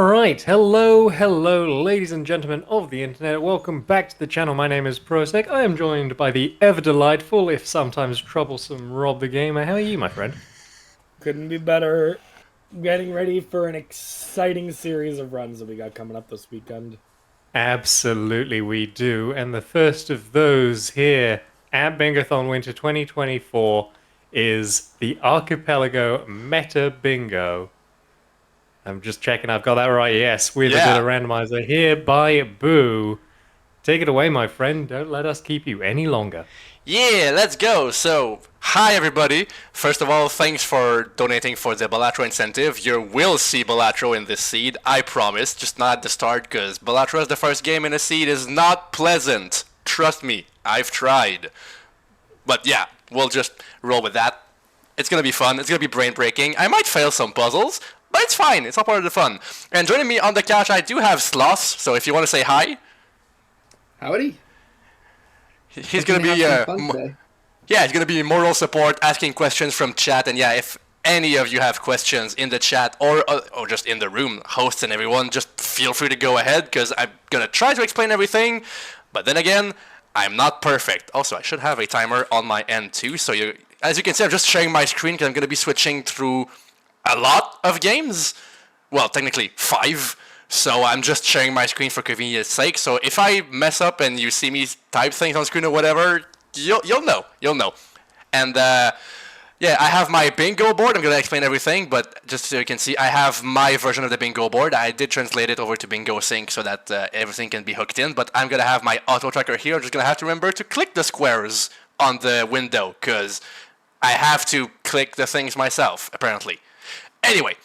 Alright, hello, ladies and gentlemen of the internet. Welcome back to the channel. My name is Prosec. I am joined by the ever delightful, if sometimes troublesome, Rob the Gamer. How are you, my friend? Couldn't be better. Getting ready for an exciting series of runs that we got coming up this weekend. Absolutely, we do. And the first of those here at Bingothon Winter 2024 is the Archipelago Meta Bingo. I'm just checking I've got that right. Yes, with a bit Yeah. of randomizer here by Boo. Take it away, my friend. Don't let us keep you any longer. Yeah, let's go. So, hi everybody. First of all, thanks for donating for the Balatro incentive. You will see Balatro in this seed, I promise. Just not at the start, because Balatro as the first game in a seed is not pleasant. Trust me, I've tried. But yeah, we'll just roll with that. It's gonna be fun. It's gonna be brain-breaking. I might fail some puzzles, but it's fine. It's all part of the fun. And joining me on the couch, I do have Sloths, so if you want to say hi, Howdy. he's gonna be yeah, it's gonna be moral support, asking questions from chat, and yeah, if any of you have questions in the chat or just in the room, hosts and everyone, just feel free to go ahead, because I'm gonna try to explain everything, but then again, I'm not perfect. Also, I should have a timer on my end too, so as you can see, I'm just sharing my screen because I'm gonna be switching through a lot of games. Well, technically 5. So I'm just sharing my screen for convenience sake. So if I mess up and you see me type things on screen or whatever, you'll know. And yeah, I have my bingo board. I'm gonna explain everything, but just so you can see, I have my version of the bingo board. I did translate it over to Bingo Sync so that everything can be hooked in. But I'm gonna have my auto tracker here. I'm just gonna have to remember to click the squares on the window, because I have to click the things myself, apparently. Anyway,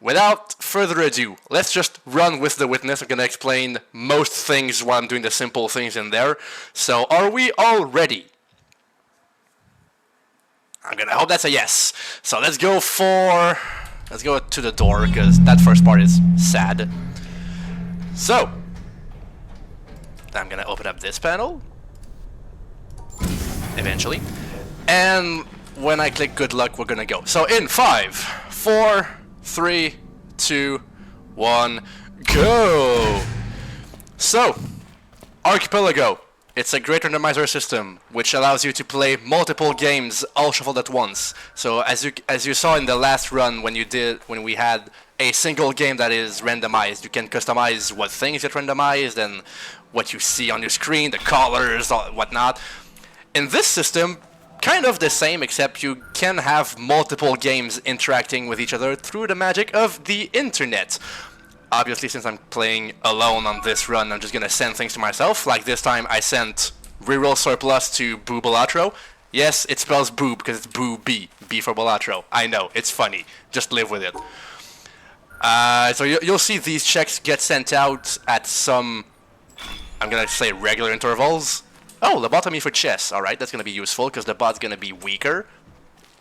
without further ado, let's just run with the witness. I'm going to explain most things while I'm doing the simple things in there. So, are we all ready? I'm going to hope that's a yes. So, let's go to the door, because that first part is sad. So, I'm going to open up this panel. Eventually. And when I click good luck, we're going to go. So, in 5, 4, 3, 2, 1, go! So, Archipelago. It's a great randomizer system, which allows you to play multiple games all shuffled at once. So, as you saw in the last run, when we had a single game that is randomized, you can customize what things get randomized and what you see on your screen, the colors, whatnot. In this system, kind of the same, except you can have multiple games interacting with each other through the magic of the internet. Obviously, since I'm playing alone on this run, I'm just gonna send things to myself. Like this time, I sent reroll surplus to Boo Balatro. Yes, it spells Boo because it's Boo B. B for Balatro. I know, it's funny. Just live with it. So you'll see these checks get sent out at some, I'm gonna say, regular intervals. Oh, lobotomy for chess. Alright, that's going to be useful because the bot's going to be weaker.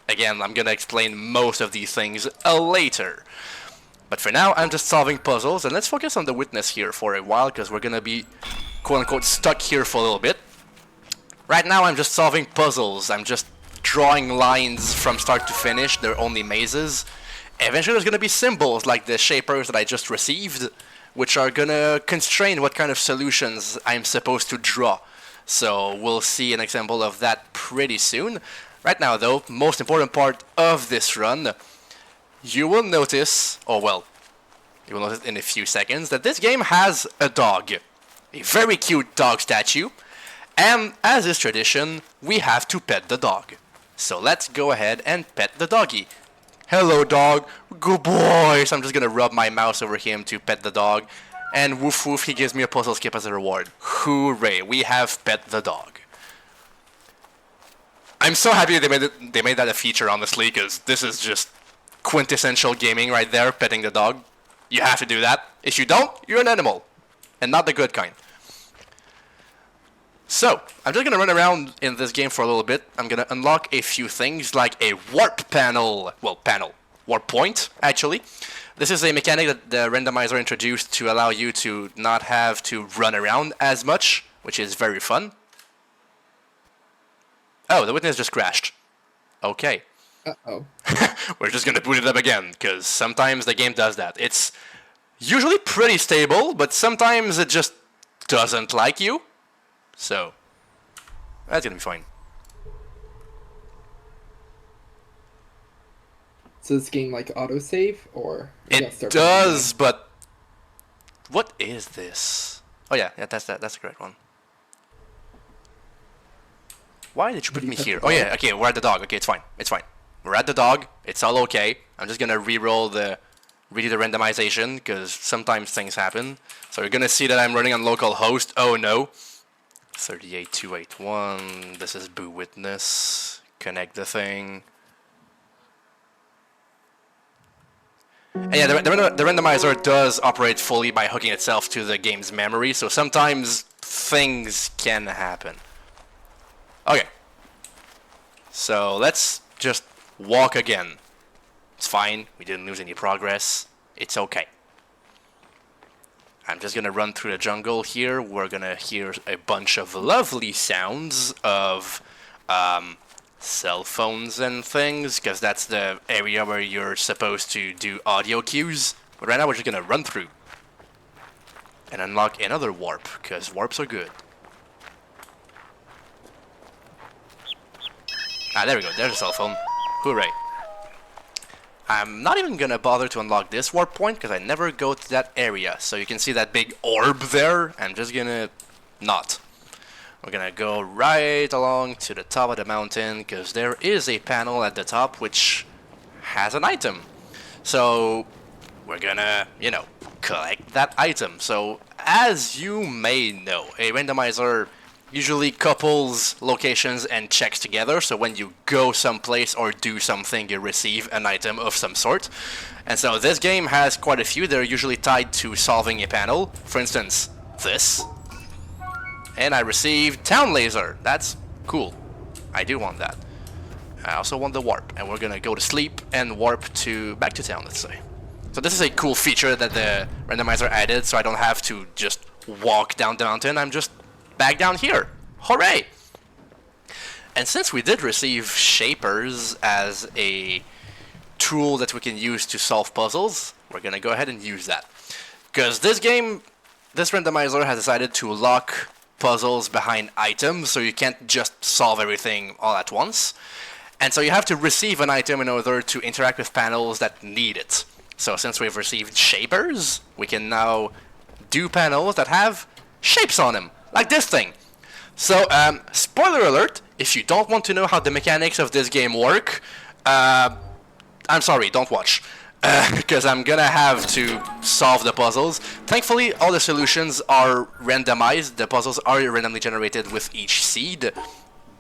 Again, I'm going to explain most of these things later. But for now, I'm just solving puzzles, and let's focus on the witness here for a while, because we're going to be, quote-unquote, stuck here for a little bit. Right now, I'm just solving puzzles. I'm just drawing lines from start to finish. They're only mazes. Eventually, there's going to be symbols, like the shapers that I just received, which are going to constrain what kind of solutions I'm supposed to draw. So we'll see an example of that pretty soon. Right now though, most important part of this run, you will notice, you will notice in a few seconds, that this game has a dog. A very cute dog statue. And as is tradition, we have to pet the dog. So let's go ahead and pet the doggy. Hello dog, good boy. So I'm just gonna rub my mouse over him to pet the dog. And woof woof, he gives me a puzzle skip as a reward. Hooray, we have pet the dog. I'm so happy they made that a feature, honestly, because this is just quintessential gaming right there, petting the dog. You have to do that. If you don't, you're an animal. And not the good kind. So, I'm just going to run around in this game for a little bit. I'm going to unlock a few things, like a warp panel. Well, warp point, actually. This is a mechanic that the randomizer introduced to allow you to not have to run around as much, which is very fun. Oh, the witness just crashed. Okay. Uh-oh. We're just gonna boot it up again, because sometimes the game does that. It's usually pretty stable, but sometimes it just doesn't like you. So, that's gonna be fine. So this game like autosave or you gotta It start does, but what is this? Oh yeah, that's the correct one. Why did you put me here? Oh yeah, okay, we're at the dog. Okay, it's fine. It's fine. We're at the dog. It's all okay. I'm just gonna redo the randomization because sometimes things happen. So you're gonna see that I'm running on localhost. Oh no. 38281. This is Boo Witness. Connect the thing. And yeah, the randomizer does operate fully by hooking itself to the game's memory, so sometimes things can happen. Okay. So let's just walk again. It's fine, we didn't lose any progress. It's okay. I'm just gonna run through the jungle here. We're gonna hear a bunch of lovely sounds of cell phones and things, because that's the area where you're supposed to do audio cues. But right now we're just gonna run through and unlock another warp, because warps are good. Ah, there we go. There's a cell phone. Hooray. I'm not even gonna bother to unlock this warp point, because I never go to that area. So you can see that big orb there. I'm just gonna not. We're gonna go right along to the top of the mountain, because there is a panel at the top which has an item. So we're gonna, you know, collect that item. So as you may know, a randomizer usually couples locations and checks together, so when you go someplace or do something, you receive an item of some sort. And so this game has quite a few that are usually tied to solving a panel. For instance, this. And I received Town Laser. That's cool. I do want that. I also want the warp, and we're gonna go to sleep and warp to back to town, let's say. So this is a cool feature that the randomizer added, so I don't have to just walk down the mountain. I'm just back down here. Hooray! And since we did receive shapers as a tool that we can use to solve puzzles, we're gonna go ahead and use that. Because this game, this randomizer has decided to lock puzzles behind items, so you can't just solve everything all at once. And so you have to receive an item in order to interact with panels that need it. So since we've received shapers, we can now do panels that have shapes on them, like this thing. So, spoiler alert, if you don't want to know how the mechanics of this game work, I'm sorry, don't watch. Because I'm gonna have to solve the puzzles. Thankfully, all the solutions are randomized. The puzzles are randomly generated with each seed.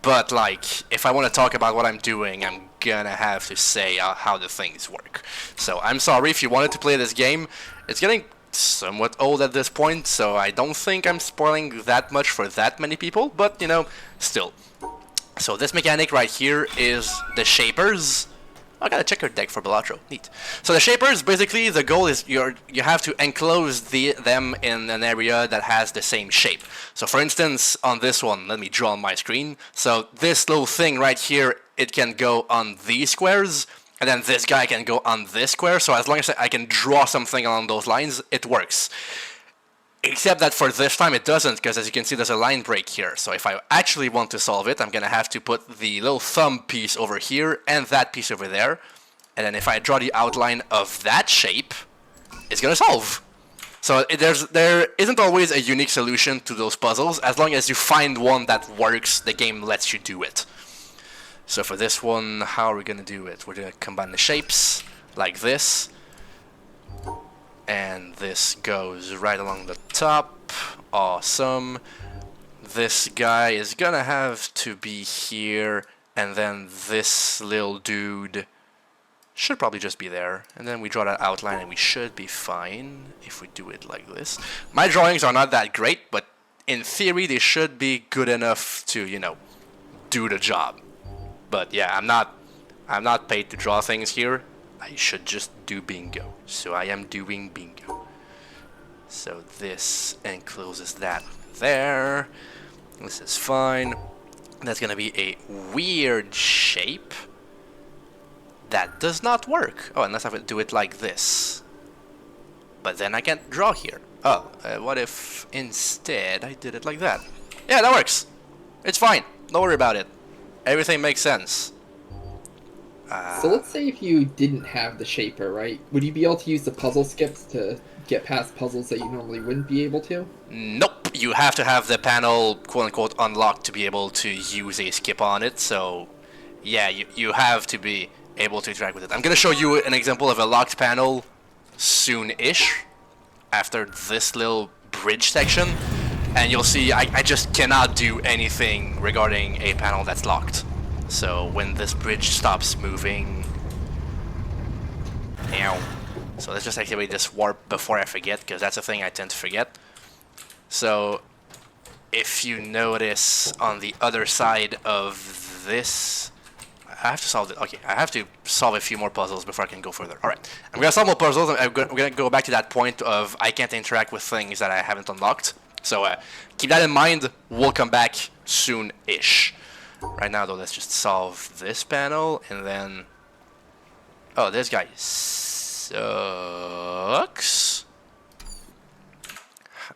But, like, if I want to talk about what I'm doing, I'm gonna have to say how the things work. So, I'm sorry if you wanted to play this game. It's getting somewhat old at this point, so I don't think I'm spoiling that much for that many people. But, you know, still. So, this mechanic right here is the shapers. I gotta check your deck for Belatro. Neat. So the shapers, basically, the goal is you have to enclose them in an area that has the same shape. So for instance, on this one, let me draw on my screen. So this little thing right here, it can go on these squares, and then this guy can go on this square. So as long as I can draw something along those lines, it works. Except that for this time it doesn't, because as you can see there's a line break here. So if I actually want to solve it, I'm going to have to put the little thumb piece over here and that piece over there. And then if I draw the outline of that shape, it's going to solve. So there isn't always a unique solution to those puzzles. As long as you find one that works, the game lets you do it. So for this one, how are we going to do it? We're going to combine the shapes like this. And this goes right along the top. Awesome. This guy is gonna have to be here, and then this little dude should probably just be there. And then we draw that outline and we should be fine if we do it like this. My drawings are not that great, but in theory they should be good enough to, you know, do the job. But yeah, I'm not paid to draw things here. I should just do bingo. So I am doing bingo. So this encloses that there. This is fine. That's gonna be a weird shape that does not work. Oh, unless I would do it like this. but then I can't draw here. Oh, what if instead I did it like that? Yeah, that works. It's fine. Don't worry about it. Everything makes sense. So let's say if you didn't have the shaper, right? Would you be able to use the puzzle skips to get past puzzles that you normally wouldn't be able to? Nope. You have to have the panel, quote-unquote, unlocked to be able to use a skip on it. So, yeah, you have to be able to interact with it. I'm going to show you an example of a locked panel soon-ish, after this little bridge section. And you'll see I just cannot do anything regarding a panel that's locked. So when this bridge stops moving... Ow. So let's just activate this warp before I forget, because that's a thing I tend to forget. So if you notice on the other side of this... I have to solve it. Okay, I have to solve a few more puzzles before I can go further. Alright, I'm gonna solve more puzzles. We're gonna go back to that point of I can't interact with things that I haven't unlocked. So keep that in mind. We'll come back soon-ish. Right now, though, let's just solve this panel, and then... Oh, this guy sucks.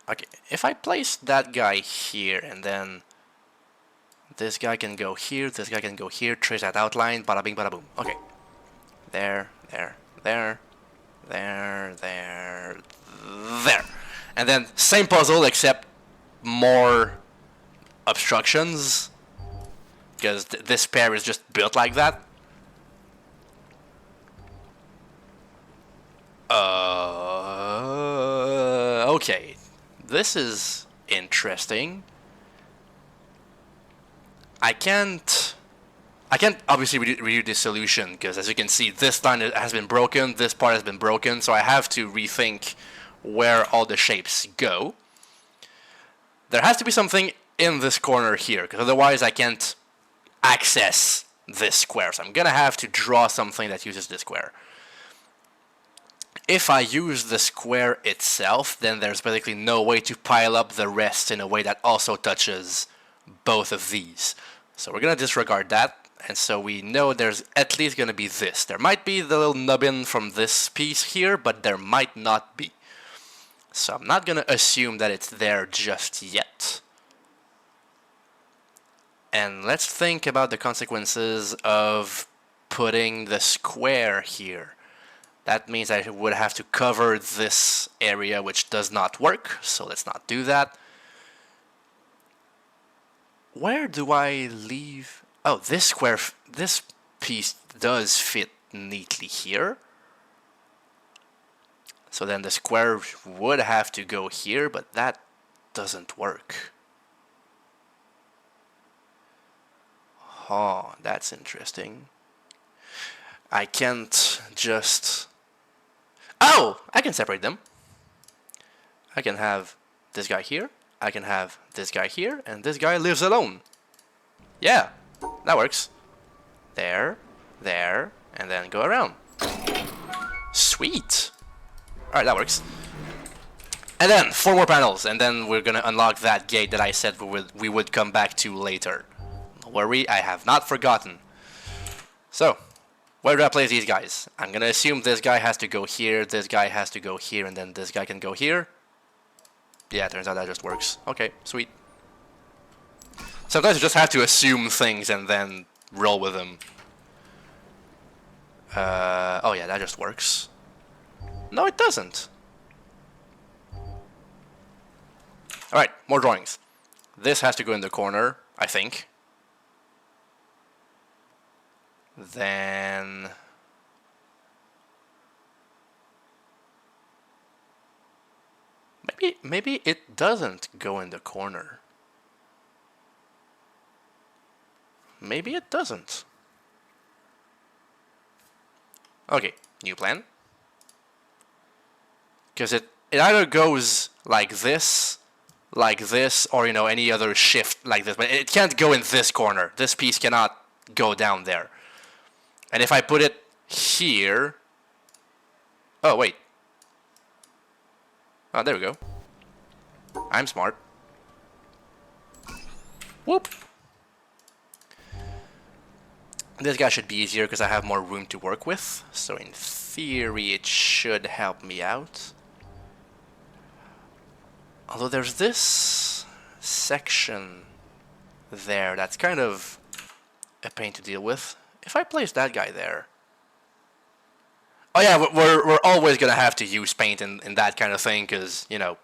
Okay, if I place that guy here, and then... This guy can go here, this guy can go here, trace that outline, bada bing, bada boom. Okay. There, there, there, there, there, there. And then, same puzzle, except more obstructions. Because this pair is just built like that. Okay. This is interesting. I can't obviously redo this solution, because as you can see, this line has been broken, this part has been broken, so I have to rethink where all the shapes go. There has to be something in this corner here, because otherwise I can't access this square. So I'm gonna have to draw something that uses this square. If I use the square itself, then there's basically no way to pile up the rest in a way that also touches both of these. So we're gonna disregard that, and so we know there's at least gonna be this. There might be the little nubbin from this piece here, but there might not be. So I'm not gonna assume that it's there just yet. And let's think about the consequences of putting the square here. That means I would have to cover this area, which does not work, so let's not do that. Where do I leave? Oh, this square, this piece does fit neatly here. So then the square would have to go here, but that doesn't work. Oh, that's interesting. I can't just... Oh! I can separate them. I can have this guy here. I can have this guy here. And this guy lives alone. Yeah, that works. There, there, and then go around. Sweet! Alright, that works. And then 4 more panels, and then we're gonna unlock that gate that I said we would come back to later. Don't worry, I have not forgotten. So, where do I place these guys? I'm gonna assume this guy has to go here, this guy has to go here, and then this guy can go here. Yeah, turns out that just works. Okay, sweet. Sometimes you just have to assume things and then roll with them. Oh yeah, that just works. No, it doesn't. Alright, more drawings. This has to go in the corner, I think. Then... Maybe it doesn't go in the corner. Maybe it doesn't. Okay, new plan. Because it either goes like this, or, you know, any other shift like this. But it can't go in this corner. This piece cannot go down there. And if I put it here... Oh, wait. Oh, there we go. I'm smart. Whoop! This guy should be easier because I have more room to work with. So in theory, it should help me out. Although there's this section there that's kind of a pain to deal with. If I place that guy there... Oh yeah, we're always gonna have to use paint in that kind of thing, because, you know,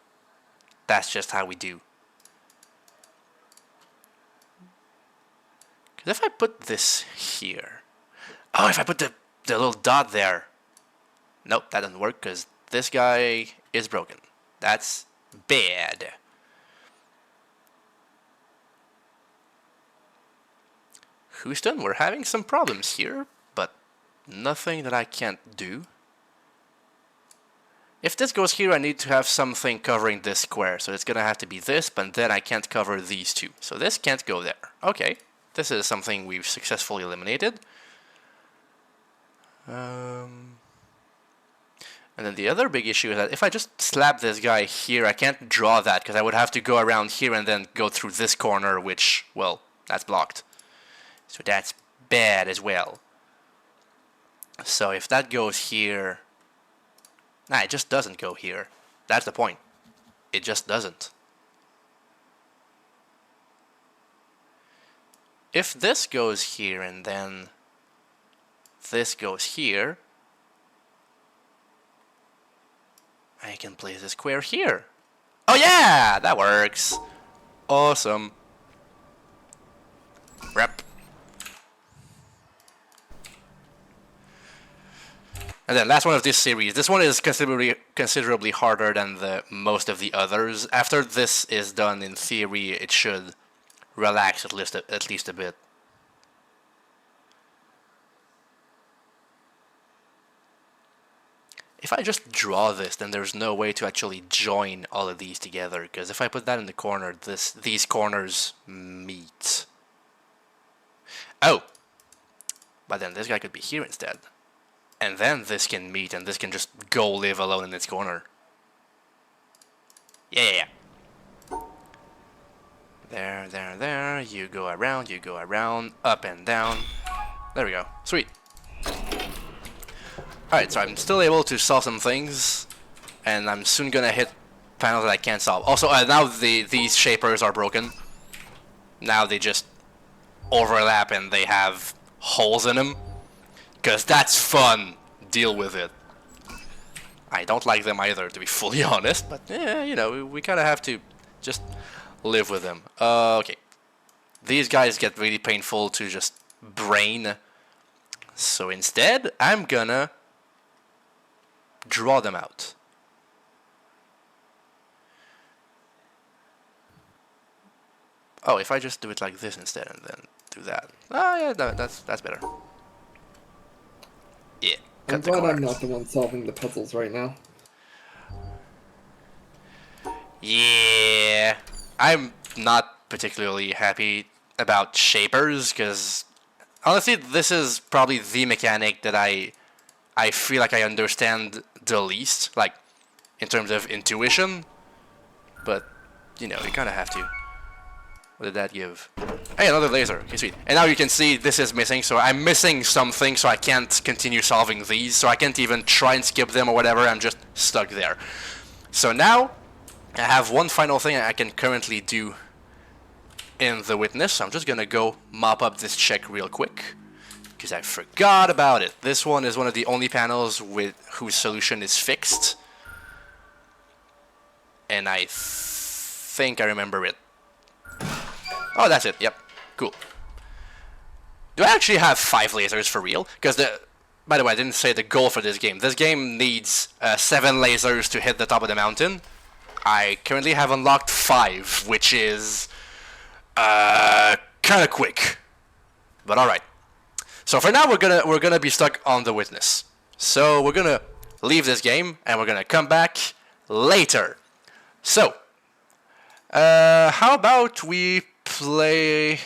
that's just how we do. Because if I put this here... Oh, if I put the little dot there... Nope, that doesn't work, because this guy is broken. That's bad. Houston, we're having some problems here, but nothing that I can't do. If this goes here, I need to have something covering this square, so it's gonna have to be this, but then I can't cover these two. So this can't go there. Okay, this is something we've successfully eliminated. And then the other big issue is that if I just slap this guy here, I can't draw that, because I would have to go around here and then go through this corner, which, well, that's blocked. So that's bad as well. So if that goes here... Nah, it just doesn't go here. That's the point. It just doesn't. If this goes here and then this goes here, I can place a square here. Oh yeah, that works. Awesome. Rep. And then last one of this series. This one is considerably harder than most of the others. After this is done, in theory, it should relax at least a bit. If I just draw this, then there's no way to actually join all of these together, because if I put that in the corner, these corners meet. Oh! But then this guy could be here instead. And then this can meet, and this can just go live alone in its corner. Yeah. There. You go around, up and down. There we go. Sweet. Alright, so I'm still able to solve some things, and I'm soon gonna hit panels that I can't solve. Also, now these shapers are broken. Now they just overlap and they have holes in them. Because that's fun. Deal with it. I don't like them either, to be fully honest, but yeah, you know, we kind of have to just live with them. Okay. These guys get really painful to just brain. So instead, I'm gonna draw them out. Oh, if I just do it like this instead and then do that. Oh yeah, that's better. Yeah. I'm glad I'm not the one solving the puzzles right now. Yeah, I'm not particularly happy about shapers, because honestly, this is probably the mechanic that I feel like I understand the least, like, in terms of intuition. But, you know, you kind of have to. What did that give? Hey, another laser. Okay, sweet. And now you can see this is missing, so I'm missing something, so I can't continue solving these, so I can't even try and skip them or whatever, I'm just stuck there. So now, I have one final thing I can currently do in the witness, so I'm just gonna go mop up this check real quick, because I forgot about it. This one is one of the only panels whose solution is fixed, and I think I remember it. Oh, that's it. Yep. Cool. Do I actually have 5 lasers for real? Because by the way, I didn't say the goal for this game. This game needs 7 lasers to hit the top of the mountain. I currently have unlocked 5, which is kind of quick. But all right. So for now, we're gonna be stuck on the witness. So we're gonna leave this game and we're gonna come back later. So how about we play...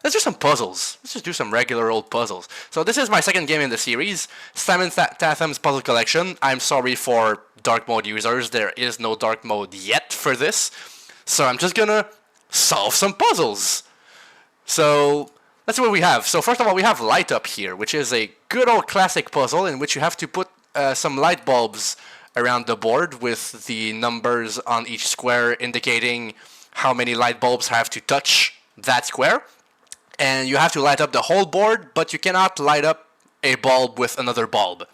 Let's do some puzzles. Let's just do some regular old puzzles. So this is my second game in the series, Simon Tatham's Puzzle Collection. I'm sorry for dark mode users, there is no dark mode yet for this. So I'm just gonna solve some puzzles. So let's see what we have. So first of all, we have Light Up here, which is a good old classic puzzle in which you have to put some light bulbs around the board with the numbers on each square indicating how many light bulbs have to touch that square. And you have to light up the whole board, but you cannot light up a bulb with another bulb.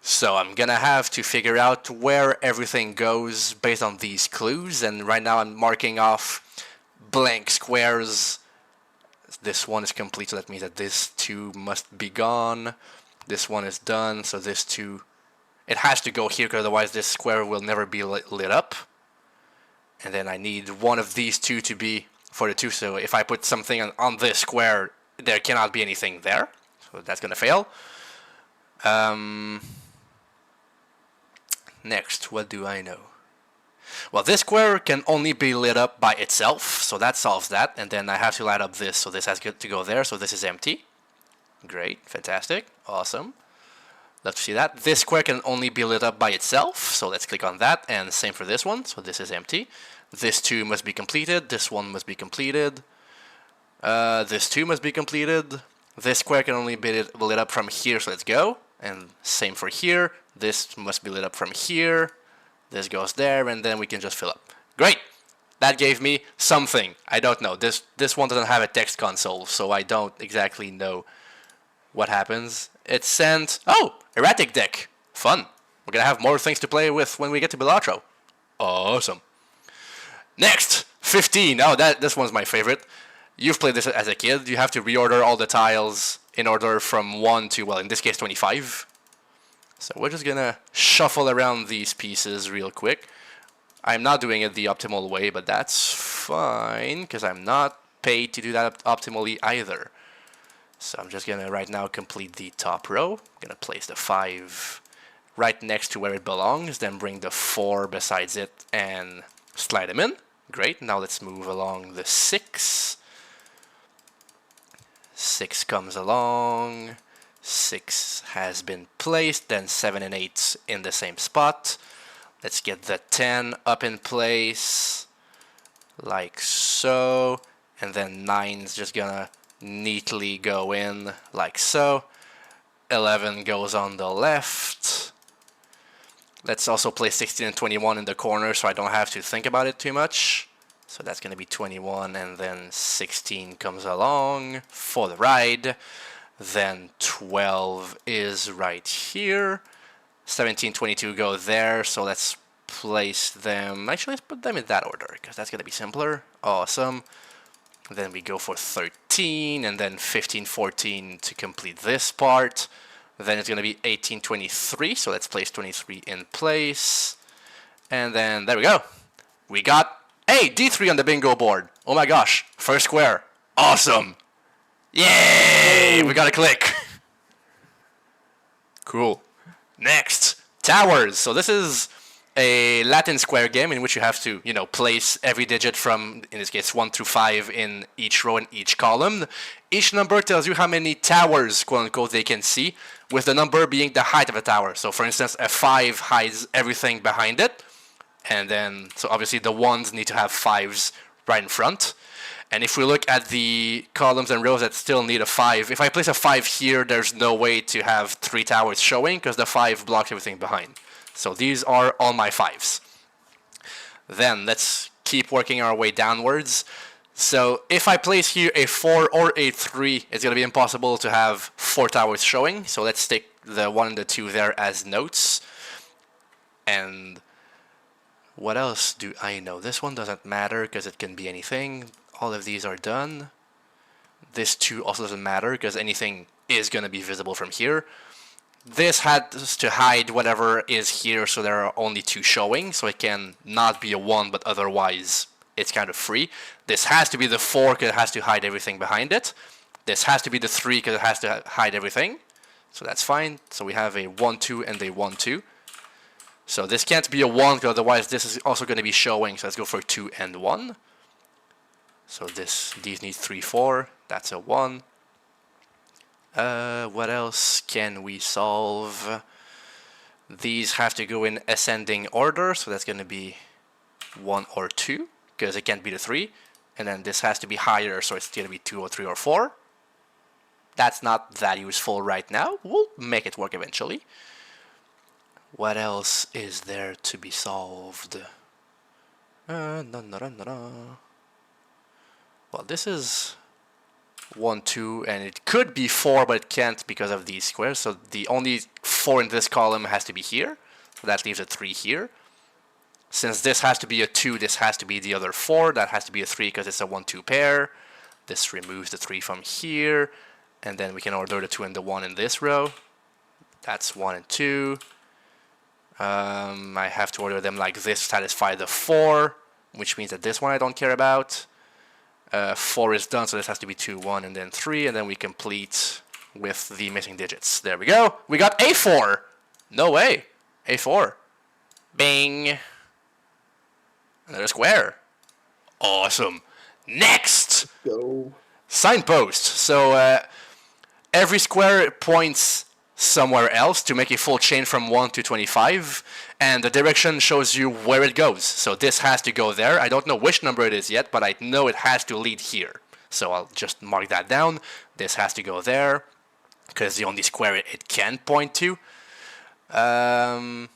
So I'm gonna have to figure out where everything goes based on these clues, and right now I'm marking off blank squares. This one is complete, so that means that this 2 must be gone. This one is done, so this 2, it has to go here, because otherwise this square will never be lit up. And then I need one of these 2 to be for the 2, so if I put something on this square, there cannot be anything there. So that's gonna fail. Next, what do I know? Well, this square can only be lit up by itself, so that solves that. And then I have to light up this, so this has to go there, so this is empty. Great, fantastic, awesome. Love to see that. This square can only be lit up by itself, so let's click on that, and same for this one, so this is empty. This 2 must be completed, this one must be completed. This 2 must be completed. This square can only be lit up from here, so let's go. And same for here. This must be lit up from here. This goes there, and then we can just fill up. Great! That gave me something. I don't know. This one doesn't have a text console, so I don't exactly know what happens. It sent... Oh! Erratic deck. Fun. We're gonna have more things to play with when we get to Belatro. Awesome. Next! 15. Oh, this one's my favorite. You've played this as a kid. You have to reorder all the tiles in order from 1 to, well, in this case, 25. So we're just gonna shuffle around these pieces real quick. I'm not doing it the optimal way, but that's fine, because I'm not paid to do that optimally either. So I'm just gonna right now complete the top row. I'm gonna place the 5 right next to where it belongs, then bring the 4 besides it and slide them in. Great, now let's move along the 6. 6 comes along. 6 has been placed, then 7 and 8 in the same spot. Let's get the 10 up in place, like so, and then 9's just gonna neatly go in, like so. 11 goes on the left. Let's also place 16 and 21 in the corner so I don't have to think about it too much. So that's gonna be 21, and then 16 comes along for the ride. Then 12 is right here. 17, 22 go there, so let's place them... Actually, let's put them in that order, because that's going to be simpler. Awesome. Then we go for 13, and then 15, 14 to complete this part. Then it's going to be 18, 23, so let's place 23 in place. And then, there we go. We got a D3 on the bingo board. Oh my gosh, first square. Awesome. Yay! We got a click. Cool. Next, towers. So this is a Latin square game in which you have to, place every digit from, in this case, 1 through 5 in each row and each column. Each number tells you how many towers, quote unquote, they can see, with the number being the height of a tower. So for instance, a 5 hides everything behind it. And then, so obviously the 1s need to have 5s right in front. And if we look at the columns and rows that still need a 5, if I place a 5 here, there's no way to have 3 towers showing because the 5 blocks everything behind. So these are all my 5s. Then let's keep working our way downwards. So if I place here a 4 or a 3, it's going to be impossible to have 4 towers showing. So let's stick the 1 and the 2 there as notes. And what else do I know? This one doesn't matter because it can be anything. All of these are done. This 2 also doesn't matter because anything is going to be visible from here. This has to hide whatever is here, so there are only 2 showing, so it can not be a 1, but otherwise it's kind of free. This has to be the 4 because it has to hide everything behind it. This has to be the 3 because it has to hide everything. So that's fine. So we have a 1, 2 and a 1, 2. So this can't be a 1 because otherwise this is also going to be showing, so let's go for 2 and 1. So these need 3, 4. That's a 1. What else can we solve? These have to go in ascending order, so that's going to be 1 or 2, because it can't be the 3. And then this has to be higher, so it's going to be 2 or 3 or 4. That's not that useful right now. We'll make it work eventually. What else is there to be solved? Well, this is 1, 2, and it could be 4, but it can't because of these squares. So the only 4 in this column has to be here. So that leaves a 3 here. Since this has to be a 2, this has to be the other 4. That has to be a 3 because it's a 1, 2 pair. This removes the 3 from here. And then we can order the 2 and the 1 in this row. That's 1 and 2. I have to order them like this to satisfy the 4, which means that this one I don't care about. 4 is done, so this has to be 2, 1, and then 3, and then we complete with the missing digits. There we go. We got A4. No way. A4. Bing. Another square. Awesome. Next. Go. Signpost. So every square points somewhere else to make a full chain from 1 to 25, and the direction shows you where it goes. So this has to go there. I don't know which number it is yet, but I know it has to lead here. So I'll just mark that down. This has to go there, because the only square it can point to. Then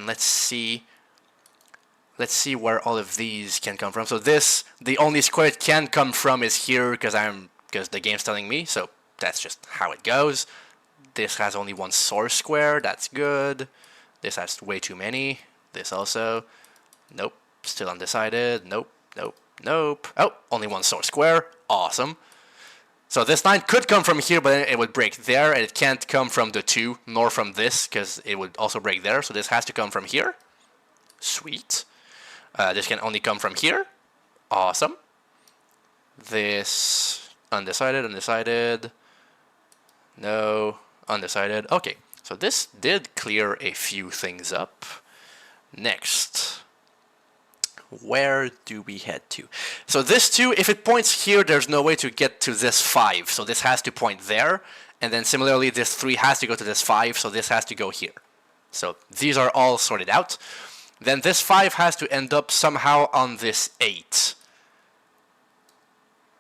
let's see where all of these can come from. So this, the only square it can come from is here, because the game's telling me, so that's just how it goes. This has only one source square, that's good. This has way too many. This also. Nope, still undecided. Nope, nope, nope. Oh, only one source square, awesome. So this line could come from here, but it would break there, and it can't come from the 2, nor from this, because it would also break there. So this has to come from here. Sweet. This can only come from here. Awesome. This, undecided, undecided. No, undecided. Okay, so this did clear a few things up. Next. Where do we head to? So this 2, if it points here, there's no way to get to this 5. So this has to point there. And then similarly, this 3 has to go to this 5, so this has to go here. So these are all sorted out. Then this 5 has to end up somehow on this 8.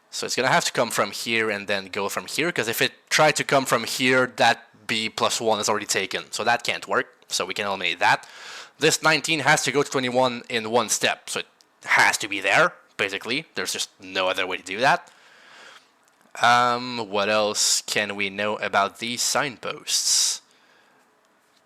So it's going to have to come from here and then go from here, because if it tried to come from here, that B plus 1 is already taken. So that can't work, so we can eliminate that. This 19 has to go to 21 in one step, so it has to be there, basically. There's just no other way to do that. What else can we know about these signposts?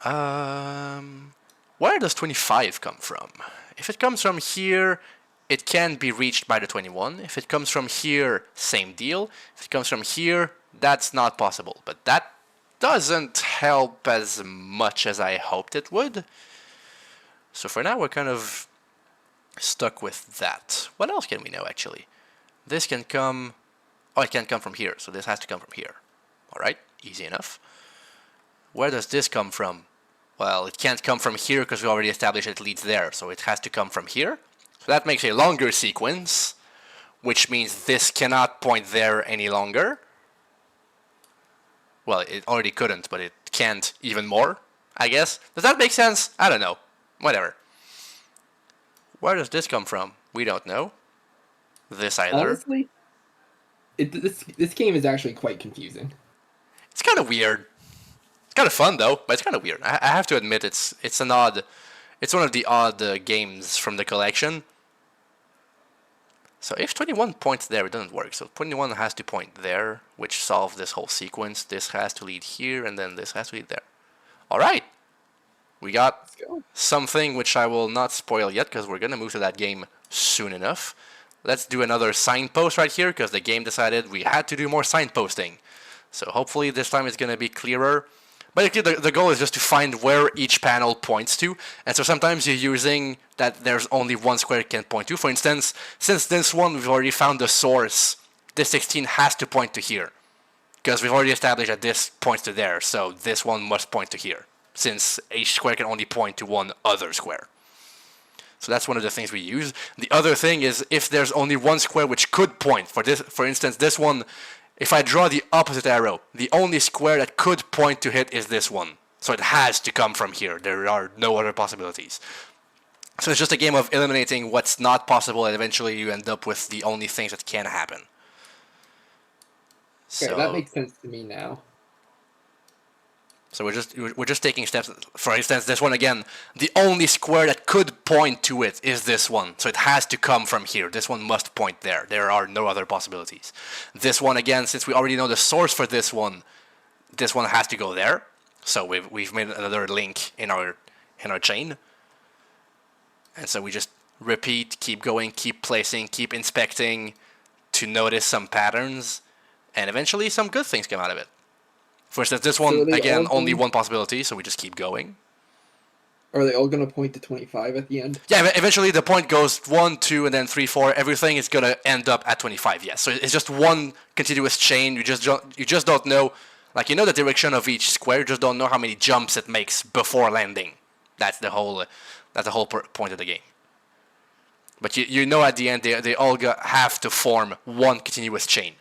Where does 25 come from? If it comes from here, it can be reached by the 21. If it comes from here, same deal. If it comes from here, that's not possible. But that doesn't help as much as I hoped it would. So for now, we're kind of stuck with that. What else can we know, actually? This can come... Oh, it can't come from here, so this has to come from here. Alright, easy enough. Where does this come from? Well, it can't come from here because we already established it leads there, so it has to come from here. So that makes a longer sequence, which means this cannot point there any longer. Well, it already couldn't, but it can't even more, I guess. Does that make sense? I don't know. Whatever. Where does this come from? We don't know. This either. Honestly, this game is actually quite confusing. It's kind of weird. It's kind of fun though, but it's kind of weird. I have to admit, it's one of the odd games from the collection. So if 21 points there, it doesn't work. So 21 has to point there, which solves this whole sequence. This has to lead here, and then this has to lead there. All right. We got something which I will not spoil yet, because we're going to move to that game soon enough. Let's do another signpost right here, because the game decided we had to do more signposting. So hopefully this time it's going to be clearer. But the goal is just to find where each panel points to. And so sometimes you're using that there's only one square it can point to. For instance, since this one we've already found the source, this 16 has to point to here. Because we've already established that this points to there, so this one must point to here. Since each square can only point to one other square. So that's one of the things we use. The other thing is if there's only one square which could point. For instance, this one, if I draw the opposite arrow, the only square that could point to hit is this one. So it has to come from here. There are no other possibilities. So it's just a game of eliminating what's not possible, and eventually you end up with the only things that can happen. Okay, So that makes sense to me now. So we're just taking steps. For instance, this one again, the only square that could point to it is this one. So it has to come from here. This one must point there. There are no other possibilities. This one again, since we already know the source for this one has to go there. So we've made another link in our chain. And so we just repeat, keep going, keep placing, keep inspecting to notice some patterns, and eventually some good things come out of it. For instance, this one, again, only one possibility, so we just keep going. Are they all going to point to 25 at the end? Yeah, eventually the point goes 1, 2, and then 3, 4. Everything is going to end up at 25, yes. So it's just one continuous chain. You just don't know, like, you know the direction of each square, you just don't know how many jumps it makes before landing. That's the whole point of the game. But you know at the end, they all have to form one continuous chain.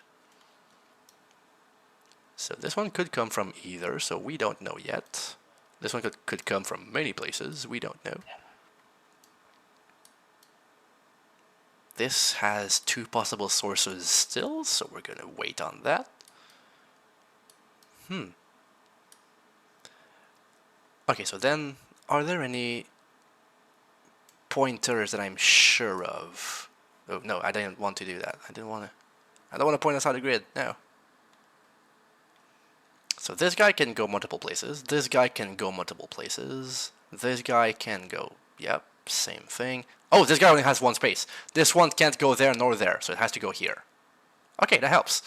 So this one could come from either, so we don't know yet. This one could come from many places, we don't know. This has 2 possible sources still, so we're gonna wait on that. Okay, so then, are there any pointers that I'm sure of? Oh, no, I didn't want to do that. I don't want to point us out the grid, no. So this guy can go multiple places, this guy can go multiple places, this guy can go, yep, same thing. Oh, this guy only has 1 space. This one can't go there nor there, so it has to go here. Okay, that helps.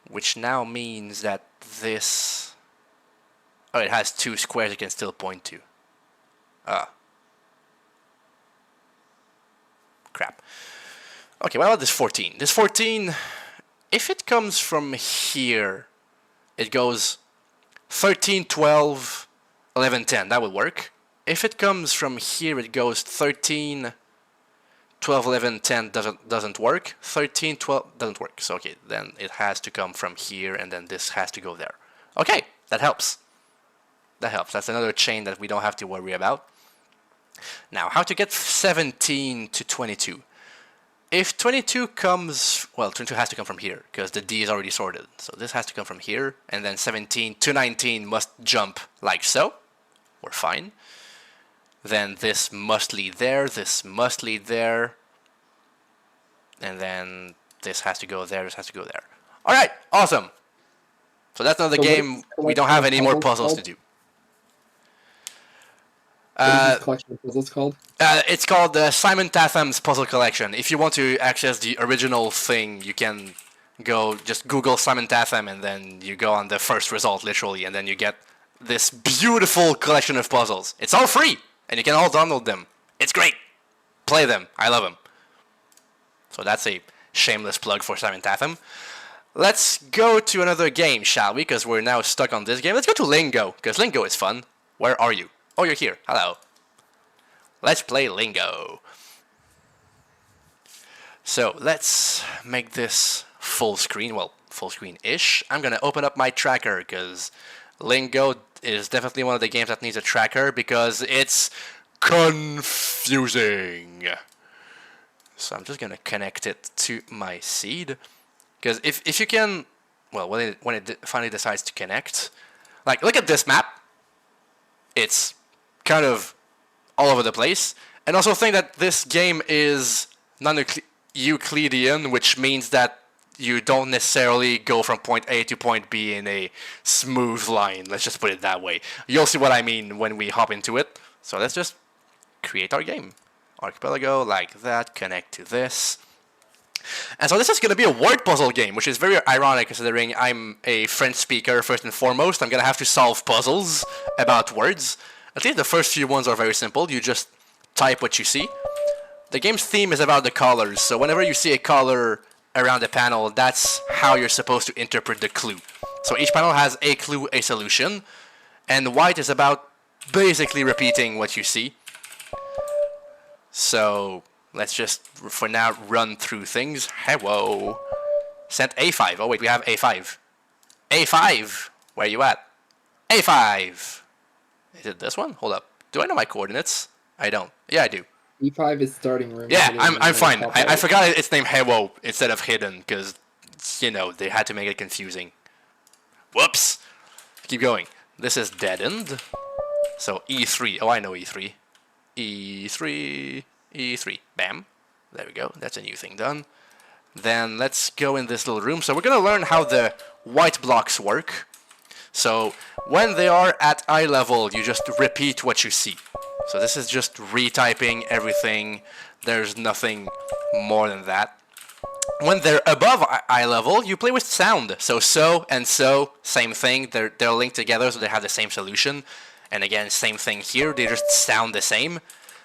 Which now means that this... Oh, it has 2 squares it can still point to. Crap. Okay, what about this 14? This 14, if it comes from here... It goes 13, 12, 11, 10. That would work. If it comes from here, it goes 13, 12, 11, 10 doesn't work. 13, 12 doesn't work. So, okay, then it has to come from here, and then this has to go there. Okay, that helps. That helps. That's another chain that we don't have to worry about. Now, how to get 17 to 22? If 22 comes, well, 22 has to come from here, because the D is already sorted. So this has to come from here, and then 17 to 19 must jump like so. We're fine. Then this must lead there, this must lead there. And then this has to go there, this has to go there. Alright, awesome! So that's another game. We don't have any more puzzles to do. What is this collection of puzzles called? It's called Simon Tatham's Puzzle Collection. If you want to access the original thing, you can go just Google Simon Tatham, and then you go on the first result, literally, and then you get this beautiful collection of puzzles. It's all free, and you can all download them. It's great. Play them. I love them. So that's a shameless plug for Simon Tatham. Let's go to another game, shall we? Because we're now stuck on this game. Let's go to Lingo, because Lingo is fun. Where are you? Oh, you're here. Hello. Let's play Lingo. So let's make this full screen. Well, full screen-ish. I'm going to open up my tracker because Lingo is definitely one of the games that needs a tracker because it's confusing. So I'm just going to connect it to my seed. Because if you can... Well, when it finally decides to connect... Like, look at this map. It's kind of all over the place. And also think that this game is non-Euclidean, which means that you don't necessarily go from point A to point B in a smooth line. Let's just put it that way. You'll see what I mean when we hop into it. So let's just create our game. Archipelago, like that, connect to this. And so this is going to be a word puzzle game, which is very ironic considering I'm a French speaker first and foremost. I'm going to have to solve puzzles about words. At least the first few ones are very simple. You just type what you see. The game's theme is about the colors, so whenever you see a color around a panel, that's how you're supposed to interpret the clue. So each panel has a clue, a solution, and white is about basically repeating what you see. So let's just, for now, run through things. Hello. Sent A5. Oh wait, we have A5. A5! Where you at? A5! Is it this one? Hold up. Do I know my coordinates? I don't. Yeah, I do. E5 is starting room. Yeah, I'm fine. I forgot it's named Hello instead of Hidden, because, you know, they had to make it confusing. Whoops! Keep going. This is deadened. So E3. Oh, I know E3. E3. E3. Bam. There we go. That's a new thing done. Then let's go in this little room. So we're going to learn how the white blocks work. So when they are at eye level, you just repeat what you see. So this is just retyping everything. There's nothing more than that. When they're above eye level, you play with sound. So and so, same thing. They're linked together, so they have the same solution. And again, same thing here. They just sound the same.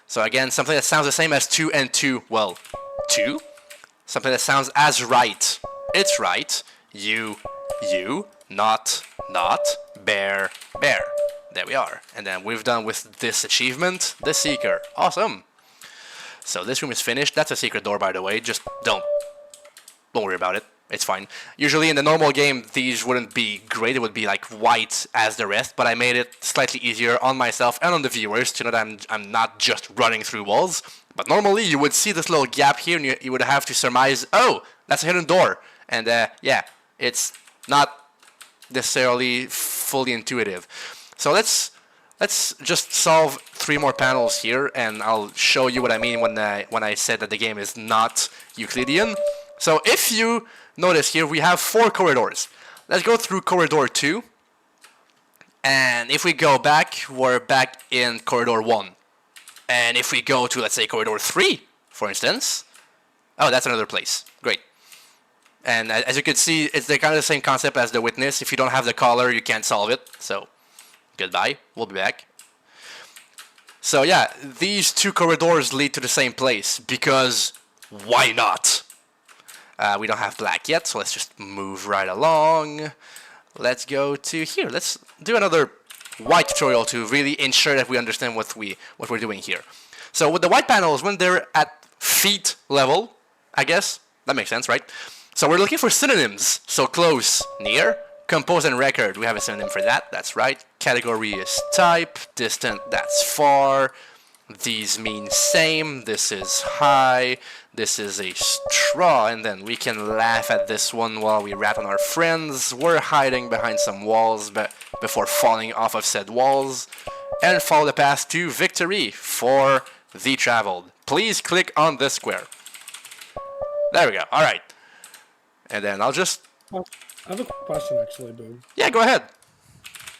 So again, something that sounds the same as 2 and 2. Well, 2. Something that sounds as right. It's right. You, not, bear. There we are. And then we've done with this achievement, the Seeker. Awesome. So this room is finished. That's a secret door, by the way. Just don't worry about it. It's fine. Usually in the normal game, these wouldn't be great. It would be like white as the rest, but I made it slightly easier on myself and on the viewers to know that I'm not just running through walls. But normally you would see this little gap here and you would have to surmise, oh, that's a hidden door. And yeah, it's not necessarily fully intuitive. So let's just solve 3 more panels here, and I'll show you what I mean when I said that the game is not Euclidean. So if you notice here, we have 4 corridors. Let's go through corridor 2. And if we go back, we're back in corridor 1. And if we go to, let's say, corridor 3, for instance. Oh, that's another place. Great. And as you can see, it's kind of the same concept as the witness. If you don't have the collar, you can't solve it. So, goodbye. We'll be back. So yeah, these 2 corridors lead to the same place. Because why not? We don't have black yet, so let's just move right along. Let's go to here. Let's do another white tutorial to really ensure that we understand what we're doing here. So with the white panels, when they're at feet level, I guess, that makes sense, right? So we're looking for synonyms. So close, near, compose and record. We have a synonym for that, that's right. Category is type, distant, that's far. These mean same, this is high, this is a straw, and then we can laugh at this one while we rat on our friends. We're hiding behind some walls before falling off of said walls, and follow the path to victory for the traveled. Please click on this square. There we go, alright. And then I'll just... I have a question actually, Boog. Yeah, go ahead.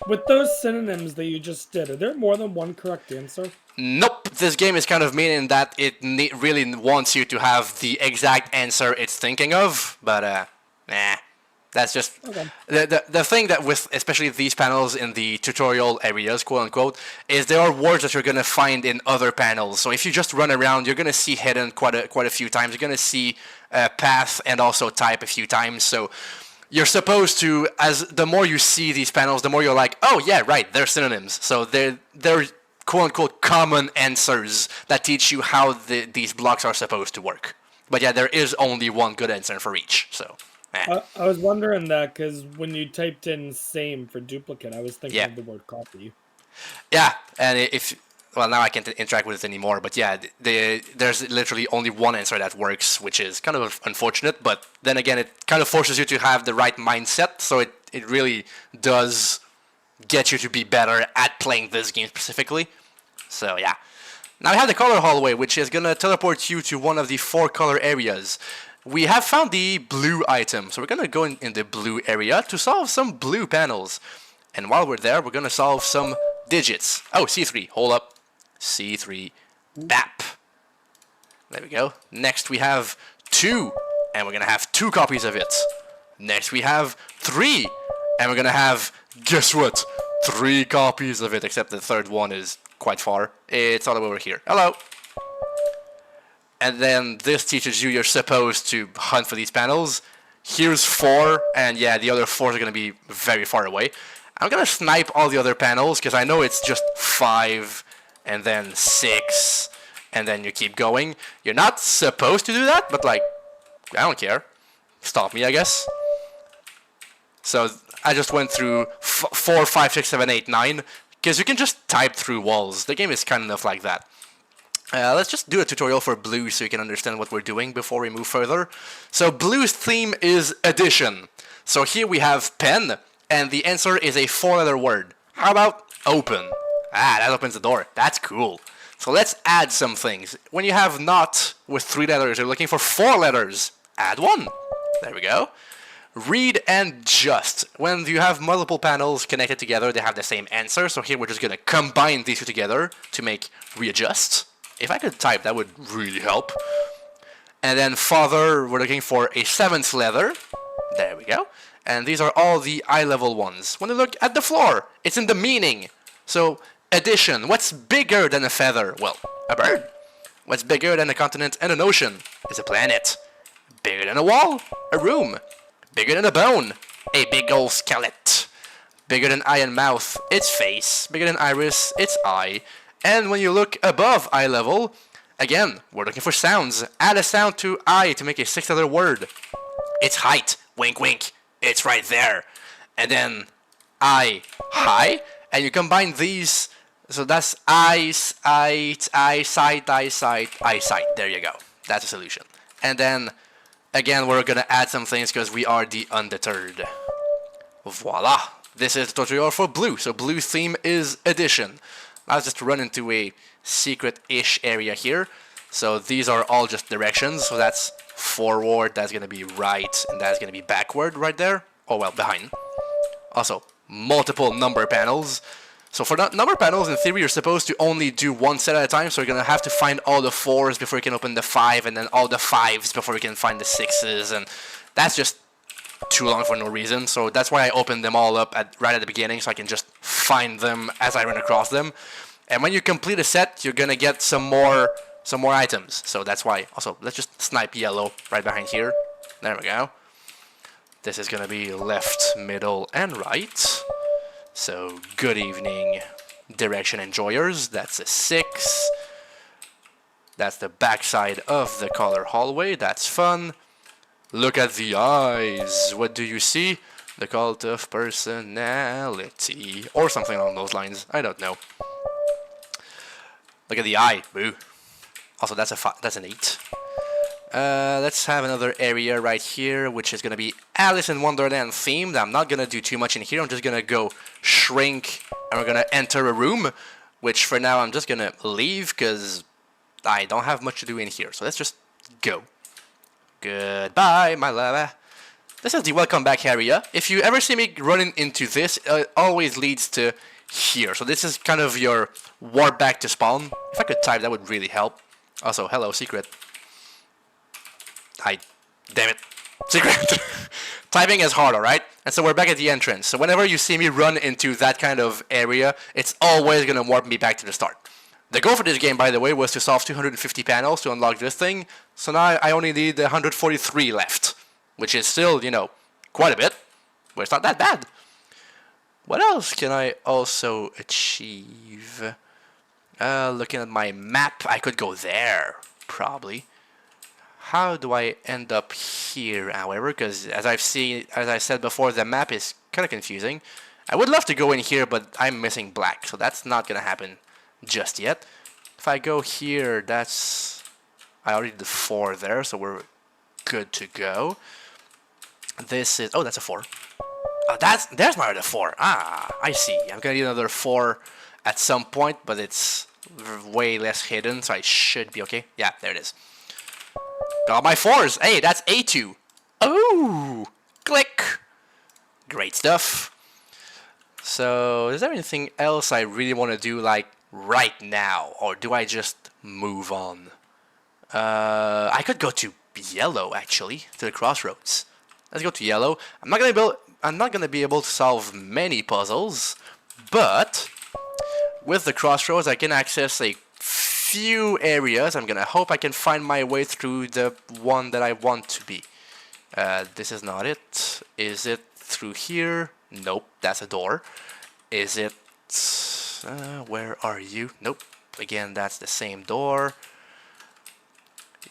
With those synonyms that you just did, are there more than one correct answer? Nope, this game is kind of mean in that it really wants you to have the exact answer it's thinking of, but nah, that's just Okay. the thing that with especially these panels in the tutorial areas, quote unquote, is there are words that you're gonna find in other panels. So if you just run around, you're gonna see hidden quite a few times. You're gonna see path and also type a few times. So you're supposed to, as the more you see these panels, the more you're like, oh yeah, right, they're synonyms. So they're quote-unquote common answers that teach you how these blocks are supposed to work. But yeah, there is only one good answer for each, so... I was wondering that because when you typed in same for duplicate, I was thinking of the word copy. Yeah, and well, now I can't interact with it anymore, but yeah, there's literally only one answer that works, which is kind of unfortunate, but then again, it kind of forces you to have the right mindset, so it really does get you to be better at playing this game specifically. So yeah. Now we have the color hallway, which is gonna teleport you to one of the 4 color areas. We have found the blue item, so we're gonna go in the blue area to solve some blue panels. And while we're there, we're gonna solve some digits. Oh, C3, hold up. C3, BAP. There we go. Next we have 2, and we're gonna have 2 copies of it. Next we have 3, and we're gonna have, guess what? 3 copies of it, except the third one is quite far. It's all over here. Hello! And then this teaches you you're supposed to hunt for these panels. Here's 4, and yeah, the other 4 are gonna be very far away. I'm gonna snipe all the other panels, because I know it's just 5, and then 6, and then you keep going. You're not supposed to do that, but like, I don't care. Stop me, I guess. So I just went through 4, 5, 6, 7, 8, 9, because you can just type through walls. The game is kind enough like that. Let's just do a tutorial for blue so you can understand what we're doing before we move further. So blue's theme is addition. So here we have pen, and the answer is a 4-letter word. How about open? Ah, that opens the door. That's cool. So let's add some things. When you have not with 3 letters, you're looking for 4 letters. Add 1. There we go. Read and just. When you have multiple panels connected together, they have the same answer. So here we're just going to combine these two together to make readjust. If I could type, that would really help. And then father, we're looking for a 7th letter. There we go. And these are all the eye level ones. When you look at the floor, it's in the meaning. So addition, what's bigger than a feather? Well, a bird. What's bigger than a continent and an ocean? Is a planet. Bigger than a wall? A room. Bigger than a bone? A big old skeleton. Bigger than eye and mouth? Its face. Bigger than iris? Its eye. And when you look above eye level, again, we're looking for sounds. Add a sound to eye to make a 6-letter word. Its height. Wink wink. It's right there. And then eye, high. And you combine these. So that's eyes, eyesight, eyesight. There you go. That's a solution. And then again, we're gonna add some things because we are the undeterred. Voila! This is the tutorial for blue. So blue theme is addition. I'll just run into a secret-ish area here. So these are all just directions. So that's forward, that's gonna be right, and that's gonna be backward right there. Oh well, behind. Also, multiple number panels. So for number panels, in theory, you're supposed to only do one set at a time, so you're going to have to find all the 4s before you can open the 5, and then all the 5s before you can find the 6s, and that's just too long for no reason. So that's why I opened them all up right at the beginning, so I can just find them as I run across them. And when you complete a set, you're going to get some more items. So that's why. Also, let's just snipe yellow right behind here. There we go. This is going to be left, middle, and right. So, good evening, direction enjoyers. That's a 6. That's the backside of the color hallway. That's fun. Look at the eyes. What do you see? The cult of personality. Or something along those lines. I don't know. Look at the eye. Boo. Also, that's an 8. Let's have another area right here, which is going to be Alice in Wonderland themed. I'm not going to do too much in here. I'm just going to go shrink, and we're going to enter a room, which for now I'm just going to leave because I don't have much to do in here. So let's just go. Goodbye, my love. This is the welcome back area. If you ever see me running into this, it always leads to here. So this is kind of your warp back to spawn. If I could type, that would really help. Also, hello, secret. Damn it. Secret. Typing is hard, alright? And so we're back at the entrance. So whenever you see me run into that kind of area, it's always going to warp me back to the start. The goal for this game, by the way, was to solve 250 panels to unlock this thing. So now I only need 143 left. Which is still, you know, quite a bit. But it's not that bad. What else can I also achieve? Looking at my map, I could go there. Probably. How do I end up here, however? Because as I said before, the map is kind of confusing. I would love to go in here, but I'm missing black, so that's not gonna happen just yet. If I go here, I already did 4 there, so we're good to go. This is that's a 4. Oh, there's my other 4. Ah, I see. I'm gonna need another 4 at some point, but it's way less hidden, so I should be okay. Yeah, there it is. Got my 4s. Hey, that's A2. Oh, click. Great stuff. So, is there anything else I really want to do, like, right now? Or do I just move on? I could go to yellow, actually, to the crossroads. Let's go to yellow. I'm not gonna be able to solve many puzzles, but with the crossroads, I can access a few areas. I'm gonna hope I can find my way through the one that I want to be. This is not it. Is it through here? Nope, that's a door. Is it... where are you? Nope. Again, that's the same door.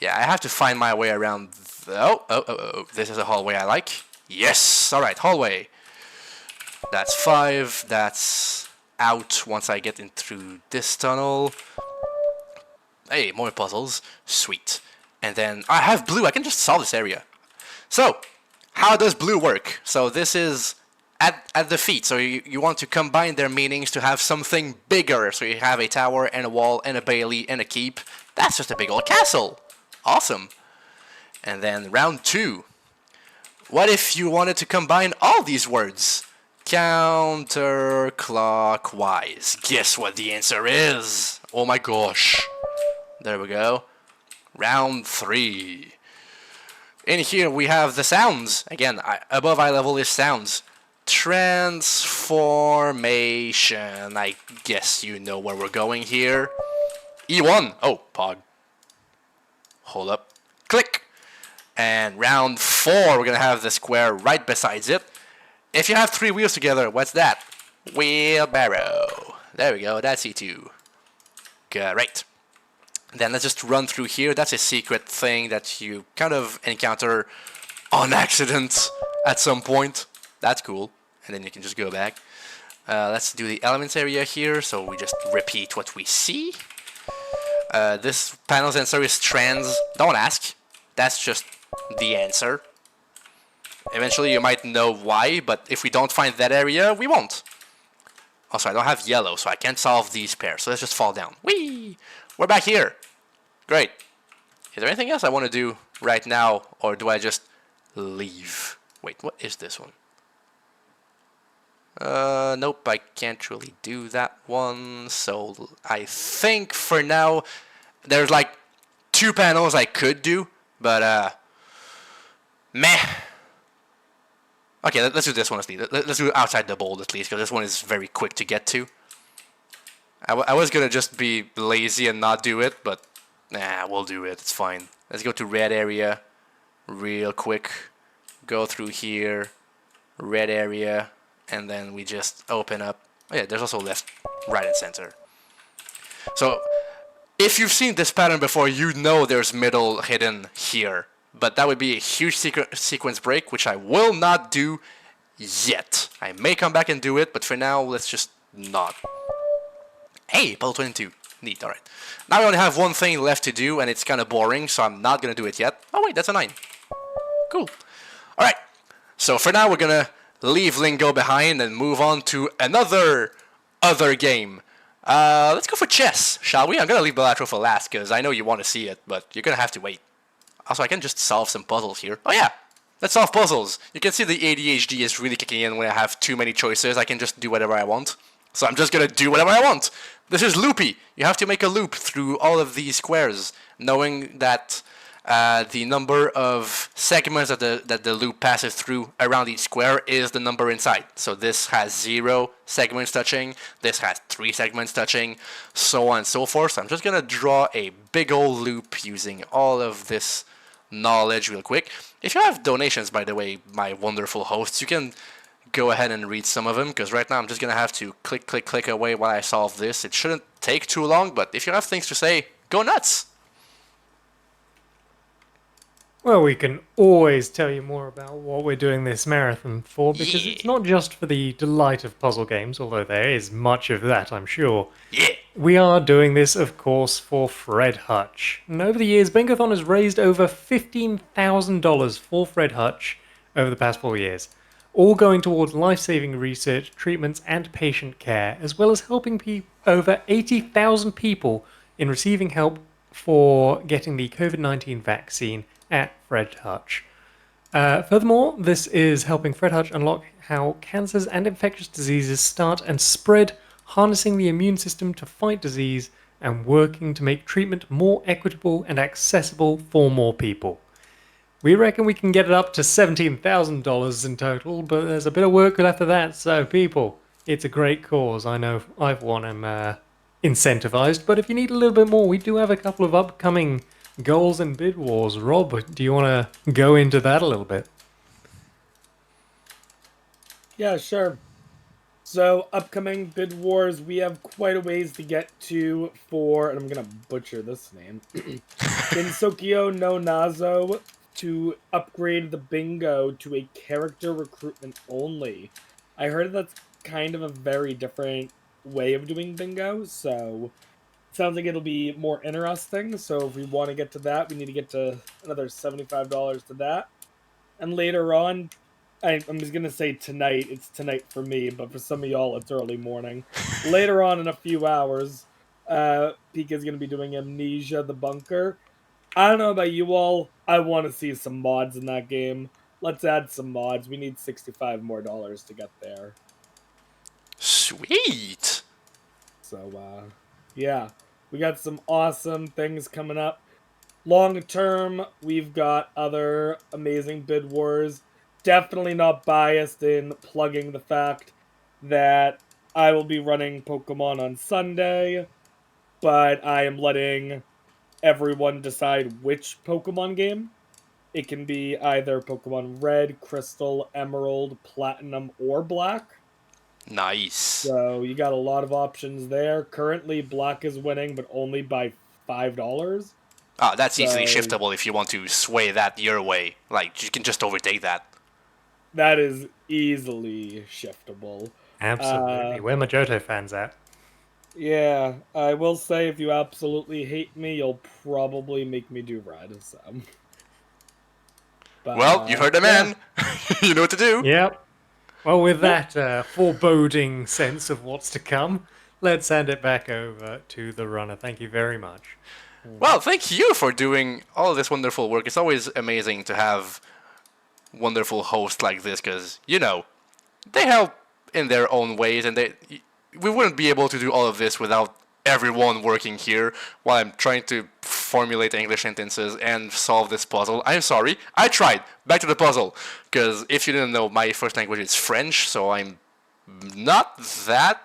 Yeah, I have to find my way around... Oh, this is a hallway I like. Yes! Alright, hallway. That's 5. That's out once I get in through this tunnel. Hey, more puzzles. Sweet. And then I have blue. I can just solve this area. So, how does blue work? So this is at the feet. So you want to combine their meanings to have something bigger. So you have a tower and a wall and a bailey and a keep. That's just a big old castle. Awesome. And then round 2. What if you wanted to combine all these words? Counterclockwise. Guess what the answer is? Oh my gosh. There we go. Round 3. In here we have the sounds. Again, above eye level is sounds. Transformation. I guess you know where we're going here. E1. Oh, pog. Hold up. Click. And round 4, we're going to have the square right besides it. If you have 3 wheels together, what's that? Wheelbarrow. There we go. That's E2. Great. Then let's just run through here. That's a secret thing that you kind of encounter on accident at some point. That's cool. And then you can just go back. Let's do the elements area here. So we just repeat what we see. This panel's answer is trans. Don't ask. That's just the answer. Eventually you might know why, but if we don't find that area, we won't. Also, I don't have yellow, so I can't solve these pairs. So let's just fall down. Whee! We're back here. Great. Is there anything else I want to do right now, or do I just leave? Wait, what is this one? Nope, I can't really do that one. So I think for now, there's like 2 panels I could do, but meh. Okay, let's do this one at least. Let's do outside the bold at least, because this one is very quick to get to. I was gonna just be lazy and not do it, but nah, we'll do it. It's fine. Let's go to red area real quick. Go through here, red area, and then we just open up. Oh yeah, there's also left, right, and center. So if you've seen this pattern before, you know there's middle hidden here. But that would be a huge sequence break, which I will not do yet. I may come back and do it, but for now, let's just not. Hey, puzzle 22. Neat, alright. Now we only have one thing left to do, and it's kind of boring, so I'm not going to do it yet. Oh wait, that's a 9. Cool. Alright, so for now we're going to leave Lingo behind and move on to another game. Let's go for chess, shall we? I'm going to leave Bilateral for last, because I know you want to see it, but you're going to have to wait. Also, I can just solve some puzzles here. Oh yeah, let's solve puzzles. You can see the ADHD is really kicking in when I have too many choices. I can just do whatever I want. So I'm just gonna do whatever I want. This is loopy. You have to make a loop through all of these squares, knowing that the number of segments that the loop passes through around each square is the number inside. So this has 0 segments touching, this has 3 segments touching, so on and so forth. So I'm just gonna draw a big old loop using all of this knowledge real quick. If you have donations, by the way, my wonderful hosts, you can go ahead and read some of them, because right now I'm just gonna have to click away while I solve this. It shouldn't take too long, but if you have things to say, go nuts. Well, we can always tell you more about what we're doing this marathon for, because it's not just for the delight of puzzle games, although there is much of that, I'm sure. Yeah. We are doing this, of course, for Fred Hutch. And over the years, Bingothon has raised over $15,000 for Fred Hutch over the past 4 years, all going towards life-saving research, treatments, and patient care, as well as helping over 80,000 people in receiving help for getting the COVID-19 vaccine at Fred Hutch. Furthermore, this is helping Fred Hutch unlock how cancers and infectious diseases start and spread, harnessing the immune system to fight disease and working to make treatment more equitable and accessible for more people. We reckon we can get it up to $17,000 in total, but there's a bit of work left of that, so people, it's a great cause. I know I've won am incentivized, but if you need a little bit more, we do have a couple of upcoming goals and bid wars. Rob, do you want to go into that a little bit? Yeah, sure. So, upcoming bid wars, we have quite a ways to get to for, and I'm going to butcher this name, Binsokyo no Nazo, to upgrade the bingo to a character recruitment only. I heard that's kind of a very different way of doing bingo, so sounds like it'll be more interesting. So if we want to get to that, we need to get to another $75 to that. And later on, I'm just gonna say tonight. It's tonight for me, but for some of y'all, it's early morning. Later on in a few hours, Pika's gonna be doing Amnesia: The Bunker. I don't know about you all. I want to see some mods in that game. Let's add some mods. We need $65 more to get there. Sweet. So, yeah, we got some awesome things coming up. Long term, we've got other amazing bid wars. Definitely not biased in plugging the fact that I will be running Pokemon on Sunday, but I am letting everyone decide which Pokemon game. It can be either Pokemon Red, Crystal, Emerald, Platinum, or Black. Nice. So you got a lot of options there. Currently, Black is winning, but only by $5. Ah, that's easily So shiftable if you want to sway that your way. Like, you can just overtake that. that is easily shiftable. Absolutely. Where my Johto fans at? Yeah, I will say if you absolutely hate me, you'll probably make me do Red. So, but Well, you heard the yeah, man. You know what to do. Yep. Well, with Yep. that foreboding sense of what's to come, let's hand it back over to the runner. Thank you very much. Well, thank you for doing all this wonderful work. It's always amazing to have wonderful hosts like this because, you know, they help in their own ways, and we wouldn't be able to do all of this without everyone working here while I'm trying to formulate English sentences and solve this puzzle. I'm sorry, I tried. Back to the puzzle, because if you didn't know, my first language is French, so I'm not that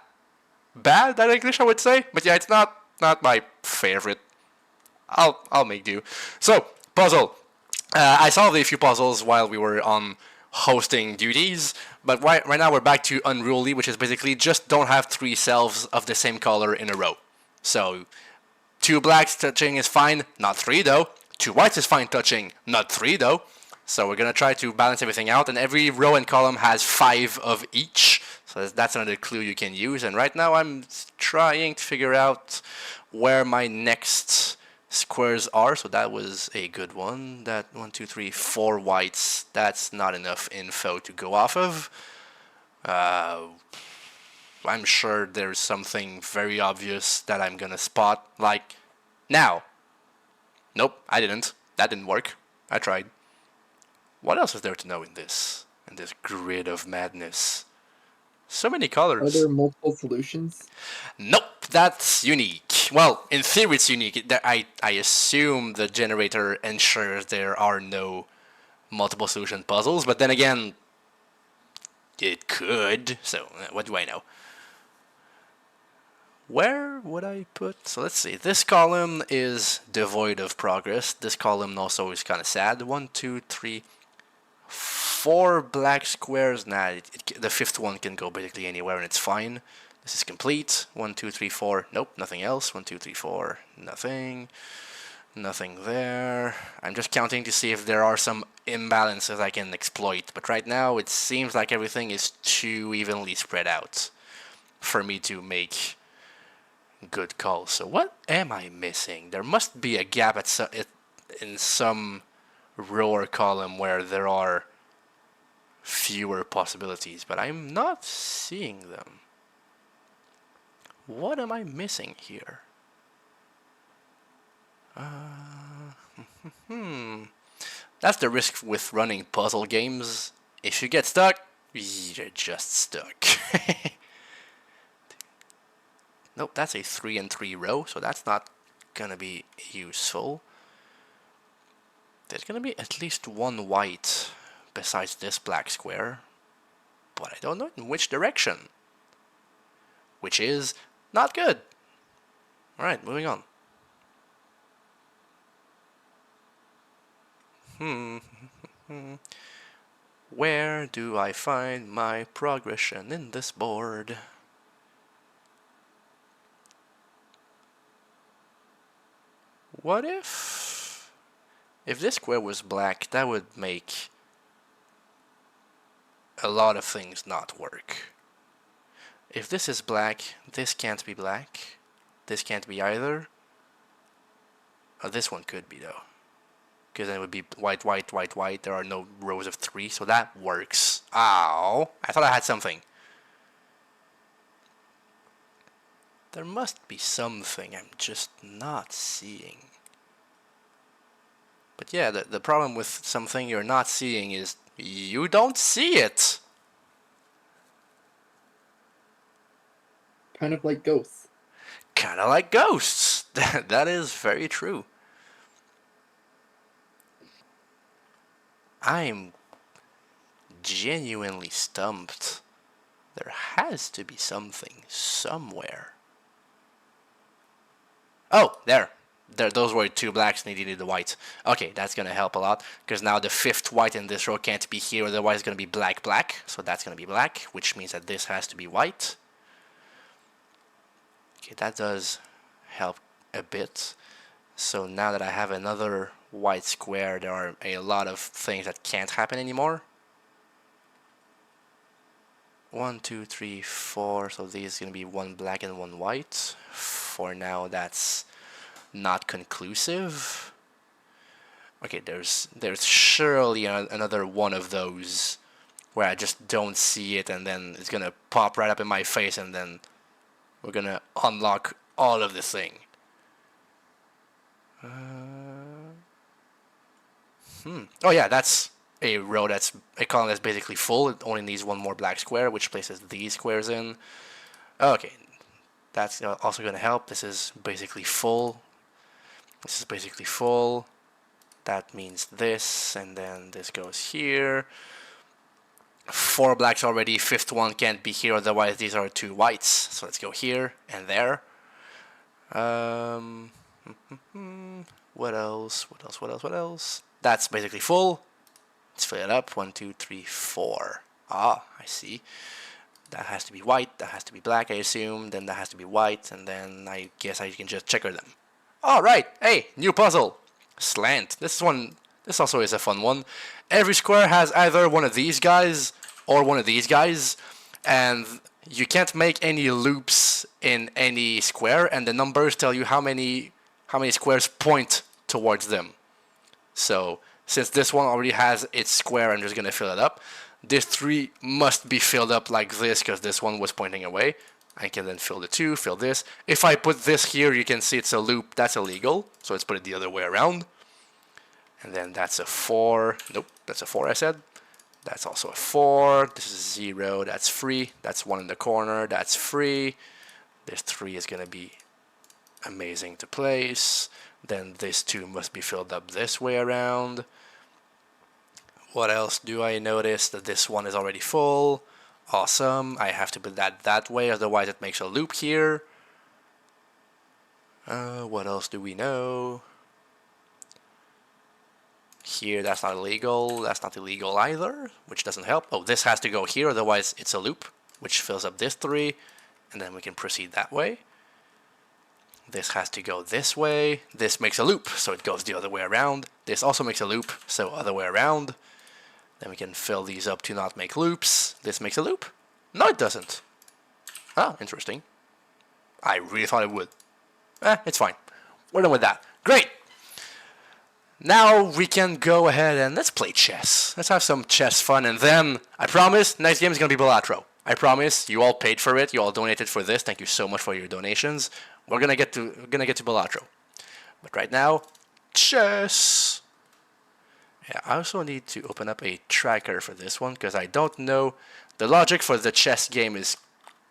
bad at English, I would say. But yeah, it's not my favorite. I'll make do. So, puzzle. I solved a few puzzles while we were on hosting duties, but right now we're back to unruly, which is basically just don't have three selves of the same color in a row. So, two blacks touching is fine, not three though. Two whites is fine touching, not three though. So we're gonna try to balance everything out, and every row and column has 5 of each. So that's another clue you can use. And right now I'm trying to figure out where my next squares are. So that was a good one. That 1, 2, 3, 4 whites. That's not enough info to go off of. I'm sure there's something very obvious that I'm gonna spot. Like now. Nope, I didn't. That didn't work. I tried. What else is there to know in this grid of madness? So many Are colors. there multiple solutions? Nope, that's unique. Well, in theory it's unique. I assume the generator ensures there are no multiple solution puzzles, but then again, it could. So, what do I know? Where would I put... So let's see. This column is devoid of progress. This column also is kind of sad. 1, 2, 3, 4 black squares. Nah, the fifth one can go basically anywhere and it's fine. This is complete. 1, 2, 3, 4. Nope, nothing else. 1, 2, 3, 4. Nothing. Nothing there. I'm just counting to see if there are some imbalances I can exploit. But right now it seems like everything is too evenly spread out for me to make good calls. So what am I missing? There must be a gap in some row or column where there are fewer possibilities, but I'm not seeing them. What am I missing here? That's the risk with running puzzle games. If you get stuck, you're just stuck. Nope, that's a 3 and 3 row, so that's not gonna be useful. There's gonna be at least one white besides this black square, but I don't know in which direction, which is not good. Alright, moving on. Where do I find my progression in this board? What if this square was black? That would make a lot of things not work. If this is black, this can't be black. This can't be either. Oh, this one could be though. because then it would be white, white, white, white. There are no rows of 3, so that works. Ow. I thought I had something. There must be something I'm just not seeing. But yeah, the problem with something you're not seeing is you don't see it. Kind of like ghosts. Kind of like ghosts. That is very true. I'm genuinely stumped. There has to be something somewhere. Oh, there. Those were 2 blacks and he needed the white. Okay, that's going to help a lot, because now the 5th white in this row can't be here, otherwise it's going to be black, black. So that's going to be black, which means that this has to be white. Okay, that does help a bit. So now that I have another white square, there are a lot of things that can't happen anymore. 1, 2, 3, 4. So these are going to be 1 black and 1 white. For now, that's not conclusive. Okay, there's surely another one of those where I just don't see it, and then it's going to pop right up in my face, and then we're going to unlock all of the thing. Oh yeah, that's a row that's a column that's basically full. It only needs 1 more black square, which places these squares in. Okay, that's also going to help. This is basically full. This is basically full. That means this, and then this goes here. 4 blacks already. 5th one can't be here, otherwise these are 2 whites. So let's go here and there. What else? What else? What else? What else? That's basically full. Let's fill it up. 1, 2, 3, 4. Ah, I see. That has to be white. That has to be black, I assume. Then that has to be white. And then I guess I can just checker them. Alright. Hey, new puzzle. Slant. This also is a fun one. Every square has either one of these guys or one of these guys. And you can't make any loops in any square. And the numbers tell you how many squares point towards them. So, since this one already has its square, I'm just going to fill it up. This 3 must be filled up like this, because this one was pointing away. I can then fill the 2, fill this. If I put this here, you can see it's a loop. That's illegal. So let's put it the other way around. And then that's a 4. Nope, that's a 4 I said. That's also a 4. This is 0. That's free. That's 1 in the corner. That's free. This 3 is going to be amazing to place. Then this 2 must be filled up this way around. What else do I notice? That this one is already full. Awesome. I have to put that way, otherwise it makes a loop here. What else do we know? Here, that's not illegal. That's not illegal either, which doesn't help. Oh, this has to go here, otherwise it's a loop, which fills up this 3. And then we can proceed that way. This has to go this way. This makes a loop, so it goes the other way around. This also makes a loop, so other way around. Then we can fill these up to not make loops. This makes a loop. No, it doesn't. Ah, interesting. I really thought it would. It's fine. We're done with that. Great! Now we can go ahead and let's play chess. Let's have some chess fun, and then, I promise, next game is going to be Balatro. I promise, you all paid for it, you all donated for this. Thank you so much for your donations. We're gonna get to Balatro. But right now, chess. Yeah, I also need to open up a tracker for this one, because I don't know. The logic for the chess game is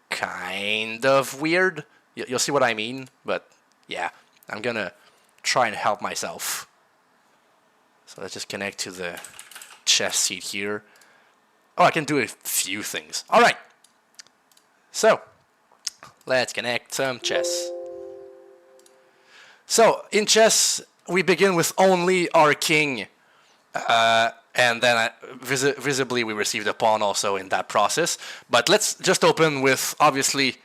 kind of weird. You'll see what I mean, but yeah, I'm gonna try and help myself. So let's just connect to the chess seat here. Oh, I can do a few things. Alright. So, let's connect some chess. So, in chess, we begin with only our king. And then visibly we received a pawn also in that process. But let's just open with, obviously,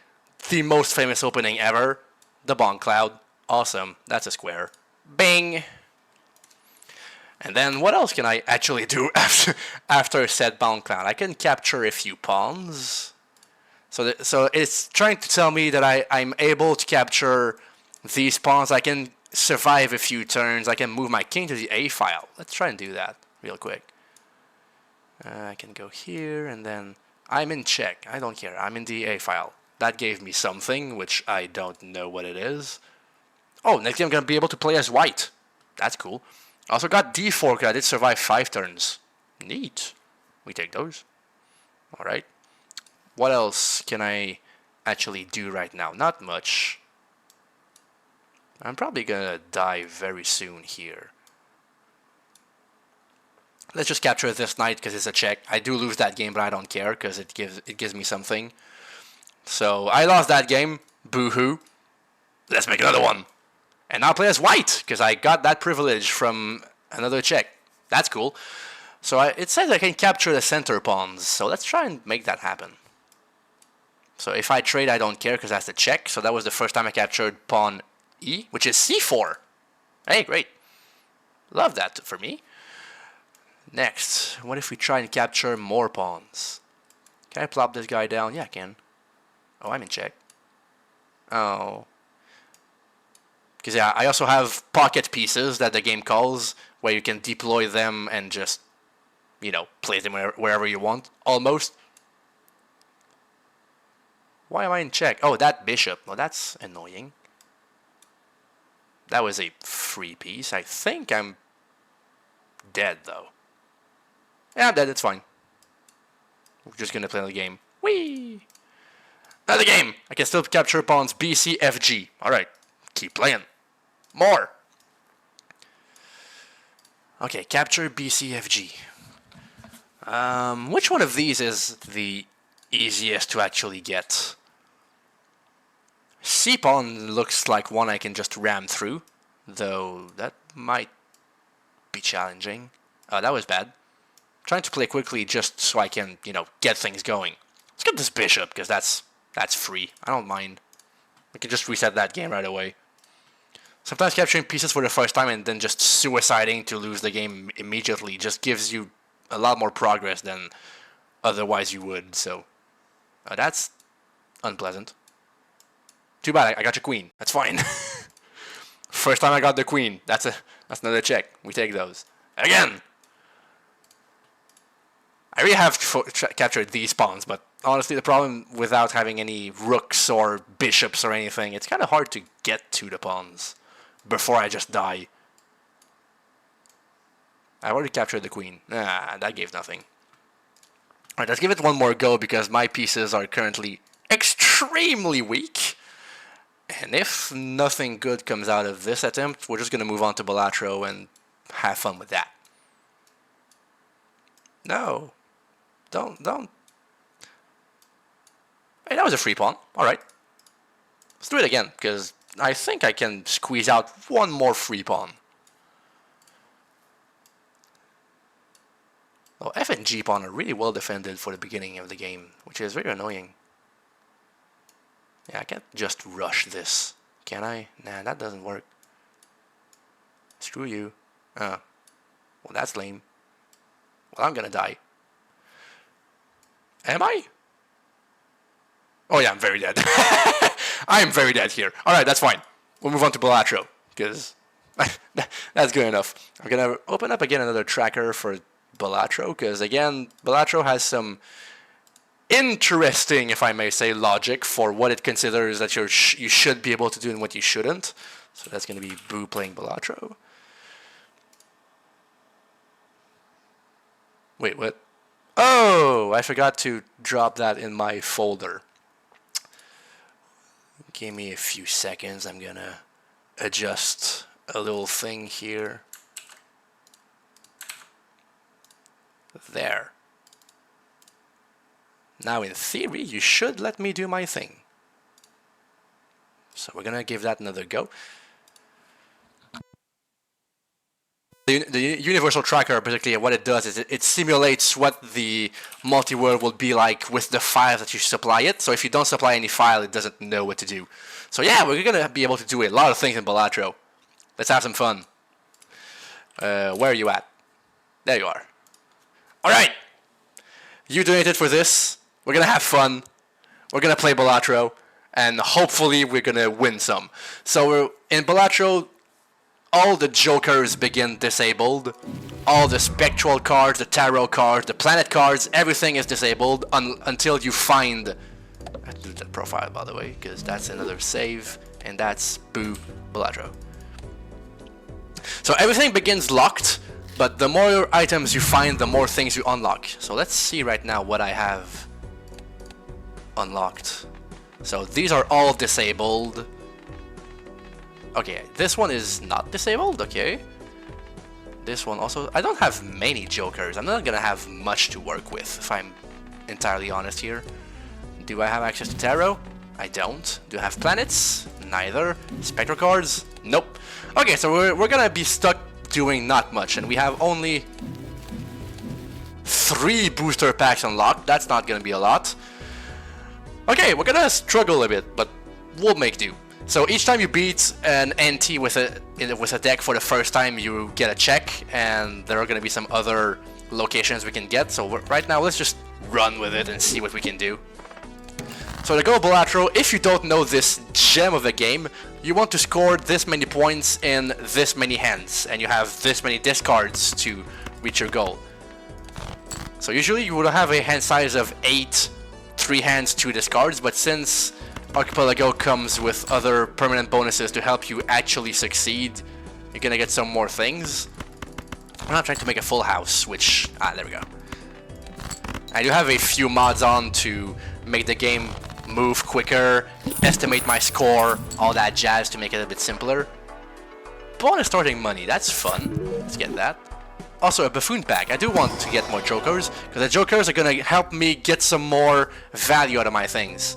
the most famous opening ever. The Bonk Cloud. Awesome. That's a square. Bing! And then what else can I actually do after said Bonk Cloud? I can capture a few pawns. So it's trying to tell me that I'm able to capture these pawns. I can survive a few turns, I can move my king to the A file. Let's try and do that real quick. I can go here, and then I'm in check. I don't care. I'm in the A file. That gave me something, which I don't know what it is. Oh, next game I'm going to be able to play as white. That's cool. I also got D4 because I did survive 5 turns. Neat. We take those. Alright. What else can I actually do right now? Not much. I'm probably gonna die very soon here. Let's just capture this knight because it's a check. I do lose that game, but I don't care because it gives me something. So I lost that game. Boo-hoo. Let's make another one. And now play as white because I got that privilege from another check. That's cool. So it says I can capture the center pawns. So let's try and make that happen. So if I trade, I don't care because that's the check. So that was the first time I captured pawn E, which is C4. Hey, great. Love that for me. Next, what if we try and capture more pawns? Can I plop this guy down? Yeah, I can. Oh, I'm in check. Oh. Because yeah, I also have pocket pieces that the game calls, where you can deploy them and just, you know, place them wherever you want, almost. Why am I in check? Oh, that bishop. Well, that's annoying. That was a free piece. I think I'm dead, though. Yeah, I'm dead. It's fine. We're just gonna play the game. Whee! Another game! I can still capture pawns B, C, F, G. Alright. Keep playing. More! Okay, capture B, C, F, G. Which one of these is the easiest to actually get? C pawn looks like one I can just ram through, though that might be challenging. Oh, that was bad. Trying to play quickly just so I can, you know, get things going. Let's get this bishop, because that's free. I don't mind. I can just reset that game right away. Sometimes capturing pieces for the first time and then just suiciding to lose the game immediately just gives you a lot more progress than otherwise you would, so that's unpleasant. Too bad, I got your queen. That's fine. First time I got the queen. That's another check. We take those. Again! I really have captured these pawns, but honestly the problem without having any rooks or bishops or anything, it's kind of hard to get to the pawns before I just die. I already captured the queen. Ah, that gave nothing. Alright, let's give it one more go because my pieces are currently extremely weak. And if nothing good comes out of this attempt, we're just going to move on to Balatro and have fun with that. No. Don't. Hey, that was a free pawn. Alright. Let's do it again, because I think I can squeeze out one more free pawn. Oh, F and G pawn are really well defended for the beginning of the game, which is very annoying. Yeah, I can't just rush this, can I? Nah, that doesn't work. Screw you. Well, that's lame. Well, I'm gonna die. Am I? Oh yeah, I'm very dead. I am very dead here. Alright, that's fine. We'll move on to Balatro, because that's good enough. I'm gonna open up again another tracker for Balatro, because again, Balatro has some interesting, if I may say, logic for what it considers that you should be able to do and what you shouldn't. So that's going to be Boo playing Balatro. Wait, what? Oh, I forgot to drop that in my folder. Give me a few seconds. I'm going to adjust a little thing here. There. Now, in theory, you should let me do my thing. So we're gonna give that another go. The universal tracker, basically, what it does is it simulates what the multi-world will be like with the files that you supply it. So if you don't supply any file, it doesn't know what to do. So yeah, we're gonna be able to do a lot of things in Balatro. Let's have some fun. Where are you at? There you are. Alright! You donated for this. We're gonna have fun. We're gonna play Balatro, and hopefully we're gonna win some. So we're in Balatro. all the jokers begin disabled. All the spectral cards, the tarot cards, the planet cards, everything is disabled until you find... I have to do that profile, by the way, because that's another save, and that's Boo Bellatrix. So everything begins locked, but the more items you find, the more things you unlock. So let's see right now what I have unlocked. So these are all disabled. Okay, this one is not disabled, okay. This one also... I don't have many jokers. I'm not gonna have much to work with, if I'm entirely honest here. Do I have access to tarot? I don't. Do I have planets? Neither. Spectral cards? Nope. Okay, so we're gonna be stuck doing not much, and we have only 3 booster packs unlocked. That's not gonna be a lot. Okay, we're gonna struggle a bit, but we'll make do. So each time you beat an NT with a deck for the first time, you get a check, and there are gonna be some other locations we can get. So right now, let's just run with it and see what we can do. So to go Bellatrix, if you don't know this gem of the game, you want to score this many points in this many hands, and you have this many discards to reach your goal. So usually you would have a hand size of 8, 3 hands, 2 discards, but since Archipelago comes with other permanent bonuses to help you actually succeed, you're gonna get some more things. I'm not trying to make a full house, which... there we go. I do have a few mods on to make the game move quicker, estimate my score, all that jazz to make it a bit simpler. Bonus starting money, that's fun. Let's get that. Also a buffoon pack. I do want to get more jokers, because the jokers are gonna help me get some more value out of my things.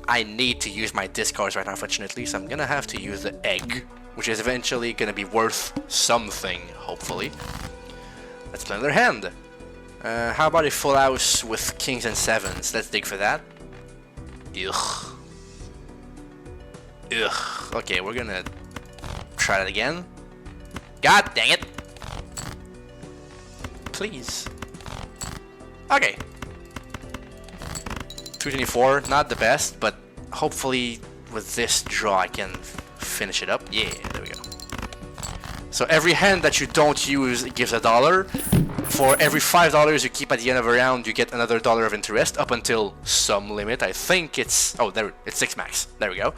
I need to use my discards right now, unfortunately, so I'm gonna have to use the egg, which is eventually gonna be worth something, hopefully. Let's play another hand. How about a full house with kings and sevens? Let's dig for that. Ugh. Ugh. Okay, we're gonna try that again. God dang it! Please. Okay. 224, not the best, but hopefully with this draw I can finish it up. Yeah, there we go. So every hand that you don't use gives $1. For every $5 you keep at the end of a round, you get another $1 of interest up until some limit. I think it's... oh, there, it's 6 max. There we go.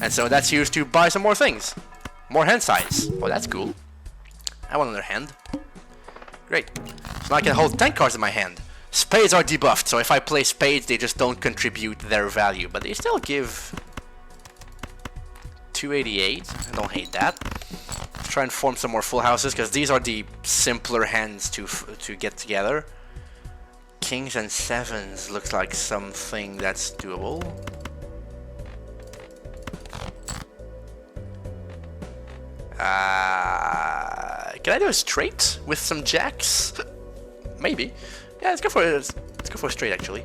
And so that's used to buy some more things. More hand size. Oh, that's cool. I want another hand. Great. So now I can hold 10 cards in my hand. Spades are debuffed, so if I play spades, they just don't contribute their value. But they still give 288. I don't hate that. Let's try and form some more full houses, because these are the simpler hands to get together. Kings and sevens looks like something that's doable. Can I do a straight with some jacks? Maybe. Yeah, let's go for a straight actually.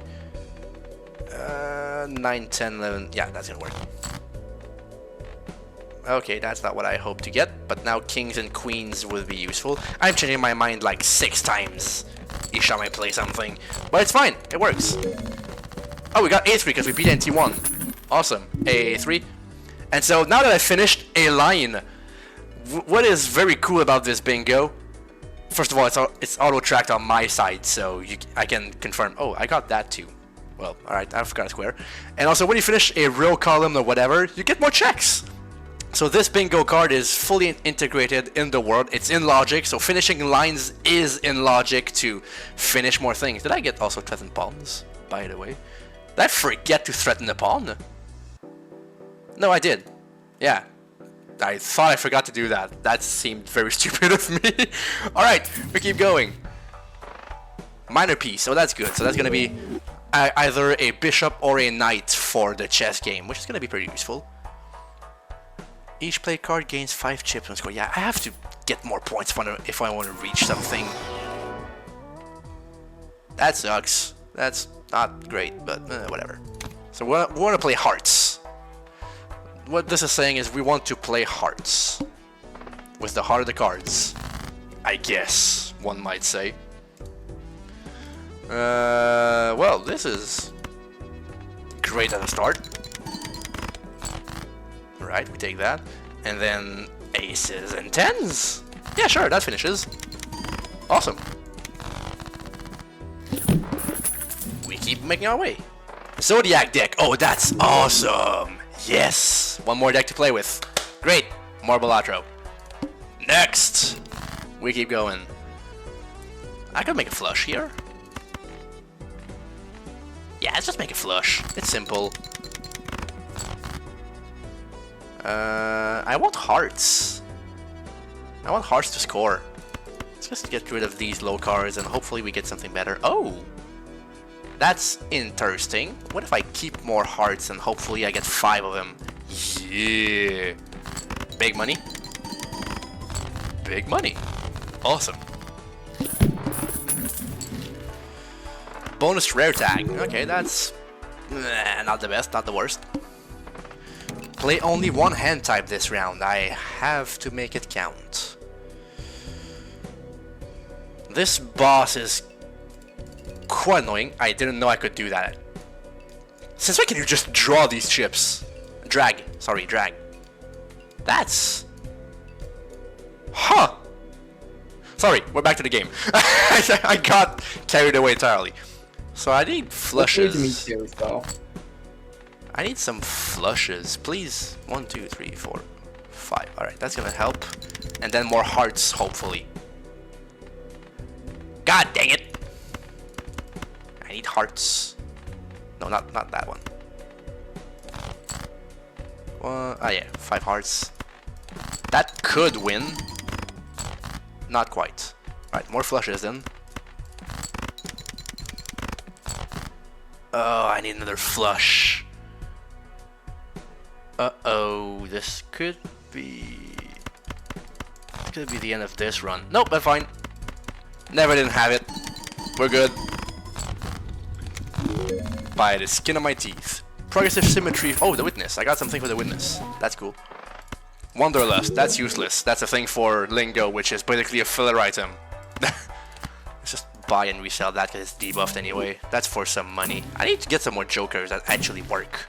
9, 10, 11. Yeah, that's gonna work. Okay, that's not what I hoped to get, but now kings and queens would be useful. I'm changing my mind like 6 times each time I play something, but it's fine. It works. Oh, we got A3 because we beat NT1. Awesome. A3. And so now that I finished a line, what is very cool about this bingo? First of all, it's auto-tracked on my side, so I can confirm. Oh, I got that too. Well, alright, I forgot a square. And also, when you finish a row, column, or whatever, you get more checks. So this bingo card is fully integrated in the world. It's in logic, so finishing lines is in logic to finish more things. Did I get also threatened pawns, by the way? Did I forget to threaten a pawn? No, I did. Yeah. I thought I forgot to do that. That seemed very stupid of me. Alright, we keep going. Minor piece, so that's good. So that's gonna be either a bishop or a knight for the chess game, which is gonna be pretty useful. Each play card gains 5 chips on score. Yeah, I have to get more points if I want to reach something. That sucks. That's not great, but whatever. So we want to play hearts. What this is saying is we want to play hearts. With the heart of the cards. I guess, one might say. Well, this is great at the start. Right, we take that. And then Aces and tens. Yeah, sure, that finishes. Awesome. We keep making our way. Zodiac deck. Oh, that's awesome. Yes. One more deck to play with. Great. More Balatro. Next. We keep going. I could make a flush here. Yeah, let's just make a flush. It's simple. I want hearts. I want hearts to score. Let's just get rid of these low cards and hopefully we get something better. Oh! That's interesting. What if I keep more hearts and hopefully I get 5 of them? Yeah! Big money. Big money. Awesome. Bonus rare tag. Okay, that's not the best, not the worst. Play only one hand type this round. I have to make it count. This boss is quite annoying. I didn't know I could do that. Since when can you just draw these chips? Drag. Sorry, drag. That's... Huh! Sorry, we're back to the game. I got carried away entirely. So I need flushes. Me too, so. I need some flushes, please. 1, 2, 3, 4, 5. Alright, that's gonna help. And then more hearts, hopefully. God dang it! I need hearts. No, not that one. Ah yeah, 5 hearts. That could win. Not quite. Alright, more flushes then. Oh, I need another flush. Uh-oh, this could be the end of this run. Nope, that's fine. Never didn't have it. We're good. By the skin of my teeth. Progressive symmetry. Oh, the witness. I got something for the witness. That's cool. Wanderlust. That's useless. That's a thing for lingo, which is basically a filler item. Let's just buy and resell that because it's debuffed anyway. That's for some money. I need to get some more jokers that actually work.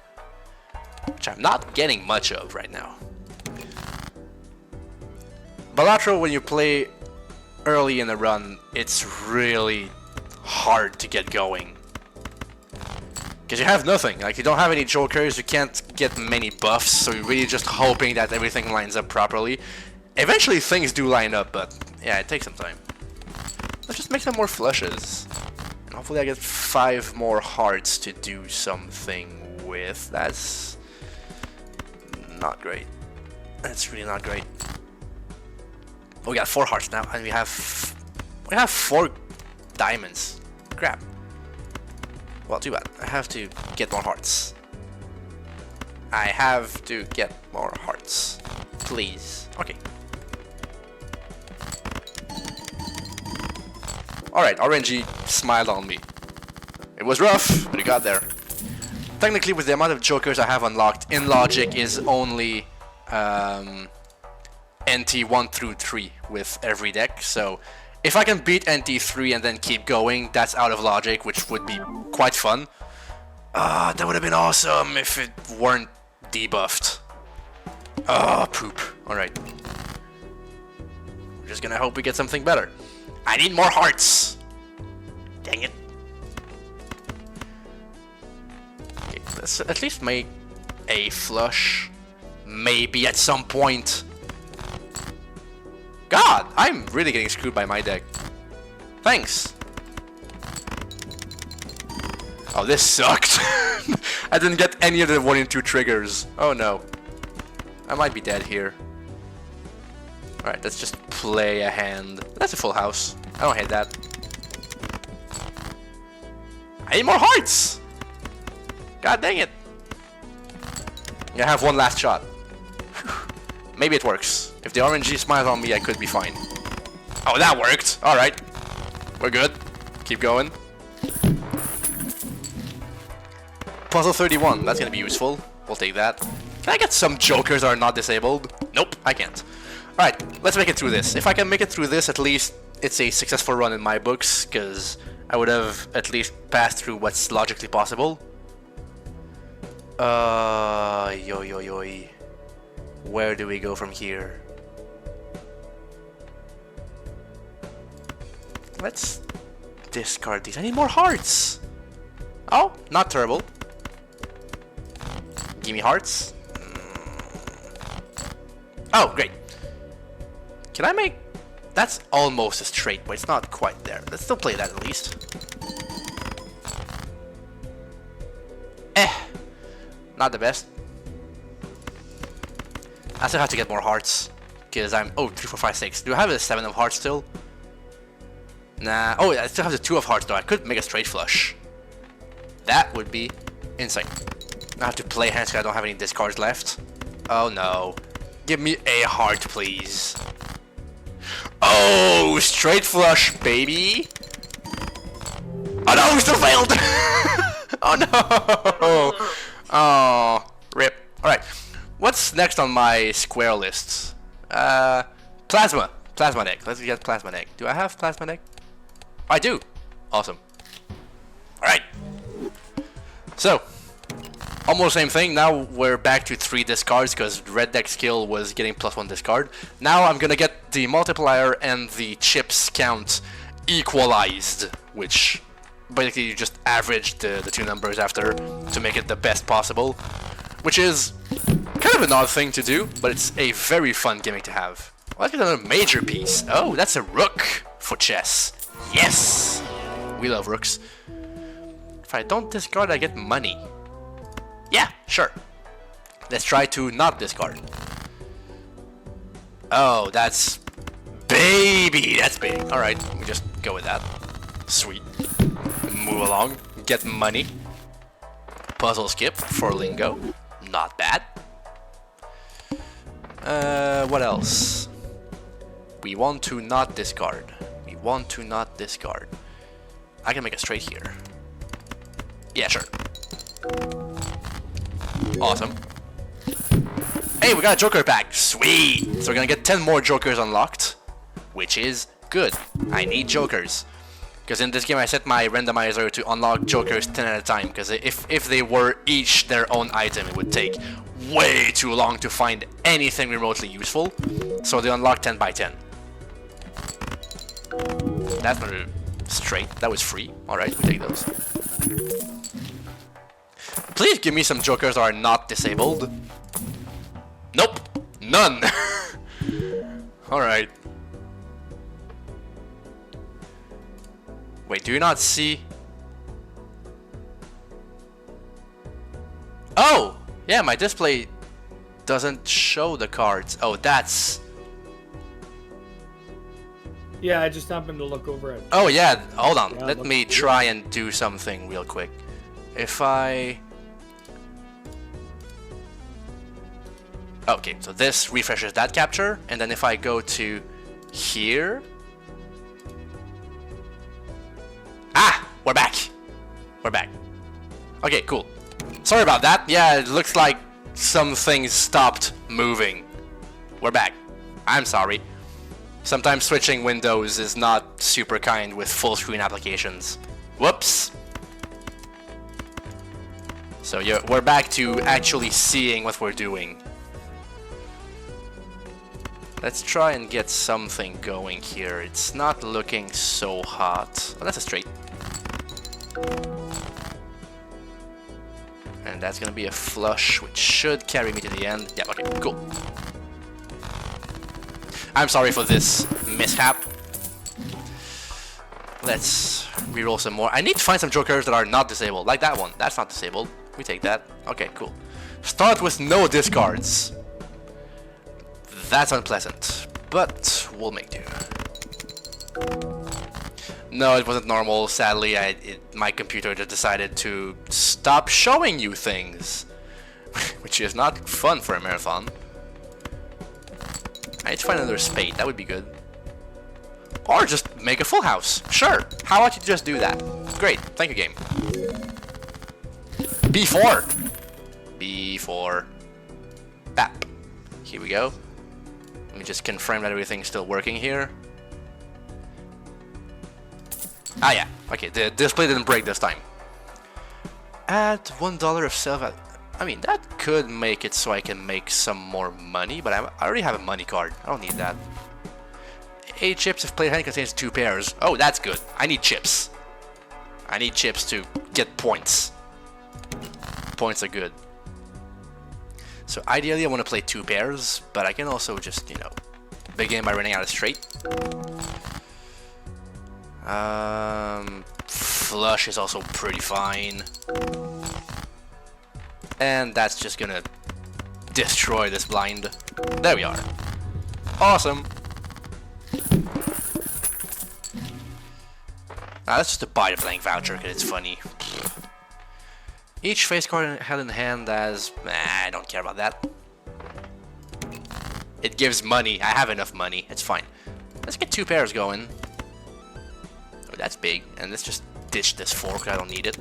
Which I'm not getting much of right now. Balatro, when you play early in the run, it's really hard to get going. Because you have nothing, like you don't have any jokers, you can't get many buffs, so you're really just hoping that everything lines up properly. Eventually things do line up, but yeah, it takes some time. Let's just make some more flushes. And hopefully I get 5 more hearts to do something with. That's not great. That's really not great. Oh, we got 4 hearts now, and we have 4 diamonds. Crap. Well, too bad. I have to get more hearts. I have to get more hearts. Please. Okay. Alright, RNG smiled on me. It was rough, but it got there. Technically, with the amount of jokers I have unlocked, in logic is only NT 1 through 3 with every deck. So if I can beat NT 3 and then keep going, that's out of logic, which would be quite fun. That would have been awesome if it weren't debuffed. Poop. Alright. We're just gonna hope we get something better. I need more hearts! Dang it. Okay, let's at least make a flush. Maybe at some point. God, I'm really getting screwed by my deck. Thanks. Oh, this sucked. I didn't get any of the 1 and 2 triggers. Oh no. I might be dead here. Alright, let's just play a hand. That's a full house. I don't hate that. I need more hearts! God dang it. I have one last shot. Maybe it works. If the RNG smiles on me, I could be fine. Oh, that worked. Alright. We're good. Keep going. Puzzle 31. That's gonna be useful. We'll take that. Can I get some jokers that are not disabled? Nope, I can't. Alright, let's make it through this. If I can make it through this, at least it's a successful run in my books, because I would have at least passed through what's logically possible. Yo. Where do we go from here? Let's discard these. I need more hearts. Oh, not terrible. Give me hearts. Oh, great. Can I make... That's almost a straight, but it's not quite there. Let's still play that at least. Not the best. I still have to get more hearts. Because I'm... Oh, 3, 4, 5, 6. Do I have a 7 of hearts still? Nah. Oh, I still have the 2 of hearts though. I could make a straight flush. That would be insane. I have to play hands because I don't have any discards left. Oh no. Give me a heart, please. Oh, straight flush, baby. Oh no, we still failed. Oh no. Oh, rip. Alright. What's next on my square list? Plasma. Plasma deck. Let's get plasma deck. Do I have plasma deck? I do. Awesome. Alright. So, almost same thing. Now we're back to 3 discards because red deck skill was getting +1 discard. Now I'm gonna get the multiplier and the chips count equalized, which basically you just average the 2 numbers after to make it the best possible, which is kind of an odd thing to do, but it's a very fun gimmick to have. Let's get another major piece. Oh, that's a rook for chess. Yes! We love rooks. If I don't discard, I get money. Yeah, sure. Let's try to not discard. Oh, that's... Baby! That's big. Alright, we just go with that. Sweet. Move along. Get money. Puzzle skip for lingo. Not bad. What else? We want to not discard. We want to not discard. I can make a straight here. Yeah, sure. Awesome. Hey, we got a joker pack. Sweet! So we're gonna get 10 more jokers unlocked, which is good. I need jokers. Because in this game I set my randomizer to unlock jokers 10 at a time, because if they were each their own item, it would take way too long to find anything remotely useful. So they unlock 10 by 10. That's not straight. That was free. Alright, we take those. Please give me some jokers that are not disabled. Nope. None. Alright. Wait, do you not see? Oh! Yeah, my display doesn't show the cards. Oh, that's... Yeah, I just happened to look over it. Oh yeah, hold on. Yeah, Let me try and do something real quick. If I... Okay, so this refreshes that capture, and then if I go to here... Ah! We're back! We're back. Okay, cool. Sorry about that. Yeah, it looks like some things stopped moving. We're back. I'm sorry. Sometimes switching windows is not super kind with full screen applications. Whoops! So yeah, we're back to actually seeing what we're doing. Let's try and get something going here. It's not looking so hot. Oh, that's a straight. And that's gonna be a flush, which should carry me to the end. Yeah, okay, cool. I'm sorry for this mishap. Let's reroll some more. I need to find some jokers that are not disabled, like that one. That's not disabled. We take that. Okay, cool. Start with no discards. That's unpleasant, but we'll make do. No, it wasn't normal. Sadly, my computer just decided to stop showing you things, which is not fun for a marathon. I need to find another spade. That would be good. Or just make a full house. Sure. How about you just do that? Great. Thank you, game. B4. B4. Bap. Here we go. Let me just confirm that everything's still working here. Ah, yeah. Okay, the display didn't break this time. Add $1 of self... I mean, that could make it so I can make some more money, but I already have a money card. I don't need that. 8 chips if played hand contains 2 pairs. Oh, that's good. I need chips. I need chips to get points. Points are good. So ideally I want to play 2 pairs, but I can also just, you know, begin by running out of straight. Flush is also pretty fine. And that's just gonna destroy this blind. There we are. Awesome. Now that's just to buy the blank voucher because it's funny. Each face card held in hand as... I don't care about that. It gives money. I have enough money. It's fine. Let's get 2 pairs going. Oh, that's big. And let's just ditch this 4 because I don't need it.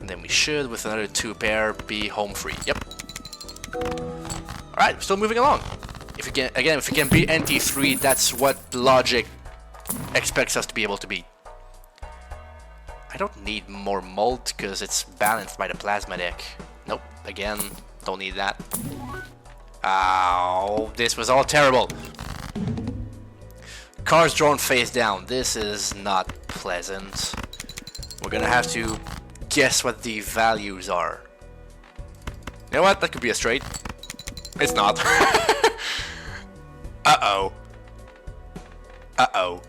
And then we should, with another 2 pair, be home free. Yep. Alright, still moving along. If we can beat NT3, that's what logic expects us to be able to beat. I don't need more mold because it's balanced by the plasma deck. Nope, again, don't need that. Ow, this was all terrible. Cards drawn face down. This is not pleasant. We're gonna have to guess what the values are. You know what? That could be a straight. It's not. Uh-oh. Uh-oh.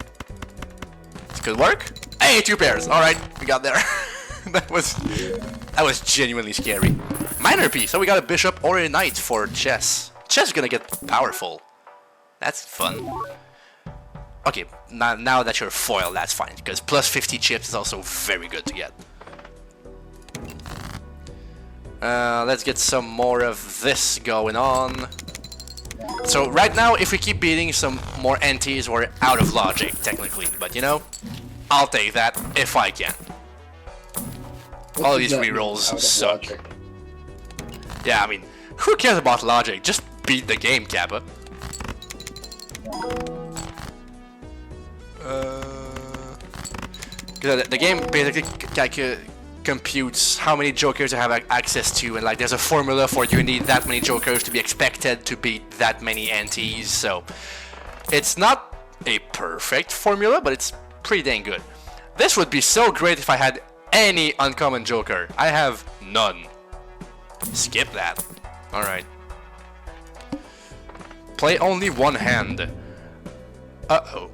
This could work. Hey, 2 pairs. Alright, we got there. that was genuinely scary. Minor piece. So we got a bishop or a knight for chess. Chess is gonna get powerful. That's fun. Okay, now that you're foil, that's fine. Because plus 50 chips is also very good to get. Let's get some more of this going on. So right now, if we keep beating some more NTs, we're out of logic, technically. But you know, I'll take that if I can. All these rerolls suck. Logic? Yeah, I mean, who cares about logic? Just beat the game, Kappa. The game basically computes how many jokers you have access to, and like there's a formula for you need that many jokers to be expected to beat that many NTs. So it's not a perfect formula, but it's pretty dang good. This would be so great if I had any uncommon joker. I have none. Skip that. Alright. Play only 1 hand. Uh-oh.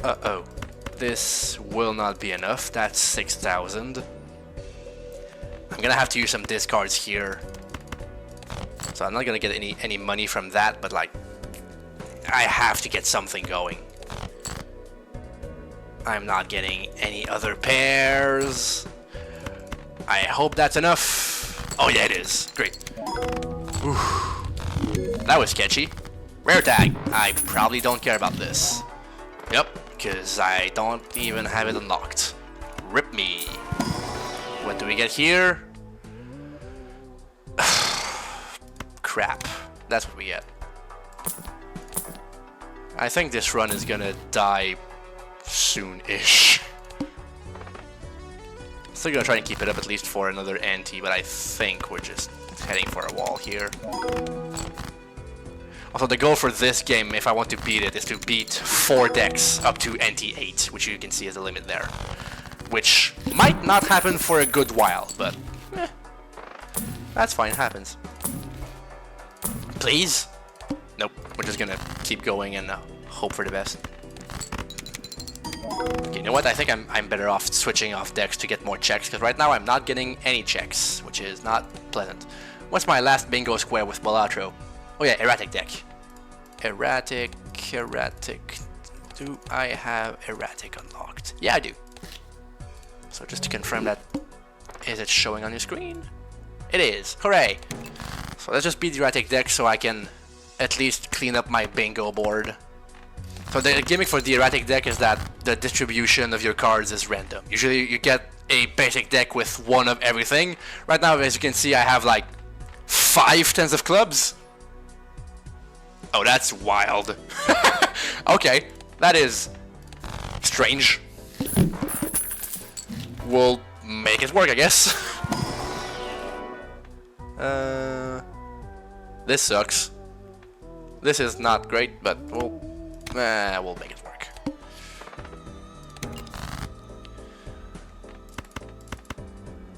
Uh-oh. This will not be enough. That's 6,000. I'm gonna have to use some discards here. So I'm not gonna get any money from that, but like, I have to get something going. I'm not getting any other pairs. I hope that's enough. Oh yeah, it is. Great. Oof. That was sketchy. Rare tag. I probably don't care about this. Yep, because I don't even have it unlocked. Rip me. What do we get here? Crap. That's what we get. I think this run is gonna die soon-ish. Still gonna try and keep it up at least for another ante, but I think we're just heading for a wall here. Also, the goal for this game, if I want to beat it, is to beat 4 decks up to NT8, which you can see as the limit there. Which might not happen for a good while, but that's fine, it happens. Please? Nope, we're just gonna keep going and hope for the best. Okay, you know what? I think I'm better off switching off decks to get more checks, because right now I'm not getting any checks, which is not pleasant. What's my last bingo square with Balatro? Oh yeah, erratic deck. Erratic. Do I have erratic unlocked? Yeah, I do. So just to confirm that, is it showing on your screen? It is. Hooray! So let's just beat the erratic deck so I can at least clean up my bingo board. So the gimmick for the erratic deck is that the distribution of your cards is random. Usually you get a basic deck with 1 of everything. Right now, as you can see, I have like 5 tens of clubs. Oh, that's wild. Okay, that is strange. We'll make it work, I guess. This sucks. This is not great, but we'll make it work.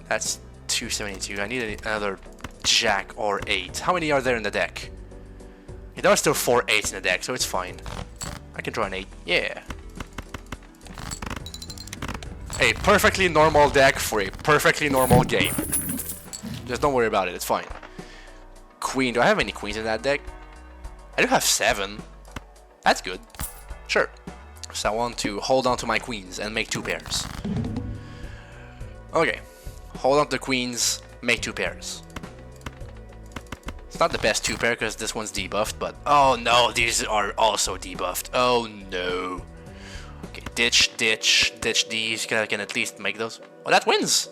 That's 272. I need another jack or 8. How many are there in the deck? Yeah, there are still 4 8s in the deck, so it's fine. I can draw an 8. Yeah. A perfectly normal deck for a perfectly normal game. Just don't worry about it, it's fine. Queen. Do I have any queens in that deck? I do have 7. That's good. Sure. So I want to hold on to my queens and make 2 pairs. Okay. Hold on to the queens, make 2 pairs. It's not the best 2 pair because this one's debuffed, but oh no, these are also debuffed. Oh no. Okay, ditch these. I can at least make those. Oh, that wins.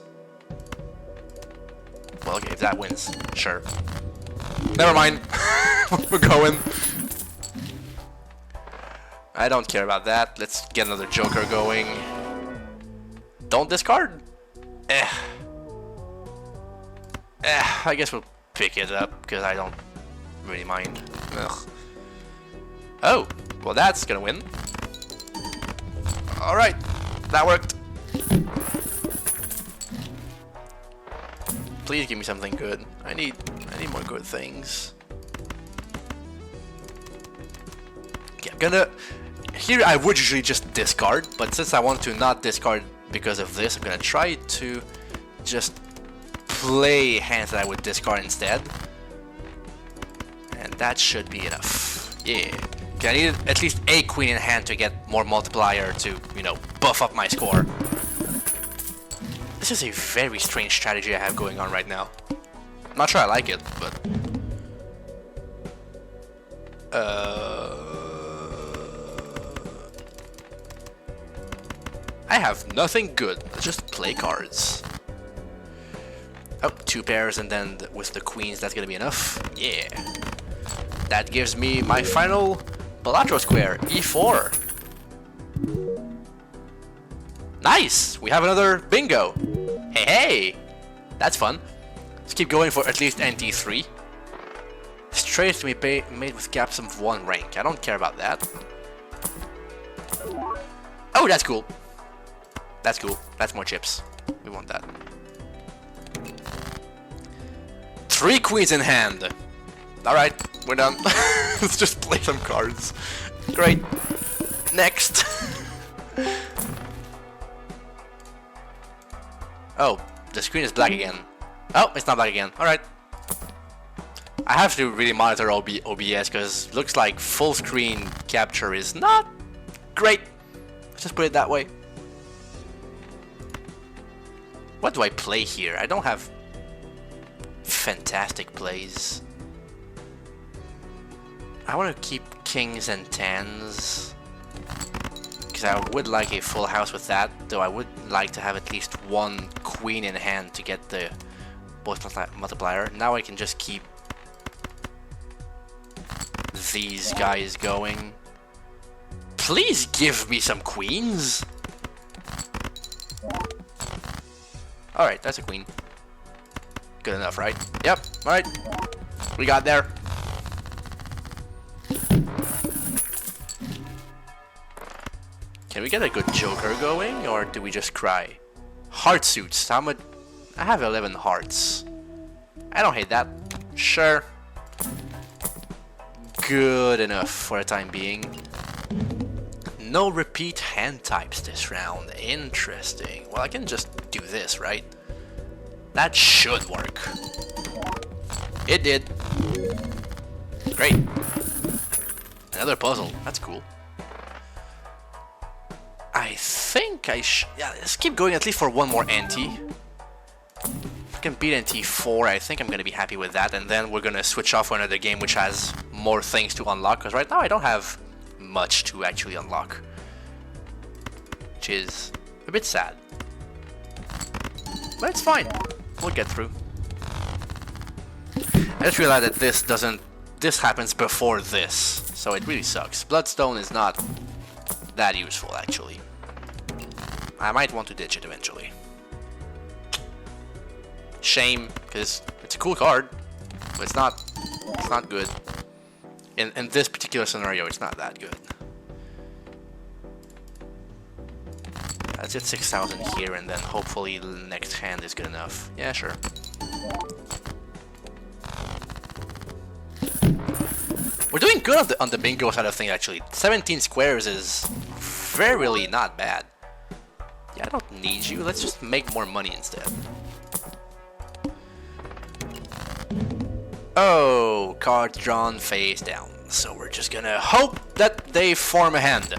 Well, okay, if that wins, sure. Never mind. We're going. I don't care about that. Let's get another Joker going. Don't discard. I guess we'll pick it up because I don't really mind. Ugh. Oh, well that's gonna win. All right, that worked. Please give me something good. I need more good things. Okay, I'm gonna. Here I would usually just discard, but since I want to not discard because of this, I'm gonna try to just play hands that I would discard instead. And that should be enough. Yeah. Okay, I need at least a queen in hand to get more multiplier to, you know, buff up my score. This is a very strange strategy I have going on right now. I'm not sure I like it, but... I have nothing good. Let's just play cards. Oh, 2 pairs, and then with the queens, that's gonna be enough. Yeah. That gives me my final Balatro square, E4. Nice! We have another bingo. Hey, hey! That's fun. Let's keep going for at least NT3. Trades can be made with caps of 1 rank. I don't care about that. Oh, that's cool. That's cool. That's more chips. We want that. 3 queens in hand. Alright, we're done. Let's just play some cards. Great. Next. Oh, the screen is black again. Oh, it's not black again. Alright. I have to really monitor OBS because looks like full screen capture is not great. Let's just put it that way. What do I play here? I don't have fantastic plays. I want to keep kings and tens because I would like a full house with that, though I would like to have at least 1 queen in hand to get the both multiplier. Now I can just keep these guys going. Please give me some queens. Alright, that's a queen. Good enough, right? Yep, alright. We got there. Can we get a good Joker going, or do we just cry? Heart suits. How much? I have 11 hearts. I don't hate that. Sure. Good enough for the time being. No repeat hand types this round. Interesting. Well, I can just do this, right? That should work. It did. Great. Another puzzle. That's cool. I think I should... Yeah, let's keep going at least for 1 more NT. If I can beat NT4, I think I'm going to be happy with that. And then we're going to switch off for another game which has more things to unlock. Because right now I don't have much to actually unlock. Which is a bit sad. But it's fine. We'll get through. I just realized that this doesn't... This happens before this. So it really sucks. Bloodstone is not that useful, actually. I might want to ditch it eventually. Shame, because it's a cool card, but it's not good. In this particular scenario, it's not that good. Let's get 6,000 here, and then hopefully the next hand is good enough. Yeah, sure. We're doing good on the bingo side of things, actually. 17 squares is very not bad. Yeah, I don't need you. Let's just make more money instead. Oh, cards drawn face down. So we're just gonna hope that they form a hand.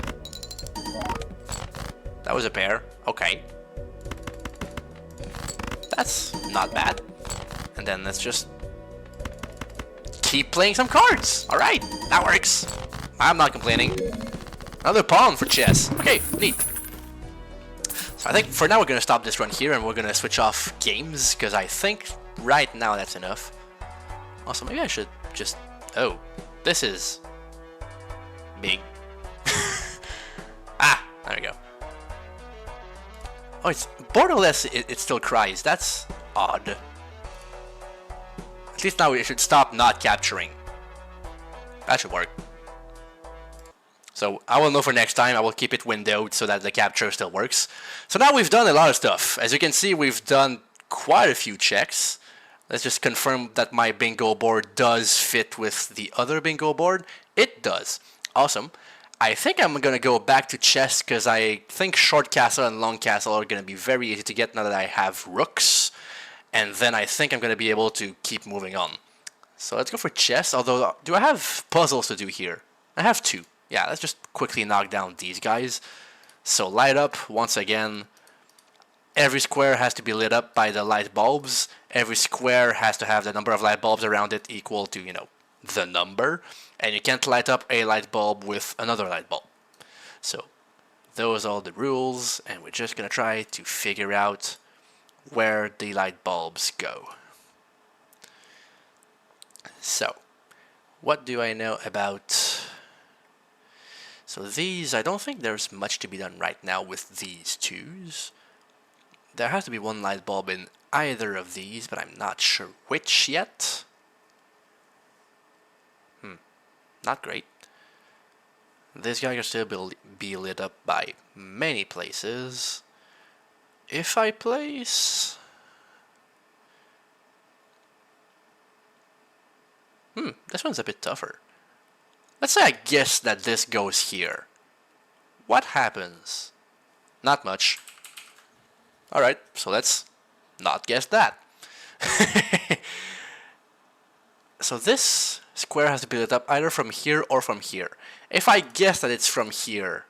That was a pair. Okay. That's not bad. And then let's just keep playing some cards. Alright, that works. I'm not complaining. Another pawn for chess. Okay, neat. So I think for now we're gonna stop this run here and we're gonna switch off games, because I think right now that's enough. Also, maybe I should just... Oh, this is big. Ah, there we go. Oh, it's borderless. It still cries. That's odd. At least now we should stop not capturing. That should work. So I will know for next time. I will keep it windowed so that the capture still works. So now we've done a lot of stuff. As you can see, we've done quite a few checks. Let's just confirm that my bingo board does fit with the other bingo board. It does. Awesome. I think I'm going to go back to chess because I think short castle and long castle are going to be very easy to get now that I have rooks. And then I think I'm going to be able to keep moving on. So let's go for chess. Although, do I have puzzles to do here? I have 2. Yeah, let's just quickly knock down these guys. So light up once again. Every square has to be lit up by the light bulbs. Every square has to have the number of light bulbs around it equal to, you know, the number. And you can't light up a light bulb with another light bulb. So those are all the rules, and we're just gonna try to figure out where the light bulbs go. So, what do I know about... So these, I don't think there's much to be done right now with these twos. There has to be one light bulb in either of these, but I'm not sure which yet. Not great. This guy can still be lit up by many places. If I place... this one's a bit tougher. Let's say I guess that this goes here. What happens? Not much. Alright, so let's not guess that. So this square has to be lit up either from here or from here. If I guess that it's from here,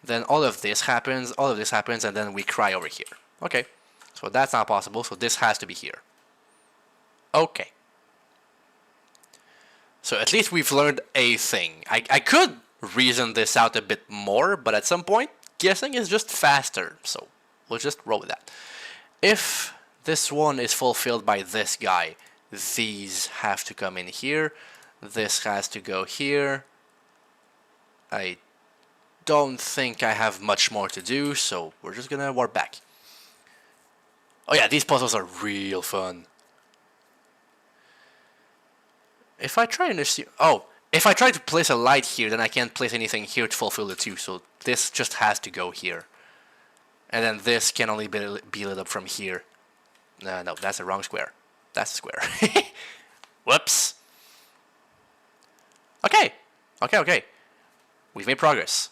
then all of this happens, and then we cry over here. Okay, so that's not possible, so this has to be here. Okay. So at least we've learned a thing. I could reason this out a bit more, but at some point, guessing is just faster, so we'll just roll with that. If this one is fulfilled by this guy, these have to come in here. This has to go here. I don't think I have much more to do, so we're just gonna warp back. Oh yeah, these puzzles are real fun. If I try and assume... Oh, if I try to place a light here, then I can't place anything here to fulfill the 2, so this just has to go here. And then this can only be lit up from here. No, that's the wrong square. That's the square. Whoops. Okay. We've made progress.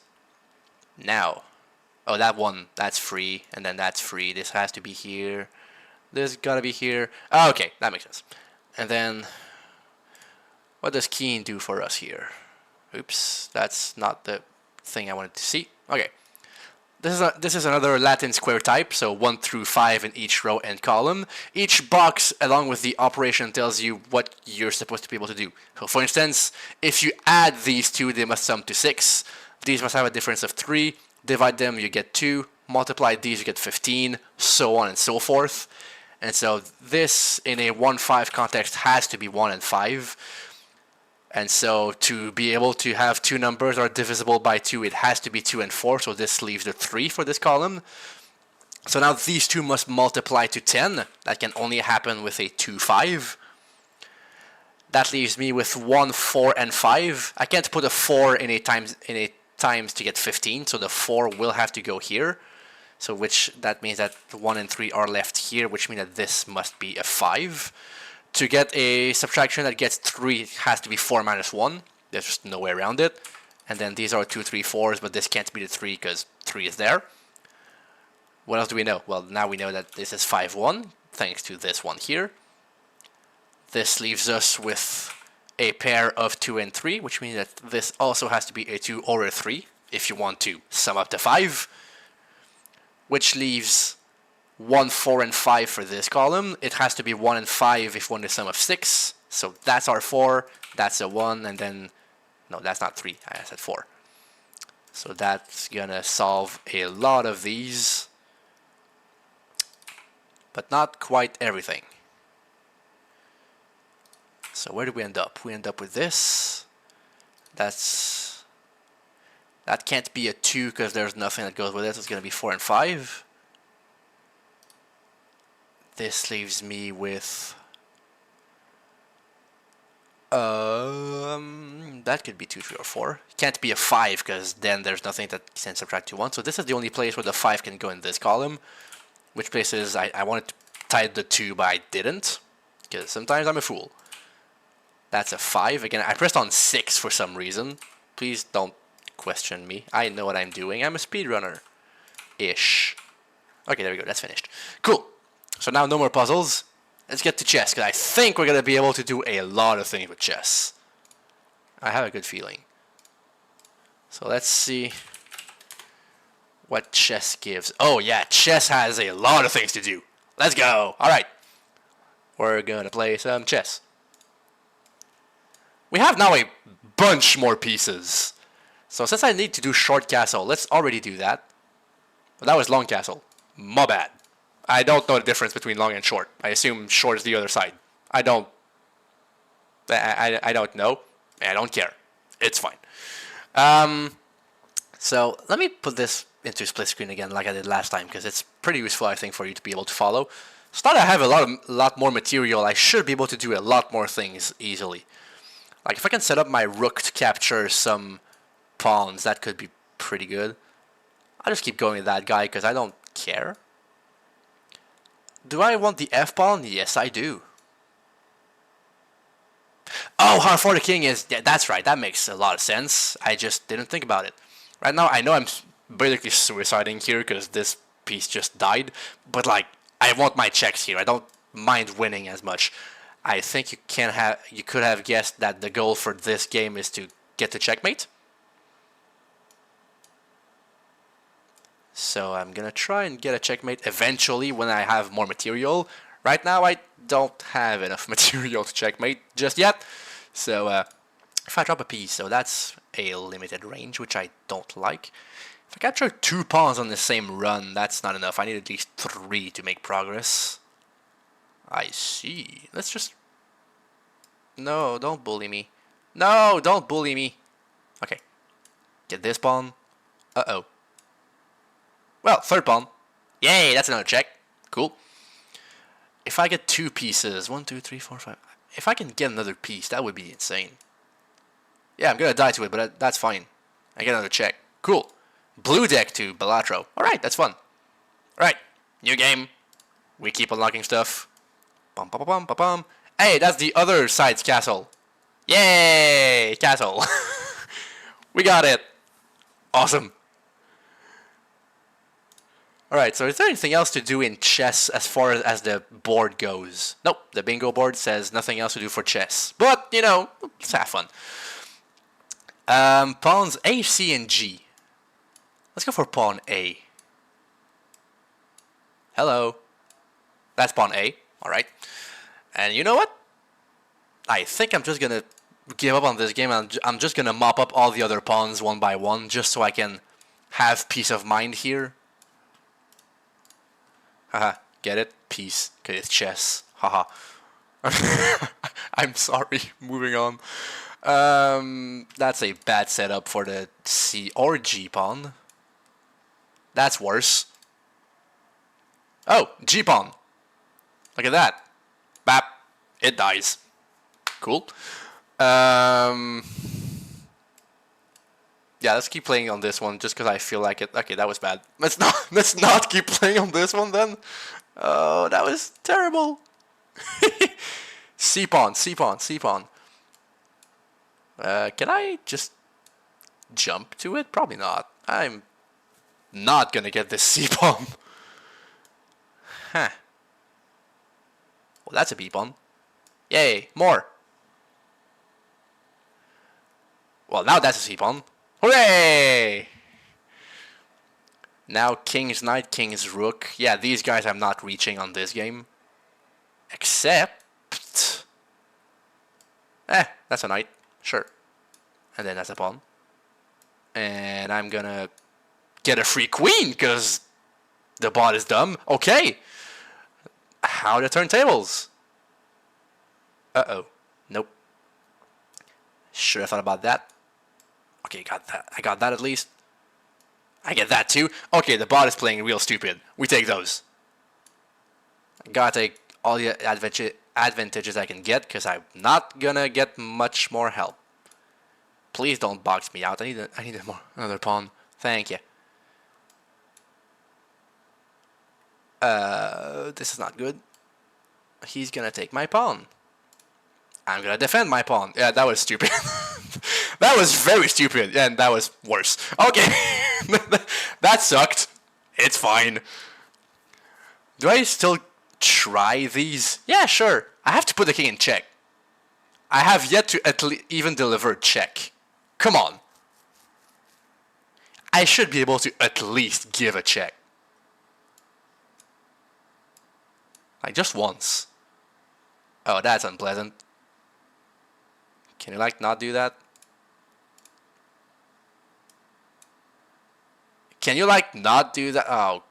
Now. Oh, that one, that's free. And then that's free. This has to be here. This gotta be here. Oh, okay, that makes sense. And then... What does Keen do for us here? Oops, that's not the thing I wanted to see. Okay. This is another Latin square type, so 1 through 5 in each row and column. Each box, along with the operation, tells you what you're supposed to be able to do. So, for instance, if you add these two, they must sum to 6. These must have a difference of 3. Divide them, you get 2. Multiply these, you get 15. So on and so forth. And so this, in a 1-5 context, has to be 1 and 5. And so to be able to have 2 numbers are divisible by 2, it has to be 2 and 4, so this leaves the 3 for this column. So now these two must multiply to 10. That can only happen with a 2-5. That leaves me with 1, 4, and 5. I can't put a 4 in a times to get 15, so the 4 will have to go here. So that means that 1 and 3 are left here, which means that this must be a 5. To get a subtraction that gets 3, it has to be 4 minus 1. There's just no way around it. And then these are 2, 3, 4s, but this can't be the 3 because 3 is there. What else do we know? Well, now we know that this is 5, 1, thanks to this one here. This leaves us with a pair of 2 and 3, which means that this also has to be a 2 or a 3, if you want to sum up to 5. Which leaves 1, 4, and 5 for this column. It has to be 1 and 5 if one is sum of 6. So that's our 4, that's a 1, and then... No, that's not 3, I said 4. So that's gonna solve a lot of these. But not quite everything. So where do we end up? We end up with this. That can't be a 2 because there's nothing that goes with it. So it's going to be 4 and 5. This leaves me with... that could be 2, 3, or 4. It can't be a 5 because then there's nothing that can subtract to 1. So this is the only place where the 5 can go in this column. Which places I wanted to tie the 2, but I didn't. Because sometimes I'm a fool. That's a 5. Again, I pressed on 6 for some reason. Please don't question me. I know what I'm doing. I'm a speedrunner. Ish. Okay, there we go. That's finished. Cool. So now no more puzzles. Let's get to chess, because I think we're going to be able to do a lot of things with chess. I have a good feeling. So let's see what chess gives. Oh yeah, chess has a lot of things to do. Let's go. Alright. We're going to play some chess. We have now a bunch more pieces. So since I need to do short castle, let's already do that. But that was long castle. My bad. I don't know the difference between long and short. I assume short is the other side. I don't know. I don't care. It's fine. So let me put this into split screen again like I did last time, because it's pretty useful, I think, for you to be able to follow. So now that I have a lot more material, I should be able to do a lot more things easily. Like if I can set up my rook to capture some pawns, that could be pretty good. I'll just keep going with that guy because I don't care. Do I want the F pawn? Yes, I do. Oh, how far the king is. Yeah, that's right. That makes a lot of sense. I just didn't think about it. Right now, I know I'm basically suiciding here because this piece just died. But like, I want my checks here. I don't mind winning as much. I think you could have guessed that the goal for this game is to get the checkmate. So I'm gonna try and get a checkmate eventually when I have more material. Right now I don't have enough material to checkmate just yet. So if I drop a piece, so that's a limited range, which I don't like. If I capture 2 pawns on the same run, that's not enough. I need at least 3 to make progress. I see. Let's just... No, don't bully me. No, don't bully me. Okay. Get this pawn. Uh-oh. Well, 3rd pawn. Yay, that's another check. Cool. If I get 2 pieces, 1, 2, 3, 4, 5. If I can get another piece, that would be insane. Yeah, I'm gonna die to it, but that's fine. I get another check. Cool. Blue deck to Balatro. Alright, that's fun. Alright, new game. We keep unlocking stuff. Bum, bum, bum, bum, bum. Hey, that's the other side's castle. Yay! Castle. We got it. Awesome. Alright, so is there anything else to do in chess as far as the board goes? Nope, the bingo board says nothing else to do for chess. But, you know, let's have fun. Pawns A, C, and G. Let's go for pawn A. Hello. That's pawn A. Alright. And you know what? I think I'm just gonna give up on this game and I'm just gonna mop up all the other pawns one by one just so I can have peace of mind here. Haha, get it? Peace, because it's chess. Haha. I'm sorry, moving on. That's a bad setup for the C or G pawn. That's worse. Oh, G pawn. Look at that. Bap. It dies. Cool. Yeah, let's keep playing on this one just because I feel like it. Okay, that was bad. Let's not keep playing on this one then. Oh, that was terrible. C-pawn. Can I just jump to it? Probably not. I'm not gonna get this C-pawn. Huh. Well, that's a B-pawn. Yay, more. Well, now that's a C-pawn. Hooray! Now King's Knight, King's Rook. Yeah, these guys I'm not reaching on this game. Except... that's a knight. Sure. And then that's a pawn. And I'm gonna get a free queen, because the bot is dumb. Okay. How to turn tables? Uh-oh. Nope. Should have thought about that. Okay, got that. I got that at least. I get that too. Okay, the bot is playing real stupid. We take those. I gotta take all the advantages I can get, because I'm not gonna get much more help. Please don't box me out. I need another pawn. Thank you. This is not good. He's gonna take my pawn. I'm gonna defend my pawn. Yeah, that was stupid. That was very stupid, and that was worse. Okay. That sucked. It's fine. Do I still try these? Yeah, sure. I have to put the king in check. I have yet to even deliver check. Come on. I should be able to at least give a check. Like, just once. Oh, that's unpleasant. Can you, like, not do that? Can you, like, not do that? Oh.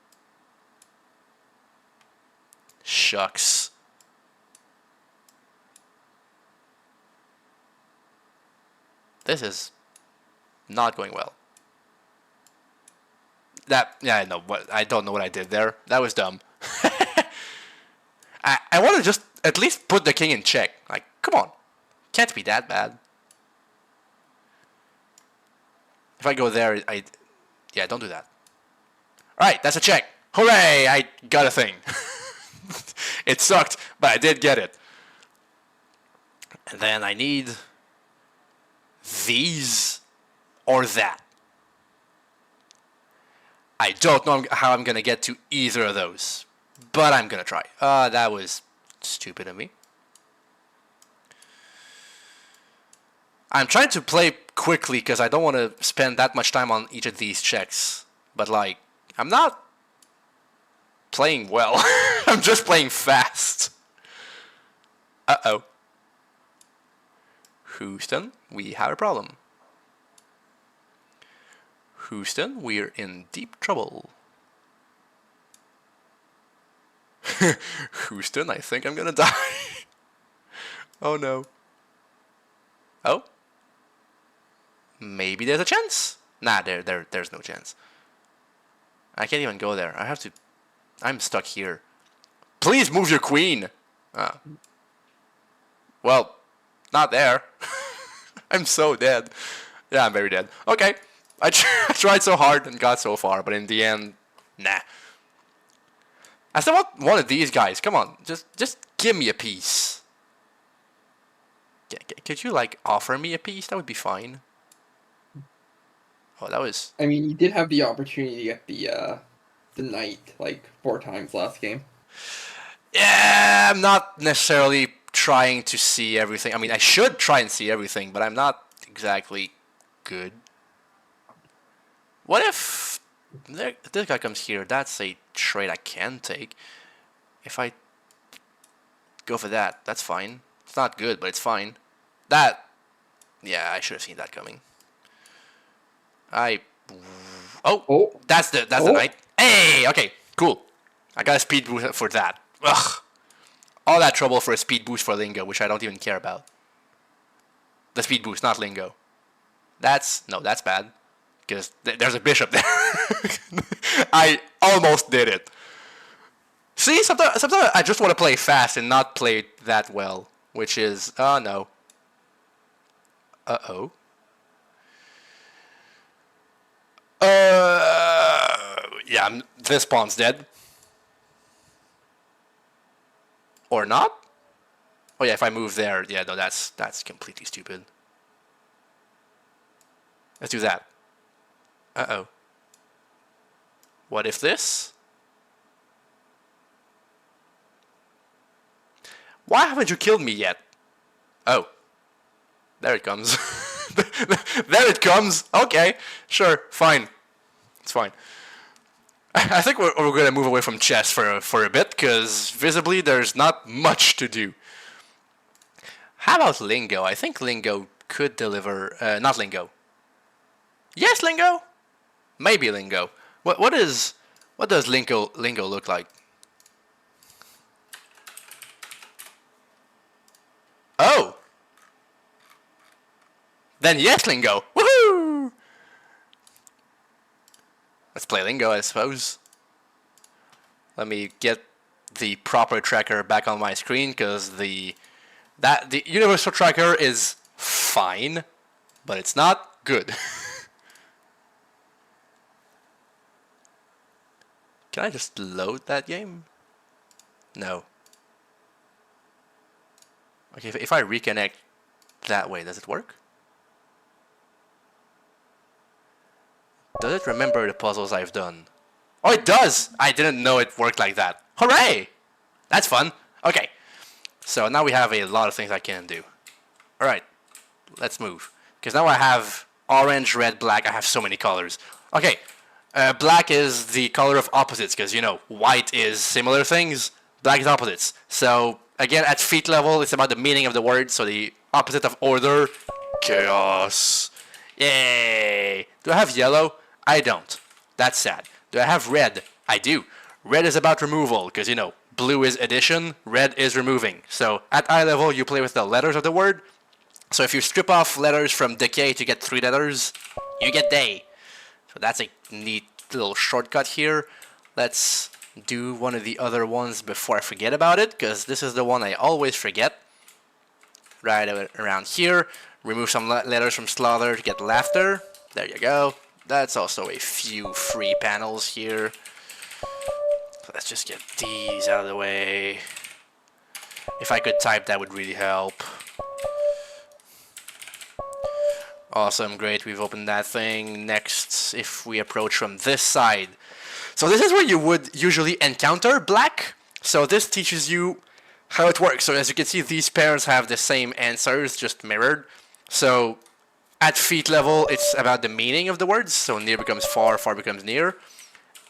Shucks. This is not going well. Yeah, I know what, I don't know what I did there. That was dumb. I want to just at least put the king in check. Like, come on. Can't be that bad. If I go there, yeah, don't do that. Alright, that's a check. Hooray! I got a thing. It sucked, but I did get it. And then I need these or that. I don't know how I'm gonna get to either of those, but I'm gonna try. That was stupid of me. I'm trying to play quickly because I don't want to spend that much time on each of these checks. But, like, I'm not playing well. I'm just playing fast. Uh-oh. Houston, we have a problem. Houston, we're in deep trouble. Houston, I think I'm gonna die. Oh no. Oh? Maybe there's a chance. Nah, there's no chance. I can't even go there. I have to... I'm stuck here. Please move your queen! Well, not there. I'm so dead. Yeah, I'm very dead. Okay. I tried so hard and got so far, but in the end, nah. I still want one of these guys. Come on, just give me a piece. Could you, like, offer me a piece? That would be fine. Oh, that was... I mean, you did have the opportunity to get the knight, like, 4 times last game. Yeah, I'm not necessarily trying to see everything. I mean, I should try and see everything, but I'm not exactly good. What if this guy comes here? That's a trade I can take. If I go for that, that's fine. It's not good, but it's fine. That... yeah, I should have seen that coming. Oh, that's the knight. Hey, okay, cool. I got a speed boost for that. Ugh. All that trouble for a speed boost for Lingo, which I don't even care about. The speed boost, not Lingo. That's bad. Because there's a bishop there. I almost did it. See, sometimes I just want to play fast and not play that well. Which is, oh no, Uh-oh. Yeah, this pawn's dead. Or not? Oh yeah, if I move there, yeah, no, that's completely stupid. Let's do that. Uh-oh. What if this? Why haven't you killed me yet? Oh. There it comes. There it comes. Okay, sure, fine. It's fine. I think we're going to move away from chess for a bit, because visibly there's not much to do. How about Lingo? I think Lingo could deliver... not Lingo. Yes, Lingo? Maybe Lingo. What does Lingo look like? Oh! Then yes, Lingo! Woohoo! Let's play Lingo, I suppose. Let me get the proper tracker back on my screen, because the universal tracker is fine, but it's not good. Can I just load that game? No. Okay, if I reconnect that way, does it work? Does it remember the puzzles I've done? Oh, it does! I didn't know it worked like that. Hooray! That's fun. Okay. So now we have a lot of things I can do. Alright. Let's move. Because now I have orange, red, black. I have so many colors. Okay. Black is the color of opposites. Because, you know, white is similar things. Black is opposites. So, again, at feet level, it's about the meaning of the word. So the opposite of order, chaos. Yay! Do I have yellow? I don't. That's sad. Do I have red? I do. Red is about removal, because, you know, blue is addition, red is removing. So, at eye level, you play with the letters of the word. So if you strip off letters from decay to get 3 letters, you get day. So that's a neat little shortcut here. Let's do one of the other ones before I forget about it, because this is the one I always forget. Right around here. Remove some letters from slaughter to get laughter. There you go. That's also a few free panels here. So let's just get these out of the way. If I could type, that would really help. Awesome, great, we've opened that thing. Next, if we approach from this side. So this is where you would usually encounter black. So this teaches you how it works. So as you can see, these pairs have the same answers, just mirrored. So at feet level, it's about the meaning of the words. So near becomes far, far becomes near.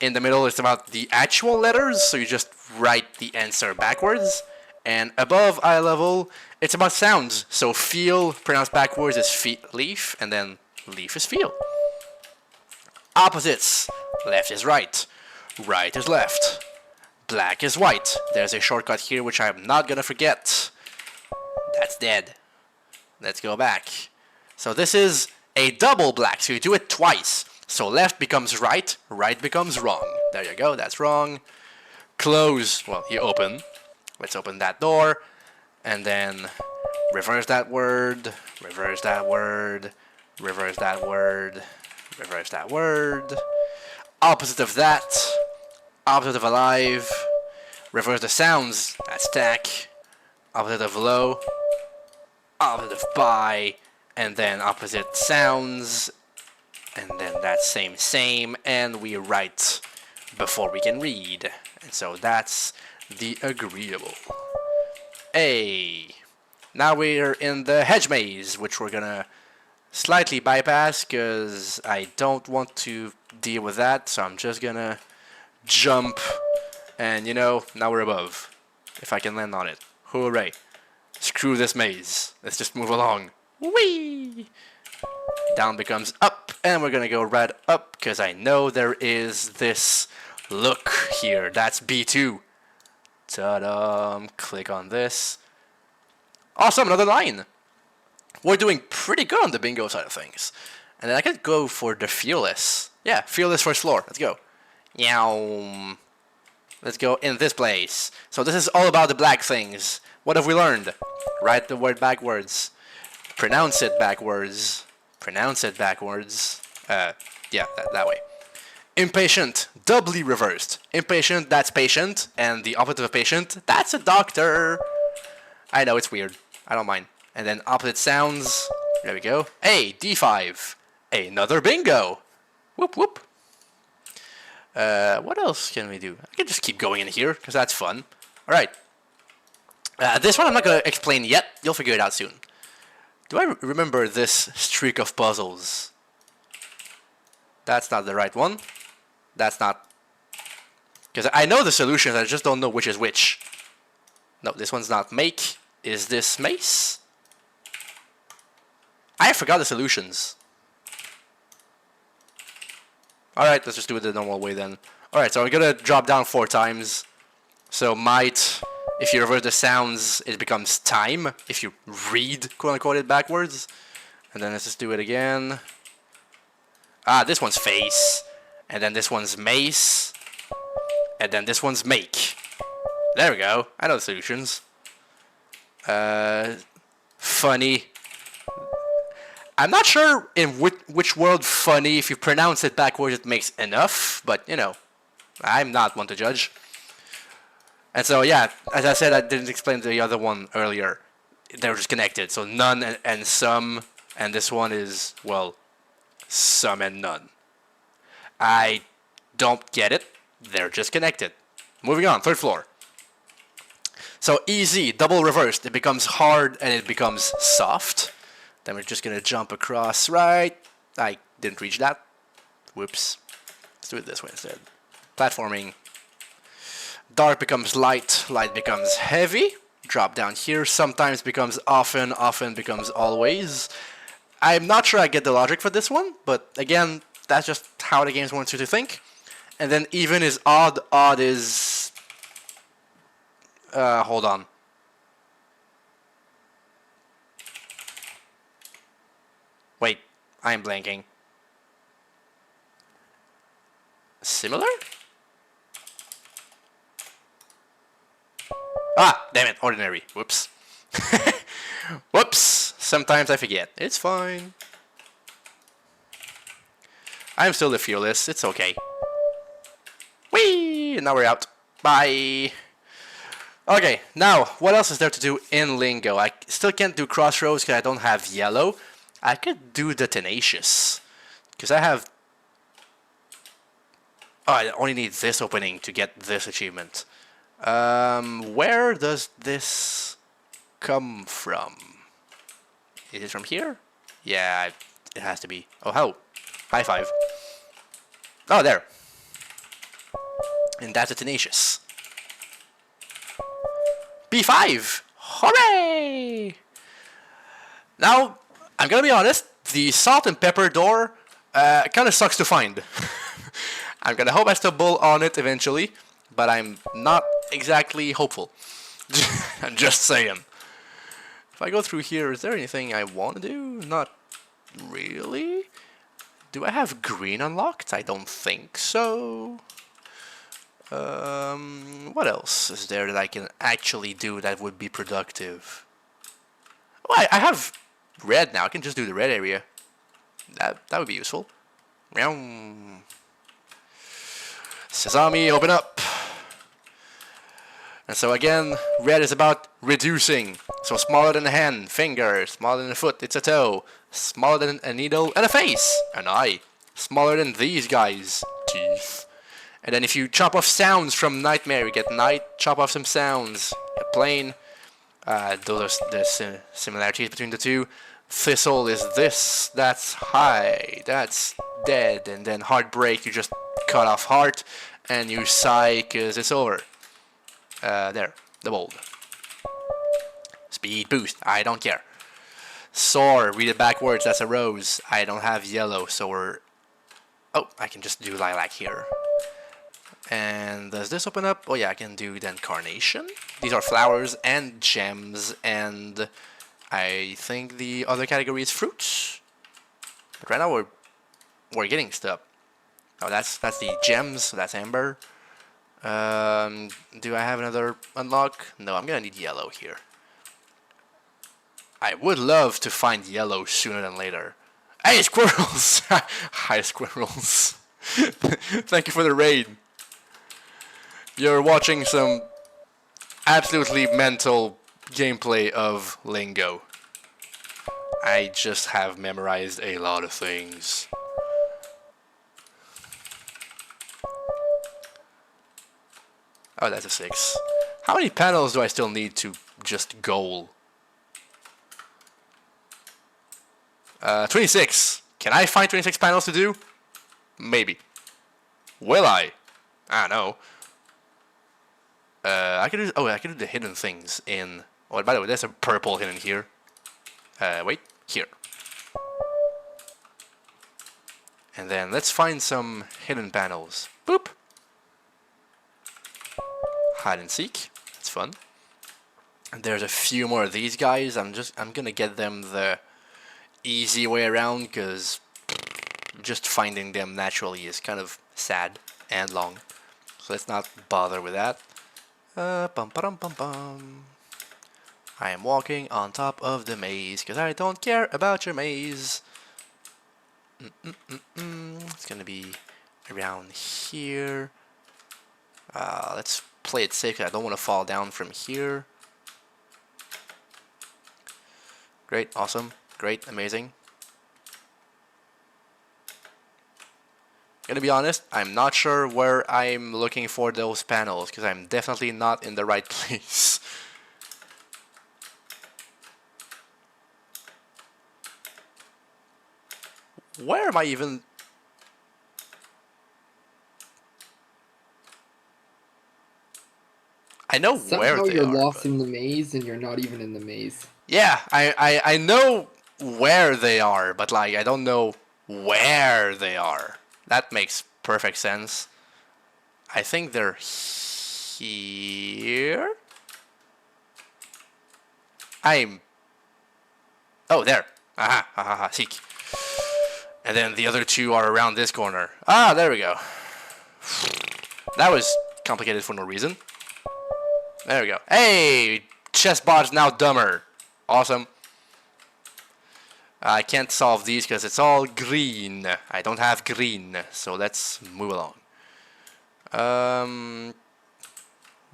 In the middle, it's about the actual letters. So you just write the answer backwards. And above eye level, it's about sounds. So feel, pronounced backwards, is leaf, and then leaf is feel. Opposites. Left is right. Right is left. Black is white. There's a shortcut here which I'm not gonna forget. That's dead. Let's go back. So this is a double black, so you do it twice. So left becomes right, right becomes wrong. There you go, that's wrong. Close, well, you open. Let's open that door. And then reverse that word, reverse that word, reverse that word, reverse that word. Opposite of that, opposite of alive. Reverse the sounds, that's stack. Opposite of low, opposite of by, and then opposite sounds, and then that same, and we write before we can read. And so that's the agreeable. Hey, now we're in the hedge maze, which we're gonna slightly bypass because I don't want to deal with that, so I'm just gonna jump, and you know, now we're above. If I can land on it. Hooray. Screw this maze. Let's just move along. Whee! Down becomes up, and we're gonna go right up because I know there is this look here. That's B2. Ta-da! Click on this. Awesome, another line. We're doing pretty good on the bingo side of things. And then I could go for the fearless. Yeah, fearless first floor. Let's go. Yow. Let's go in this place. So this is all about the black things. What have we learned? Write the word backwards. Pronounce it backwards. Pronounce it backwards. Yeah, that way. Impatient, doubly reversed. Impatient, that's patient, and the opposite of patient, that's a doctor. I know, it's weird. I don't mind. And then opposite sounds. There we go. Hey, D5. Another bingo. Whoop, whoop. What else can we do? I can just keep going in here, because that's fun. Alright. This one I'm not going to explain yet. You'll figure it out soon. Do I remember this streak of puzzles? That's not the right one. That's not... Because I know the solutions, I just don't know which is which. No, this one's not make. Is this mace? I forgot the solutions. Alright, let's just do it the normal way then. Alright, so I'm gonna drop down 4 times. So might, if you reverse the sounds, it becomes time. If you read, quote-unquote, it backwards. And then let's just do it again. Ah, this one's face. And then this one's mace. And then this one's make. There we go. I know the solutions. Funny. I'm not sure in which world funny, if you pronounce it backwards, it makes enough. But, you know, I'm not one to judge. And so, yeah, as I said, I didn't explain the other one earlier. They're just connected. So none and some. And this one is, well, some and none. I don't get it. They're just connected. Moving on, 3rd floor. So easy, double reversed. It becomes hard and it becomes soft. Then we're just gonna jump across, right? I didn't reach that. Whoops. Let's do it this way instead. Platforming. Dark becomes light, light becomes heavy. Drop down here, sometimes becomes often, often becomes always. I'm not sure I get the logic for this one, but again, that's just how the game wants you to think. And then even is odd, odd is... hold on. Wait, I'm blanking. Similar? Ah, damn it, ordinary. Whoops. Whoops. Sometimes I forget. It's fine. I'm still the fearless. It's okay. Whee! Now we're out. Bye. Okay, now, what else is there to do in Lingo? I still can't do Crossroads because I don't have yellow. I could do the Tenacious. Because I have... Oh, I only need this opening to get this achievement. Where does this come from? Is it from here? Yeah, it has to be. Oh, how? High five. Oh, there. And that's a Tenacious. B5! Hooray! Now, I'm gonna be honest, the salt and pepper door kind of sucks to find. I'm gonna hope I stumble on it eventually, but I'm not exactly hopeful. I'm just saying. If I go through here, is there anything I want to do? Not really. Do I have green unlocked? I don't think so. What else is there that I can actually do that would be productive? Oh, I have red now. I can just do the red area. That would be useful. Sesame, open up. And so again, red is about reducing. So smaller than a hand, finger. Smaller than a foot, it's a toe. Smaller than a needle, and a face, an eye. Smaller than these guys, teeth. And then if you chop off sounds from Nightmare, you get night. Chop off some sounds, get plane. Those are the similarities between the two. Thistle is this, that's high, that's dead. And then heartbreak, you just cut off heart. And you sigh because it's over. There, the bold. Speed boost, I don't care. Soar, read it backwards, that's a rose. I don't have yellow, so we're... Oh, I can just do lilac here. And does this open up? Oh yeah, I can do then carnation. These are flowers and gems, and I think the other category is fruits. But right now we're getting stuff. Oh, that's the gems, so that's amber. Do I have another unlock? No, I'm gonna need yellow here. I would love to find yellow sooner than later. Hey, squirrels! Hi, squirrels. Thank you for the raid. You're watching some absolutely mental gameplay of Lingo. I just have memorized a lot of things. Oh, that's a 6. How many panels do I still need to just goal? 26. Can I find 26 panels to do? Maybe. Will I? I don't know. I can do. Oh, I can do the hidden things in. Oh, by the way, there's a purple hidden here. Wait, here. And then let's find some hidden panels. Boop. Hide and seek. That's fun. And there's a few more of these guys. I'm gonna get them the easy way around because just finding them naturally is kind of sad and long. So let's not bother with that. Bum bum bum bum. I am walking on top of the maze because I don't care about your maze. It's gonna be around here. Let's play it safe. I don't want to fall down from here. Great, awesome, great, amazing. Gonna be honest, I'm not sure where I'm looking for those panels because I'm definitely not in the right place. Where am I even? I know where Somehow they you're are. lost But in the maze and you're not even in the maze. yeah, I know where they are, but like I don't know where they are. That makes perfect sense. I think they're here. Oh, there. Aha, ha ha ha, seek. And then the other two are around this corner. Ah, there we go. That was complicated for no reason. There we go. Hey, chessbot's now dumber. Awesome. I can't solve these because it's all green. I don't have green, so let's move along.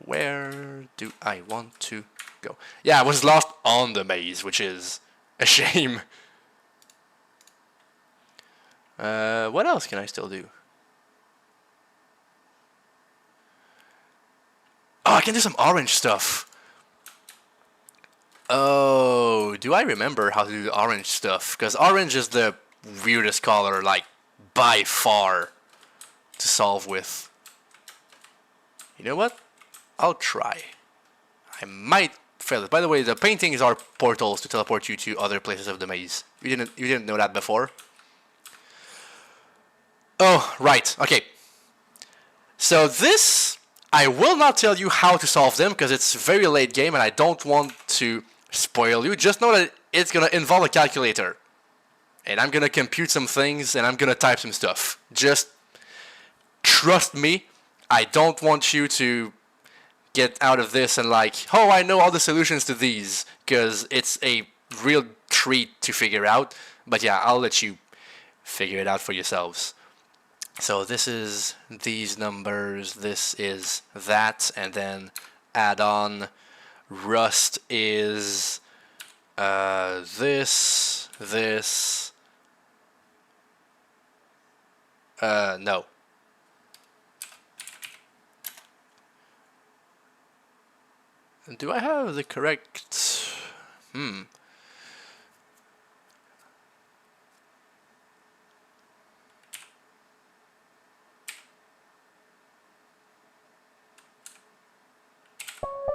Where do I want to go? Yeah, I was lost on the maze, which is a shame. What else can I still do? Oh, I can do some orange stuff. Oh, do I remember how to do the orange stuff? Because orange is the weirdest color, like, by far, to solve with. You know what? I'll try. I might fail it. By the way, the paintings are portals to teleport you to other places of the maze. You didn't know that before? Oh, right. Okay. So this, I will not tell you how to solve them because it's very late game and I don't want to spoil you. Just know that it's going to involve a calculator. And I'm going to compute some things and I'm going to type some stuff. Just trust me. I don't want you to get out of this and like, oh, I know all the solutions to these. Because it's a real treat to figure out. But yeah, I'll let you figure it out for yourselves. So this is these numbers, this is that, and then add on rust is this, no. Do I have the correct,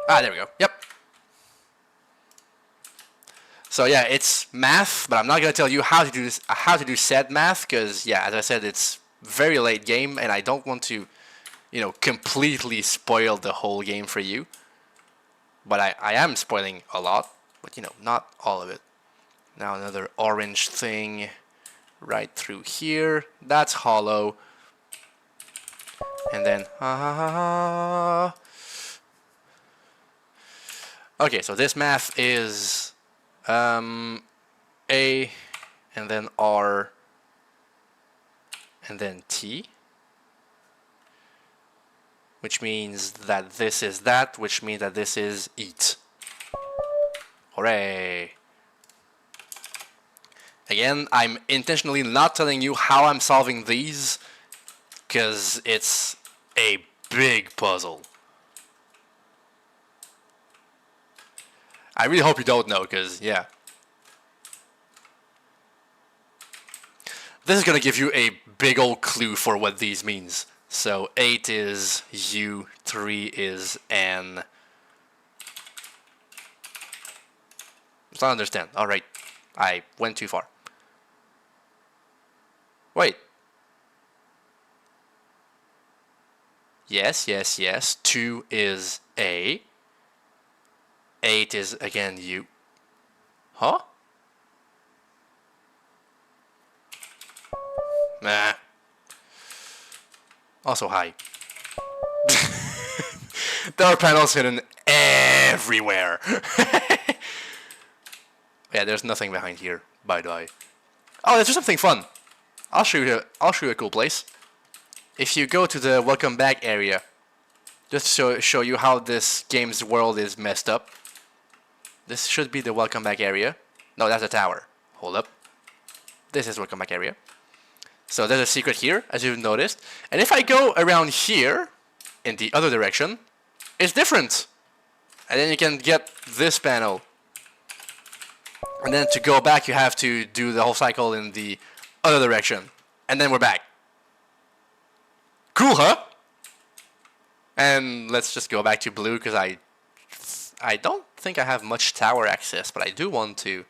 Ah, there we go. Yep. So yeah, it's math, but I'm not gonna tell you how to do this, how to do said math, because yeah, as I said, it's very late game, and I don't want to, you know, completely spoil the whole game for you. But I am spoiling a lot, but you know, not all of it. Now another orange thing right through here. That's hollow. And then okay, so this math is A, and then R, and then T, which means that this is that, which means that this is eat. Hooray! Again, I'm intentionally not telling you how I'm solving these, because it's a big puzzle. I really hope you don't know, because, yeah. This is going to give you a big old clue for what these means. So 8 is U, 3 is N. I don't understand. Alright, I went too far. Wait. Yes, yes, yes. 2 is A. 8 is again U. Huh? Nah. Also high. There are panels hidden everywhere. Yeah, there's nothing behind here, by the way. Oh, there's just something fun. I'll show you a cool place. If you go to the welcome back area, just to show you how this game's world is messed up. This should be the welcome back area. No, that's a tower. Hold up. This is welcome back area. So there's a secret here, as you've noticed. And if I go around here, in the other direction, it's different. And then you can get this panel. And then to go back, you have to do the whole cycle in the other direction. And then we're back. Cool, huh? And let's just go back to blue, because I don't think I have much tower access, but I do want to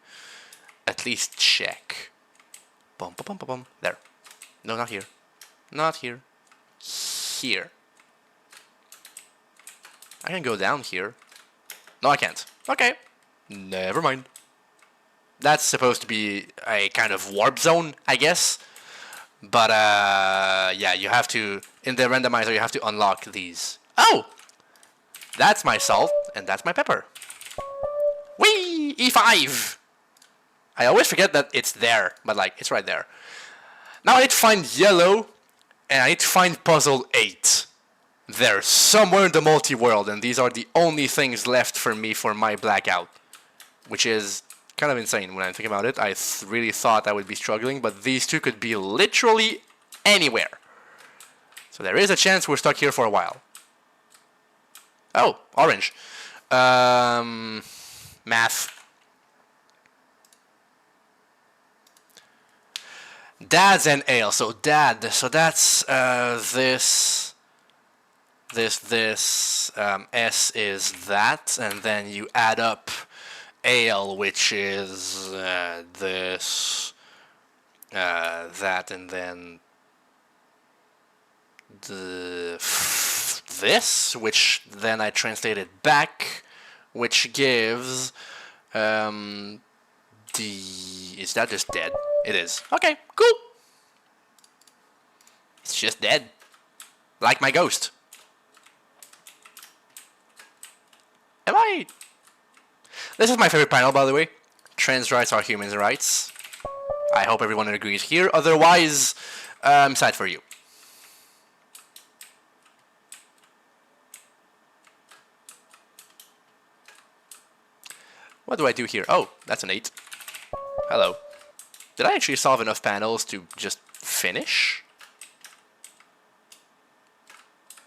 at least check. Bum, bum, bum, bum, bum. There. No, not here. Not here. Here. I can go down here. No, I can't. Okay. Never mind. That's supposed to be a kind of warp zone, I guess. But, yeah, you have to, in the randomizer, you have to unlock these. Oh! That's my salt, and that's my pepper. Whee! E5! I always forget that it's there, but, like, it's right there. Now I need to find yellow, and I need to find puzzle 8. They're somewhere in the multi-world, and these are the only things left for me for my Blackout. Which is kind of insane when I think about it. I really thought I would be struggling, but these two could be literally anywhere. So there is a chance we're stuck here for a while. Oh, orange. Math. Dads and ale. So dad. So that's this. S is that, and then you add up ale, which is this, that, and then this, which then I translated back, which gives is that just dead? It is. Okay, cool. It's just dead. Like my ghost. Am I? This is my favorite panel, by the way. Trans rights are human rights. I hope everyone agrees here. Otherwise, I'm sad for you. What do I do here? Oh, that's an 8. Hello. Did I actually solve enough panels to just finish?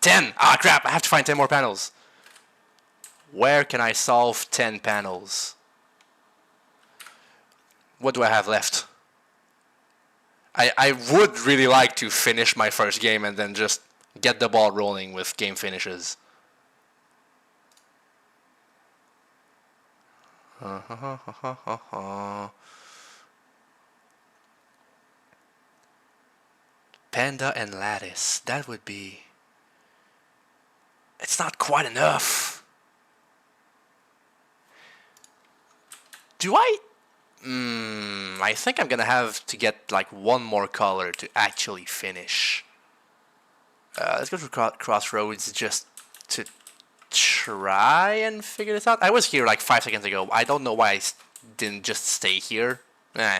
10! Ah, crap! I have to find 10 more panels. Where can I solve 10 panels? What do I have left? I would really like to finish my first game and then just get the ball rolling with game finishes. Panda and lattice. That would be... It's not quite enough. Do I? I think I'm gonna have to get like one more color to actually finish. Let's go to Crossroads just to try and figure this out. I was here like 5 seconds ago. I don't know why I didn't just stay here. Nah.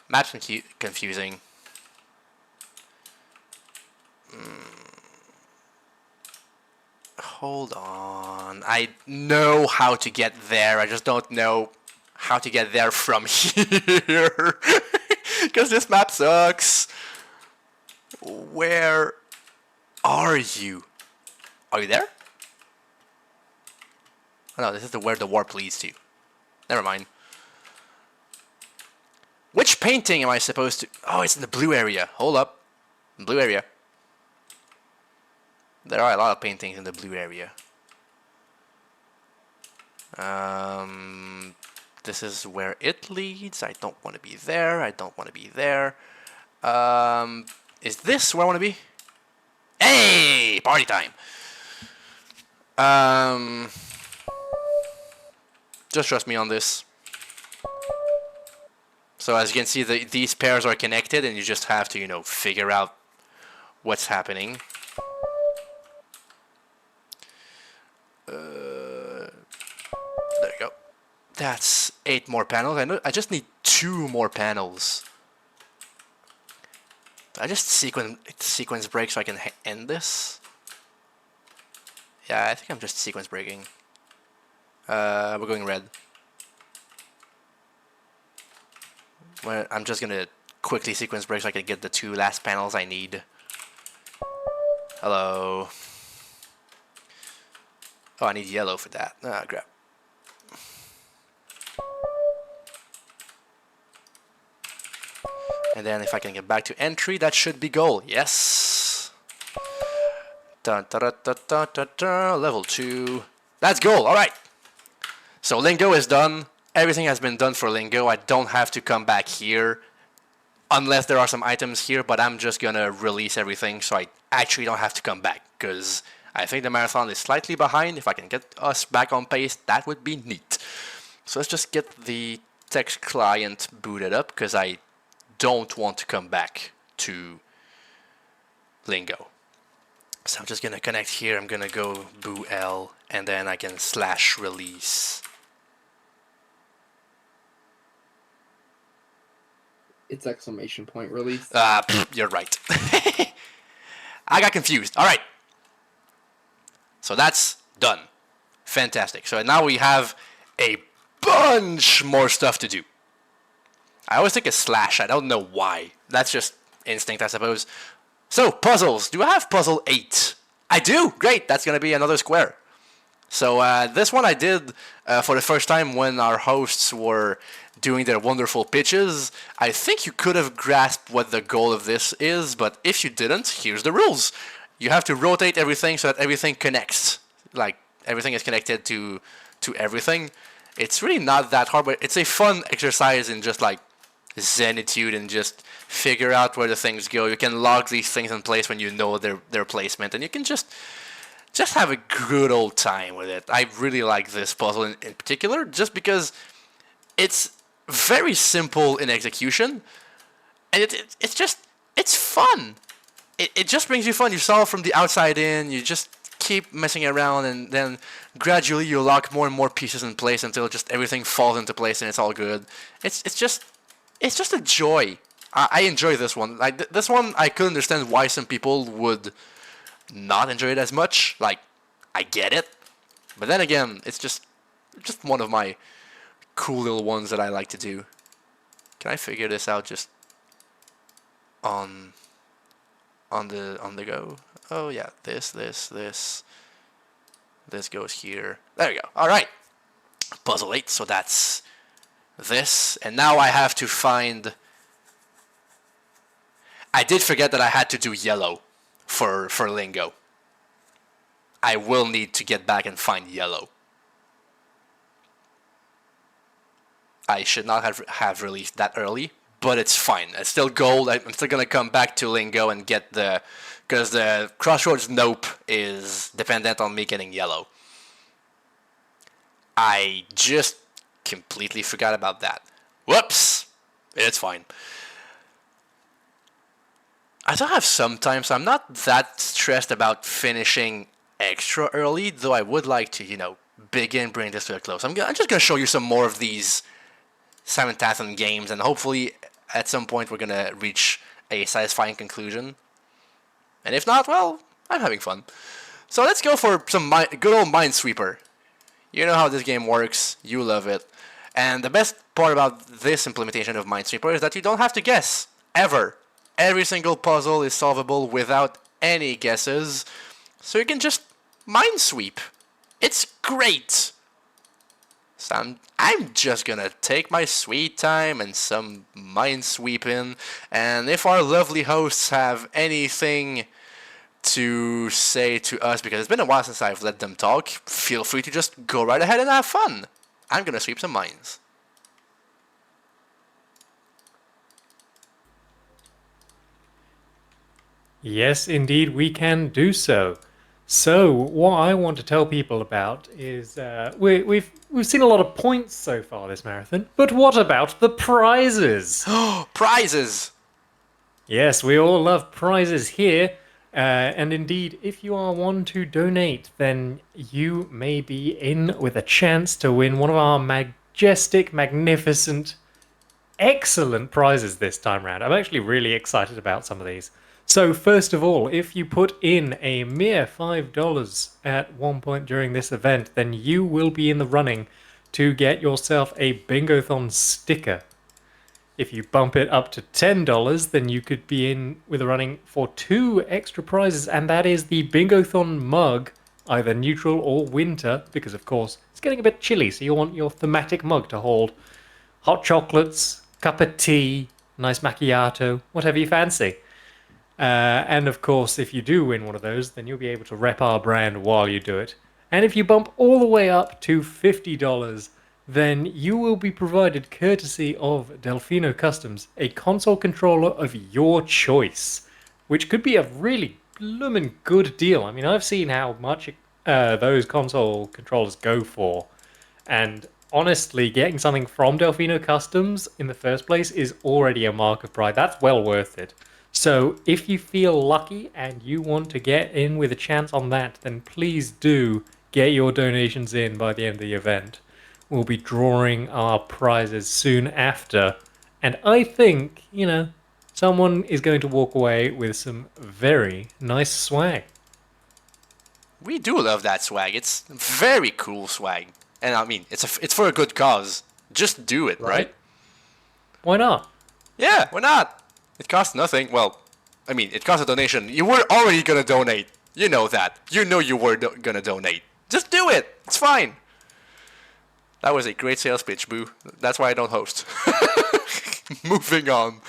Map's confusing. Hold on. I know how to get there. I just don't know how to get there from here. Because this map sucks. Where are you? Are you there? Oh no, this is where the warp leads to. Never mind. Which painting am I supposed to... Oh, it's in the blue area. Hold up. Blue area. There are a lot of paintings in the blue area. This is where it leads. I don't want to be there. I don't want to be there. Is this where I want to be? Hey! Party time! Just trust me on this. So as you can see, these pairs are connected, and you just have to, you know, figure out what's happening. There you go. That's 8 more panels. I just need 2 more panels. I just sequence break so I can end this. Yeah, I think I'm just sequence breaking. We're going red. Well, I'm just gonna quickly sequence break so I can get the 2 last panels I need. Hello. Oh, I need yellow for that. Ah, crap. And then if I can get back to entry, that should be goal. Yes. Dun, da, da, da, da, da, da. Level 2. That's goal. All right. So Lingo is done. Everything has been done for Lingo. I don't have to come back here. Unless there are some items here, but I'm just gonna release everything so I actually don't have to come back. Because I think the marathon is slightly behind. If I can get us back on pace, that would be neat. So let's just get the text client booted up, because I don't want to come back to Lingo. So I'm just gonna connect here. I'm gonna go boo L, and then I can slash release. It's exclamation point release. You're right. I got confused. All right. So that's done. Fantastic. So now we have a bunch more stuff to do. I always take a slash. I don't know why. That's just instinct, I suppose. So, puzzles. Do I have puzzle 8? I do. Great. That's going to be another square. So this one I did for the first time when our hosts were doing their wonderful pitches. I think you could have grasped what the goal of this is, but if you didn't, here's the rules. You have to rotate everything so that everything connects. Like, everything is connected to everything. It's really not that hard, but it's a fun exercise in just, like, zenitude and just figure out where the things go. You can log these things in place when you know their placement, and you can just have a good old time with it. I really like this puzzle in particular, just because it's very simple in execution, and it's fun. It just brings you fun. You solve from the outside in. You just keep messing around, and then gradually you lock more and more pieces in place until just everything falls into place and it's all good. It's just a joy. I enjoy this one. Like this one, I could understand why some people would not enjoy it as much. Like, I get it, but then again, it's just one of my cool little ones that I like to do. Can I figure this out just on the go? Oh yeah, this goes here. There we go. All right, puzzle 8. So that's this, and now I have to find. I did forget that I had to do yellow for Lingo. I will need to get back and find yellow. I should not have released that early, but it's fine. It's still gold. I'm still gonna come back to Lingo and get because the Crossroads Nope is dependent on me getting yellow. I just completely forgot about that. Whoops! It's fine. I still have some time, so I'm not that stressed about finishing extra early, though I would like to, begin bringing this to a close. I'm just gonna show you some more of these 7,000 games, and hopefully at some point we're gonna reach a satisfying conclusion. And if not, well, I'm having fun. So let's go for some good old Minesweeper. You know how this game works, you love it. And the best part about this implementation of Minesweeper is that you don't have to guess, ever. Every single puzzle is solvable without any guesses, so you can just minesweep. It's great! So I'm just gonna take my sweet time and some minesweeping, and if our lovely hosts have anything to say to us, because it's been a while since I've let them talk, feel free to just go right ahead and have fun. I'm gonna sweep some mines. Yes, indeed, we can do so. So, what I want to tell people about is we've seen a lot of points so far this marathon, but what about the prizes? Prizes! Yes, we all love prizes here. And indeed, if you are one to donate, then you may be in with a chance to win one of our majestic, magnificent, excellent prizes this time round. I'm actually really excited about some of these. So first of all, if you put in a mere $5 at one point during this event, then you will be in the running to get yourself a Bingothon sticker. If you bump it up to $10, then you could be in with a running for 2 extra prizes, and that is the Bingothon mug, either neutral or winter, because of course it's getting a bit chilly, so you want your thematic mug to hold hot chocolates, cup of tea, nice macchiato, whatever you fancy. And of course, if you do win one of those, then you'll be able to rep our brand while you do it. And if you bump all the way up to $50, then you will be provided, courtesy of Delfino Customs, a console controller of your choice, which could be a really bloomin' good deal. I mean, I've seen how much those console controllers go for, and honestly, getting something from Delfino Customs in the first place is already a mark of pride. That's well worth it. So if you feel lucky and you want to get in with a chance on that, then please do get your donations in by the end of the event. We'll be drawing our prizes soon after, and I think, someone is going to walk away with some very nice swag. We do love that swag. It's very cool swag. And I mean, it's for a good cause. Just do it, right? Why not? Yeah, why not? It costs nothing. Well, I mean, it costs a donation. You were already gonna donate. You know that. You know you were gonna donate. Just do it. It's fine. That was a great sales pitch, Boo. That's why I don't host. Moving on.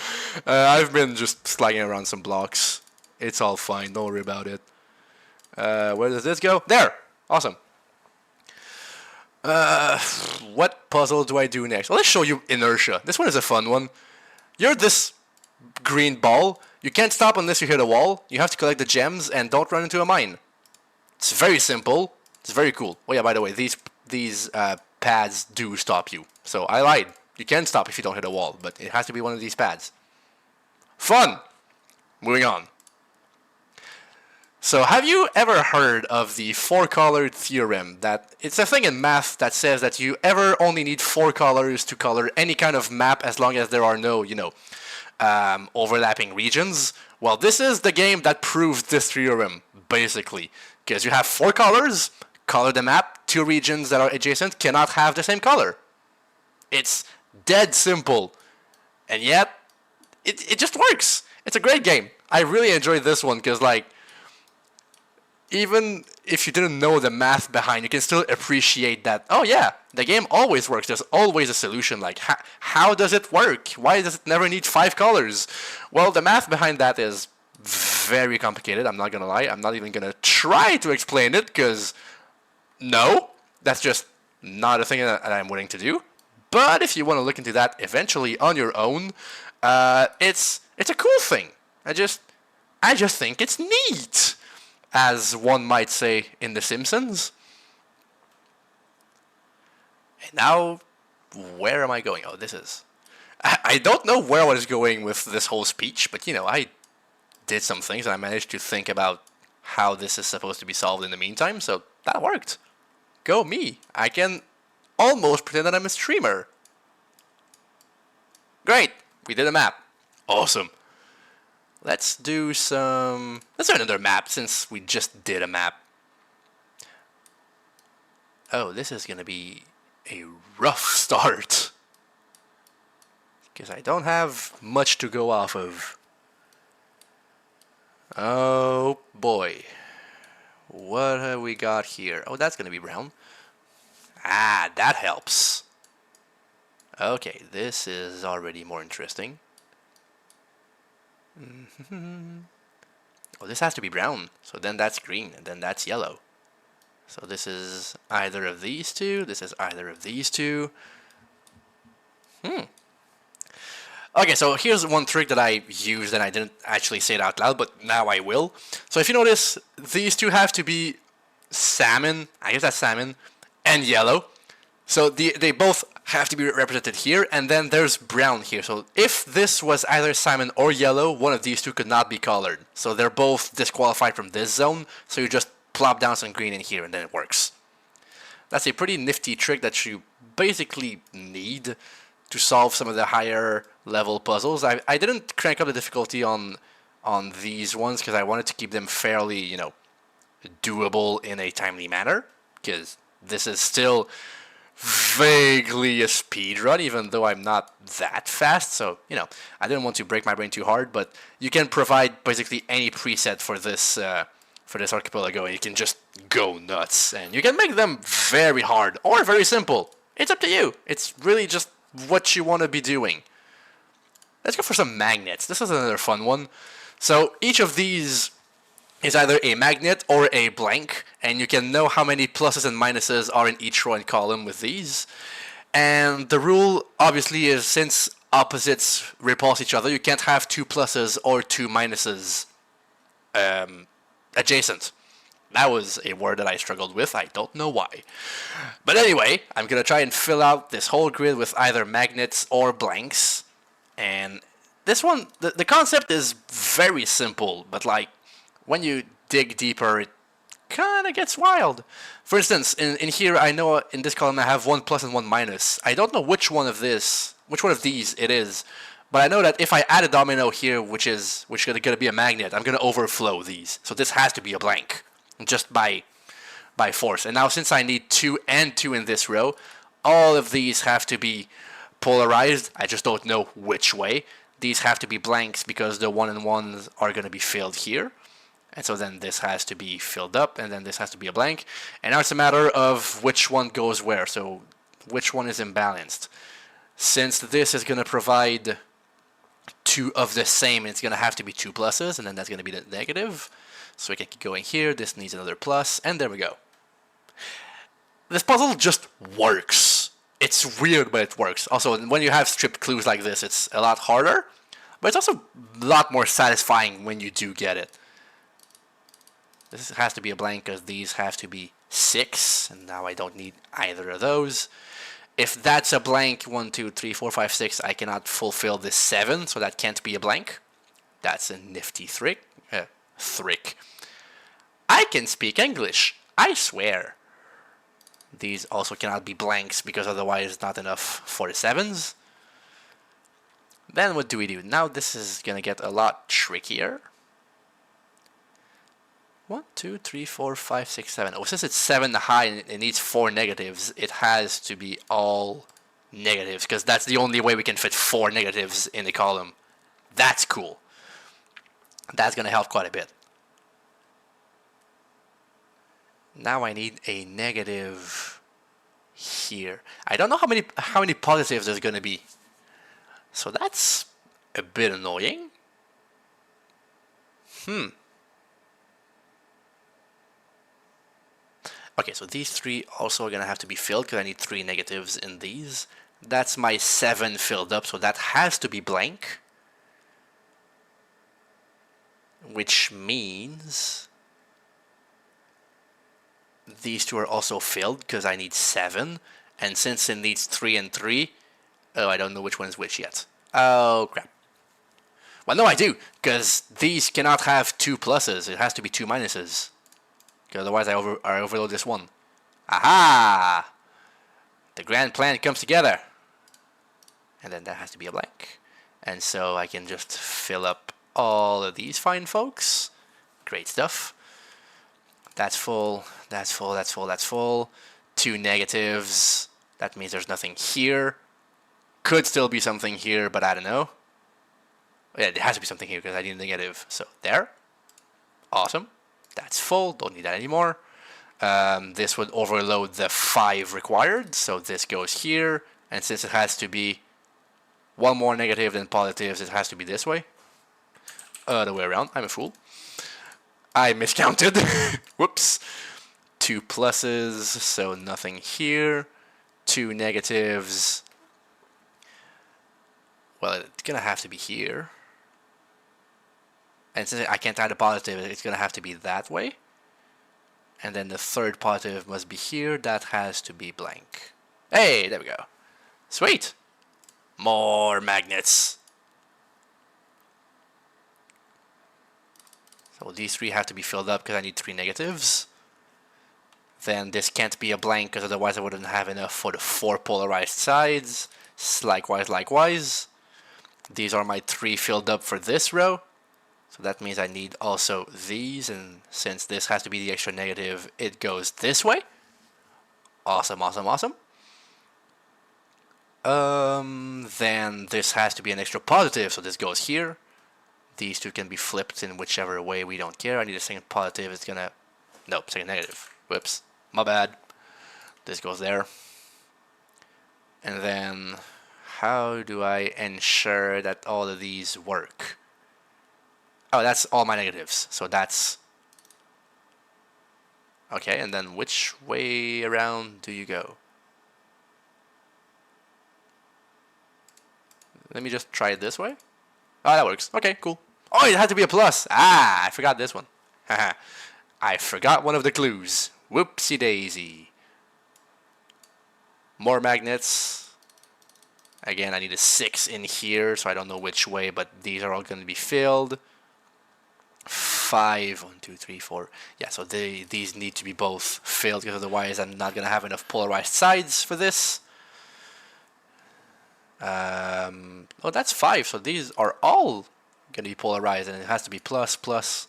I've been just slagging around some blocks. It's all fine. Don't worry about it. Where does this go? There! Awesome. What puzzle do I do next? Well, let's show you Inertia. This one is a fun one. You're this green ball. You can't stop unless you hit a wall. You have to collect the gems and don't run into a mine. It's very simple. It's very cool. Oh yeah, by the way, these pads do stop you. So I lied. You can stop if you don't hit a wall, but it has to be one of these pads. Fun! Moving on. So have you ever heard of the four-colored theorem? That it's a thing in math that says that you ever only need 4 colors to color any kind of map as long as there are no, overlapping regions. Well, this is the game that proves this theorem, basically. Because you have 4 colors, color the map, 2 regions that are adjacent cannot have the same color. It's dead simple. And yet, it just works. It's a great game. I really enjoyed this one because, even if you didn't know the math behind, you can still appreciate that, oh yeah, the game always works. There's always a solution. How does it work? Why does it never need 5 colors? Well, the math behind that is very complicated. I'm not gonna lie. I'm not even gonna try to explain it because, no, that's just not a thing that I'm willing to do. But if you want to look into that eventually on your own, it's a cool thing. I just think it's neat, as one might say in The Simpsons. And now, where am I going? Oh, this is... I don't know where I was going with this whole speech, but I did some things and I managed to think about how this is supposed to be solved in the meantime, so that worked. Go me. I can almost pretend that I'm a streamer. Great. We did a map. Awesome. Let's do another map since we just did a map. Oh, this is gonna be a rough start. Because I don't have much to go off of. Oh boy. What have we got here? Oh, that's gonna be brown. Ah, that helps. Okay, this is already more interesting. Oh, this has to be brown. So then that's green, and then that's yellow. So this is either of these two. This is either of these two. Okay, so here's one trick that I used and I didn't actually say it out loud, but now I will. So if you notice, these two have to be salmon, I guess that's salmon, and yellow. So they both have to be represented here, and then there's brown here. So if this was either salmon or yellow, one of these two could not be colored. So they're both disqualified from this zone, so you just plop down some green in here and then it works. That's a pretty nifty trick that you basically need to solve some of the higher level puzzles. I didn't crank up the difficulty on these ones because I wanted to keep them fairly, doable in a timely manner, because this is still vaguely a speed run, even though I'm not that fast. So, I didn't want to break my brain too hard, but you can provide basically any preset for this archipelago, and you can just go nuts, and you can make them very hard or very simple. It's up to you. It's really just what you want to be doing. Let's go for some magnets. This is another fun one. So each of these is either a magnet or a blank, and you can know how many pluses and minuses are in each row and column with these. And the rule, obviously, is since opposites repulse each other, you can't have two pluses or two minuses adjacent. That was a word that I struggled with. I don't know why. But anyway, I'm going to try and fill out this whole grid with either magnets or blanks. And this one, the concept is very simple, but when you dig deeper, it kind of gets wild. For instance, in here, I know in this column I have one plus and one minus. I don't know which one of these it is, but I know that if I add a domino here, which is going to be a magnet, I'm going to overflow these. So this has to be a blank, just by force. And now since I need 2 and 2 in this row, all of these have to be polarized. I just don't know which way. These have to be blanks because the 1 and 1s are going to be filled here. And so then this has to be filled up, and then this has to be a blank. And now it's a matter of which one goes where, so which one is imbalanced. Since this is going to provide 2 of the same, it's going to have to be 2 pluses, and then that's going to be the negative. So we can keep going here, this needs another plus, and there we go. This puzzle just works. It's weird, but it works. Also, when you have stripped clues like this, it's a lot harder, but it's also a lot more satisfying when you do get it. This has to be a blank because these have to be 6, and now I don't need either of those. If that's a blank, 1, 2, 3, 4, 5, 6, I cannot fulfill this 7, so that can't be a blank. That's a nifty trick. I can speak English, I swear. These also cannot be blanks because otherwise it's not enough for the 7s. Then what do we do? Now this is going to get a lot trickier. 1, 2, 3, 4, 5, 6, 7. Oh, since it's 7 high and it needs 4 negatives, it has to be all negatives because that's the only way we can fit 4 negatives in the column. That's cool. That's going to help quite a bit. Now I need a negative here. I don't know how many positives there's going to be. So that's a bit annoying. Okay, so these 3 also are going to have to be filled because I need 3 negatives in these. That's my 7 filled up, so that has to be blank. Which means these 2 are also filled because I need 7. And since it needs 3 and 3, oh, I don't know which one is which yet. Oh, crap. Well, no, I do, because these cannot have 2 pluses. It has to be 2 minuses. Because otherwise I overload this one. Aha! The grand plan comes together. And then that has to be a blank. And so I can just fill up all of these fine folks. Great stuff. That's full, that's full, that's full, that's full. 2 negatives. That means there's nothing here. Could still be something here, but I don't know. Yeah, there has to be something here because I need a negative. So there. Awesome. That's full. Don't need that anymore. This would overload the 5 required. So this goes here. And since it has to be one more negative than positives, it has to be this way. Other way around. I'm a fool. I miscounted. Whoops. 2 pluses, so nothing here. 2 negatives. Well, it's gonna have to be here. And since I can't add a positive, it's gonna have to be that way. And then the 3rd positive must be here. That has to be blank. Hey, there we go. Sweet. More magnets. So these 3 have to be filled up because I need 3 negatives. Then this can't be a blank because otherwise I wouldn't have enough for the 4 polarized sides. Likewise. These are my 3 filled up for this row. So that means I need also these, and since this has to be the extra negative, it goes this way. Awesome. Then this has to be an extra positive, so this goes here. These 2 can be flipped in whichever way, we don't care. I need a second positive, it's gonna... Nope, second negative. Whoops, my bad. This goes there. And then, how do I ensure that all of these work? Oh, that's all my negatives, so that's... Okay, and then which way around do you go? Let me just try it this way. Oh, that works. Okay, cool. Oh, it had to be a plus. Ah, I forgot this one. Haha. I forgot one of the clues. Whoopsie daisy. More magnets. Again, I need a 6 in here, so I don't know which way, but these are all going to be filled. 5, 1, 2, 3, 4. Yeah, so these need to be both filled, because otherwise I'm not going to have enough polarized sides for this. Oh, that's 5, so these are all going to be polarized, and it has to be plus, plus,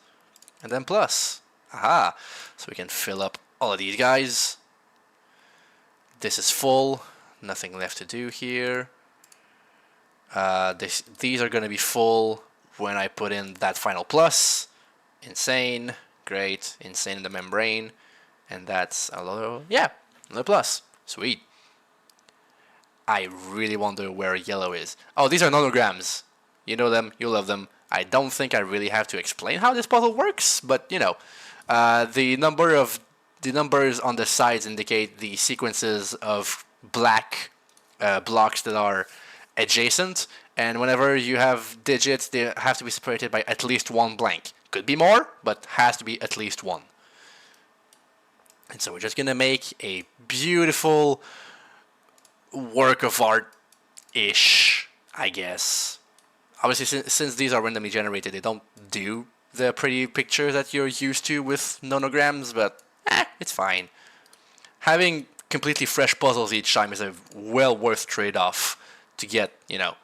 and then plus. Aha! So we can fill up all of these guys. This is full. Nothing left to do here. These are going to be full when I put in that final plus. Insane. Great. Insane in the membrane. And that's a little, yeah, another plus. Sweet. I really wonder where yellow is. Oh, these are nanograms. You know them, you love them. I don't think I really have to explain how this puzzle works, but you know, the numbers on the sides indicate the sequences of black blocks that are adjacent, and whenever you have digits, they have to be separated by at least 1 blank. Could be more, but has to be at least 1. And so we're just gonna make a beautiful work of art-ish, I guess. Obviously, since these are randomly generated, they don't do the pretty picture that you're used to with nonograms, but it's fine. Having completely fresh puzzles each time is a well worth trade-off to get, you know,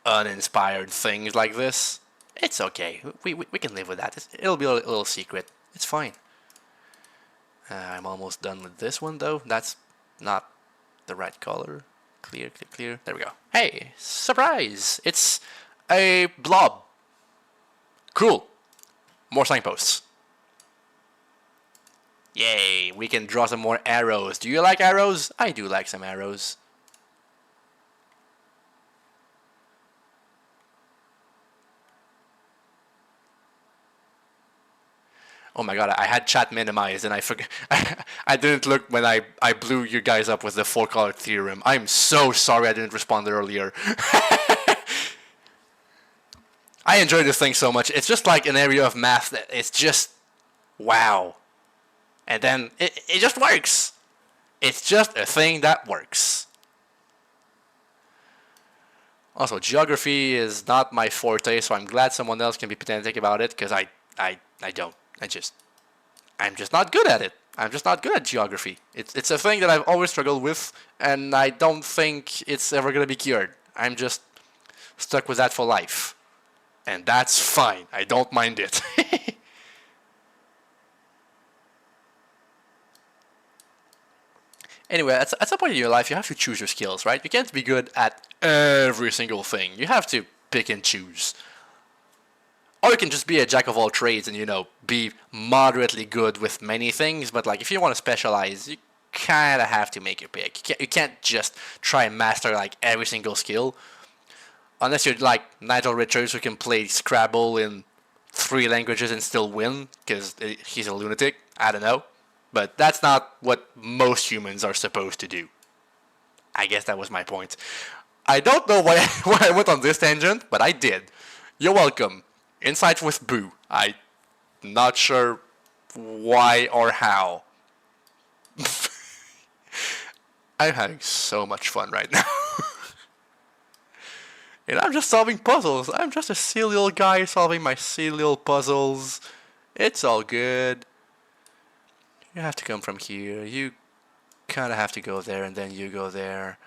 uninspired things like this. It's okay. We can live with that. It'll be a little secret. It's fine. I'm almost done with this one, though. That's not the right color. Clear, clear, clear. There we go. Hey, surprise! It's a blob. Cool. More signposts. Yay, we can draw some more arrows. Do you like arrows? I do like some arrows. Oh my god, I had chat minimized and I forgot. I didn't look when I blew you guys up with the 4-color theorem. I'm so sorry I didn't respond earlier. I enjoy this thing so much. It's just like an area of math that it's just wow. And then it just works. It's just a thing that works. Also, geography is not my forte, so I'm glad someone else can be pedantic about it, because I don't. I'm just not good at it. I'm just not good at geography. It's a thing that I've always struggled with, and I don't think it's ever gonna be cured. I'm just stuck with that for life. And that's fine. I don't mind it. Anyway, at some point in your life, you have to choose your skills, right? You can't be good at every single thing. You have to pick and choose. Or you can just be a jack of all trades and, you know, be moderately good with many things. But, like, if you want to specialize, you kind of have to make your pick. You can't just try and master, like, every single skill. Unless you're, like, Nigel Richards, who can play Scrabble in 3 languages and still win, because he's a lunatic. I don't know. But that's not what most humans are supposed to do. I guess that was my point. I don't know why I went on this tangent, but I did. You're welcome. Insight with Boo. I'm not sure why or how. I'm having so much fun right now. And I'm just solving puzzles. I'm just a silly little guy solving my silly little puzzles. It's all good. You have to come from here. You kind of have to go there, and then you go there.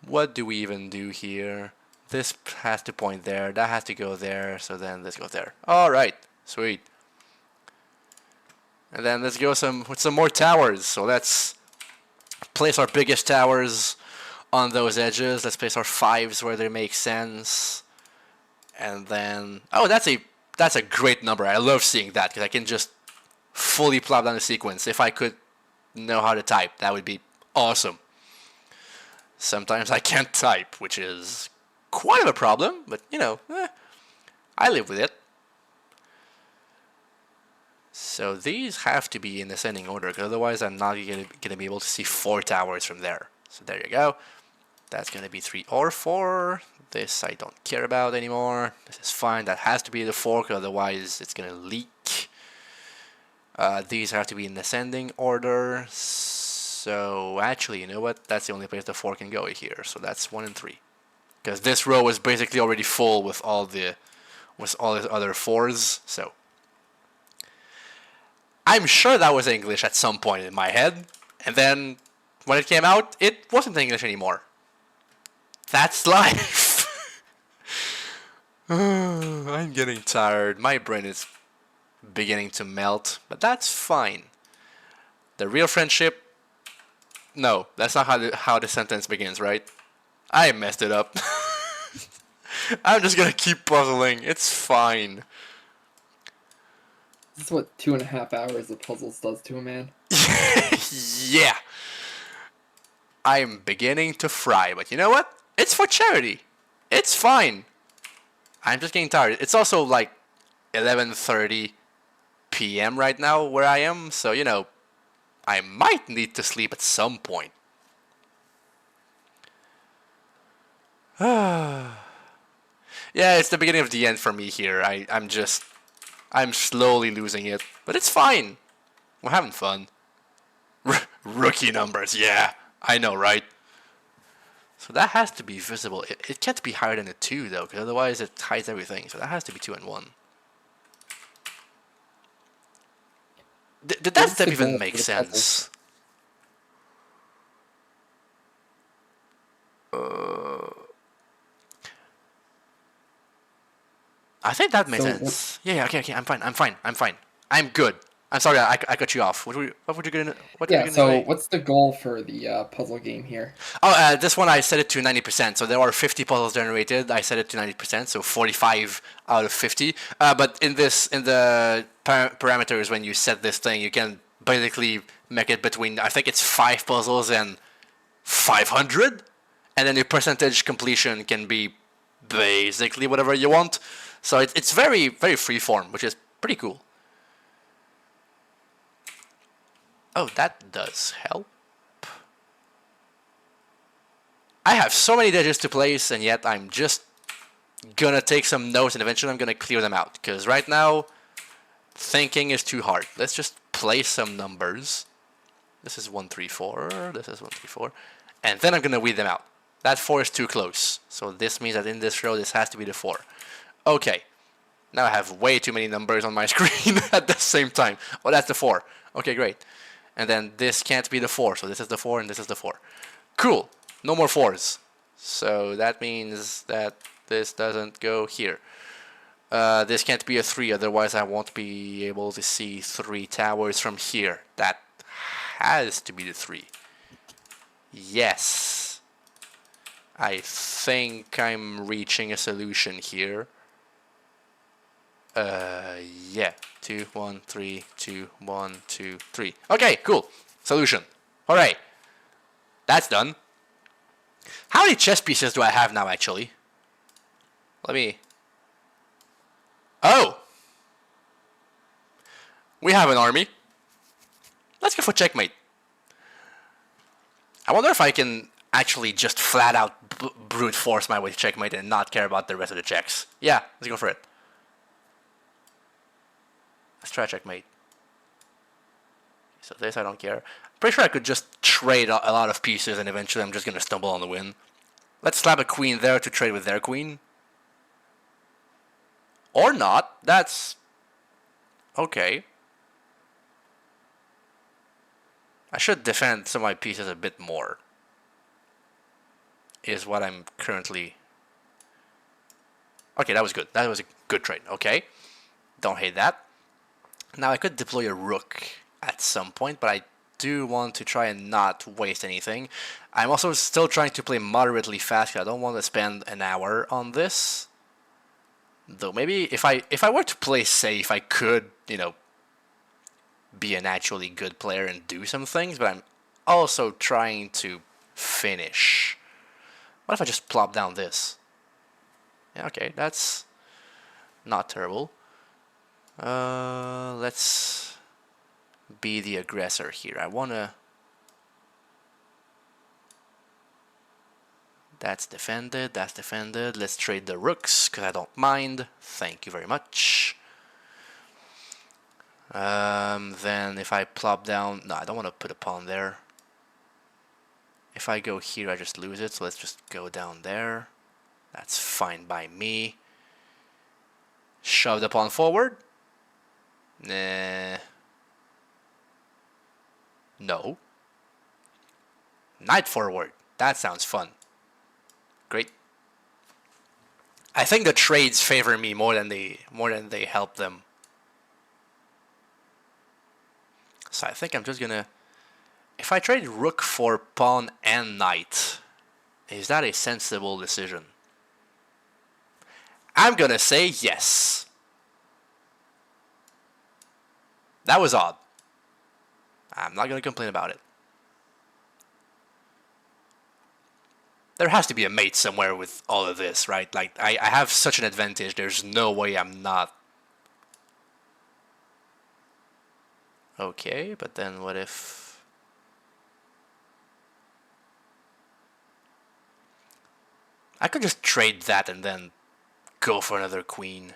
What do we even do here? This has to point there. That has to go there. So then this goes there. All right, sweet. And then let's go with some more towers. So let's place our biggest towers on those edges. Let's place our 5s where they make sense. And then that's a great number. I love seeing that because I can just fully plop down the sequence. If I could know how to type, that would be awesome. Sometimes I can't type, which is quite of a problem, but you know, I live with it. So these have to be in ascending order, because otherwise I'm not going to be able to see 4 towers from there. So there you go. That's going to be 3 or 4. This I don't care about anymore. This is fine. That has to be the 4, because otherwise it's going to leak. These have to be in ascending order. So actually, you know what? That's the only place the 4 can go here. So that's 1 and 3. Because this row is basically already full with all the other 4s. So I'm sure that was English at some point in my head. And then when it came out, it wasn't English anymore. That's life. I'm getting tired. My brain is beginning to melt, but that's fine. The real friendship... No, that's not how the sentence begins, right? I messed it up. I'm just gonna keep puzzling. It's fine. This is what 2.5 hours of puzzles does to a man. Yeah. I'm beginning to fry, but you know what? It's for charity. It's fine. I'm just getting tired. It's also like 11:30 p.m. right now where I am, so you know, I might need to sleep at some point. Yeah, it's the beginning of the end for me here. I'm slowly losing it, but it's fine. We're having fun. Rookie numbers, yeah, I know, right? So that has to be visible. It can't be higher than a 2 though, because otherwise it hides everything. So that has to be 2 and 1. Did that step even make sense? I think that made sense. Yeah, okay, I'm fine. I'm good. I'm sorry, I cut you off. What were you gonna say? What's the goal for the puzzle game here? Oh, this one I set it to 90%. So there are 50 puzzles generated. I set it to 90%, so 45 out of 50. But in the parameters, when you set this thing, you can basically make it between, I think it's 5 puzzles and 500, and then your percentage completion can be basically whatever you want. So it's very, very freeform, which is pretty cool. Oh, that does help. I have so many digits to place, and yet I'm just gonna take some notes, and eventually I'm gonna clear them out. Because right now, thinking is too hard. Let's just place some numbers. This is 1, 3, 4. This is 1, 3, 4. And then I'm gonna weed them out. That 4 is too close. So this means that in this row, this has to be the 4. Okay. Now I have way too many numbers on my screen at the same time. Oh, that's the 4. Okay, great. And then this can't be the 4, so this is the 4 and this is the 4. Cool. No more 4s. So that means that this doesn't go here. This can't be a 3, otherwise I won't be able to see 3 towers from here. That has to be the 3. Yes. I think I'm reaching a solution here. Yeah. 2, 1, 3, 2, 1, 2, 3. Okay, cool. Solution. Hooray. That's done. How many chess pieces do I have now, actually? Let me... Oh! We have an army. Let's go for checkmate. I wonder if I can actually just flat out brute force my way to checkmate and not care about the rest of the checks. Yeah, let's go for it. Let's try checkmate. So this I don't care. Pretty sure I could just trade a lot of pieces and eventually I'm just going to stumble on the win. Let's slap a queen there to trade with their queen. Or not. That's... okay. I should defend some of my pieces a bit more. Is what I'm currently... okay, that was good. That was a good trade. Okay. Don't hate that. Now I could deploy a rook at some point, but I do want to try and not waste anything. I'm also still trying to play moderately fast. I don't want to spend an hour on this. Though maybe if I were to play safe, I could, you know, be an actually good player and do some things, but I'm also trying to finish. What if I just plop down this? Yeah, okay, that's not terrible. Let's be the aggressor here. I wanna... that's defended, that's defended. Let's trade the rooks, because I don't mind. Thank you very much. Then if I plop down... no, I don't want to put a pawn there. If I go here, I just lose it, so let's just go down there. That's fine by me. Shove the pawn forward. Nah. No. Knight forward. That sounds fun. Great. I think the trades favor me more than they help them. So I think I'm just gonna... if I trade rook for pawn and knight, is that a sensible decision? I'm gonna say yes. That was odd. I'm not gonna complain about it. There has to be a mate somewhere with all of this, right? Like, I have such an advantage, there's no way I'm not. Okay, but then what if... I could just trade that and then go for another queen.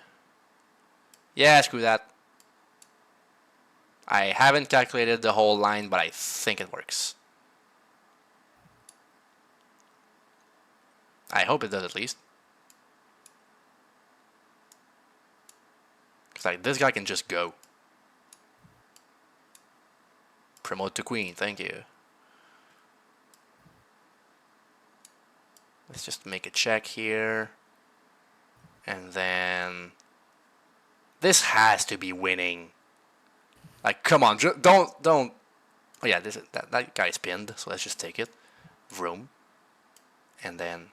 Yeah, screw that. I haven't calculated the whole line, but I think it works. I hope it does at least. Because like, this guy can just go. Promote to queen, thank you. Let's just make a check here. And then... this has to be winning. Like, come on, don't... oh yeah, that guy's pinned, so let's just take it. Vroom. And then...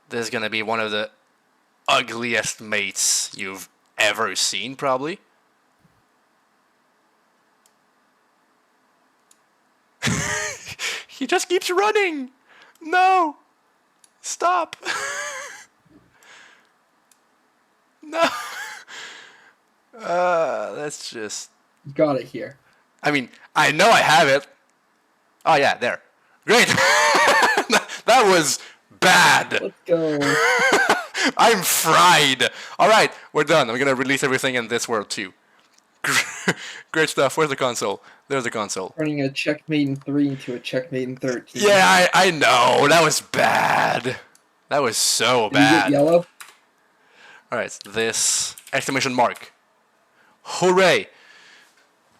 this is gonna be one of the ugliest mates you've ever seen, probably. He just keeps running! No! Stop! No! Let's just... You got it here. I mean, I know I have it. Oh yeah, there. Great! That was bad! Let's go. I'm fried! Alright, we're done. I'm gonna release everything in this world too. Great stuff. Where's the console? There's the console. Turning a checkmate in 3 into a checkmate in 13. Yeah, I know. That was bad. That was so Did you get bad. yellow? Alright, so this... exclamation mark. Hooray!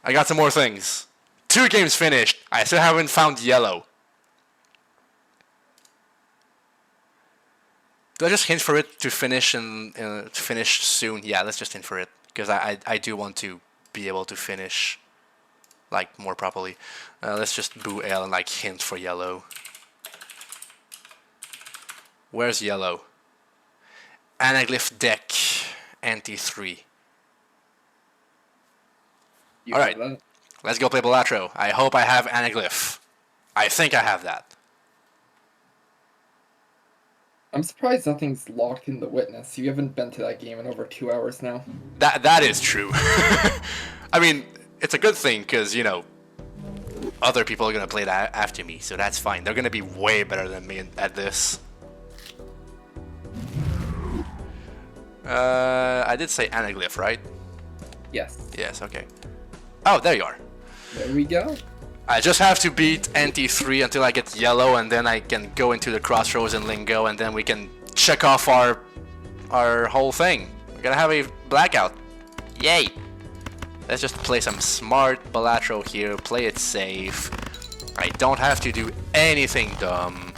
I got some more things. 2 games finished. I still haven't found yellow. Do I just hint for it to finish to finish soon? Yeah, let's just hint for it, because I do want to be able to finish like more properly. Let's just boo L and like hint for yellow. Where's yellow? Anaglyph deck, anti 3. All right, let's go play Balatro. I hope I have Anaglyph. I think I have that. I'm surprised nothing's locked in the witness. You haven't been to that game in over 2 hours now. That is true. I mean, it's a good thing because, you know, other people are gonna play that after me, so that's fine. They're gonna be way better than me at this. I did say Anaglyph, right? Yes. Yes, okay. Oh, there you are. There we go. I just have to beat anti 3 until I get yellow, and then I can go into the crossroads and lingo, and then we can check off our whole thing. We're gonna have a blackout. Yay! Let's just play some smart Balatro here, play it safe. I don't have to do anything dumb.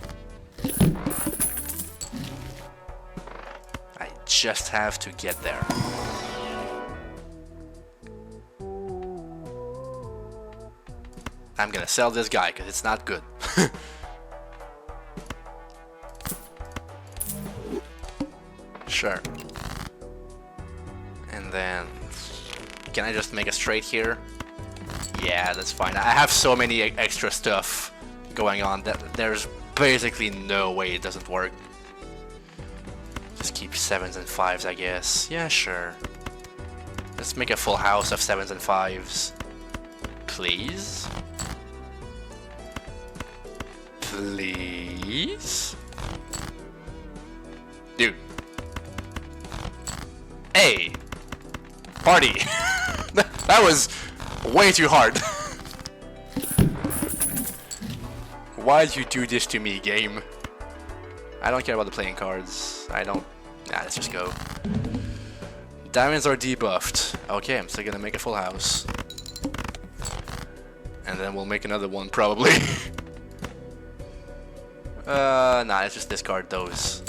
I just have to get there. I'm gonna sell this guy because it's not good. Sure. And then, can I just make a straight here? Yeah, that's fine. I have so many extra stuff going on that there's basically no way it doesn't work. Just keep 7s and 5s, I guess. Yeah, sure. Let's make a full house of 7s and 5s. Please? Please? Dude. Hey! Party! That was way too hard. Why'd you do this to me, game? I don't care about the playing cards. I don't... Nah, let's just go. Diamonds are debuffed. Okay, I'm still gonna make a full house. And then we'll make another one, probably. Nah, let's just discard those.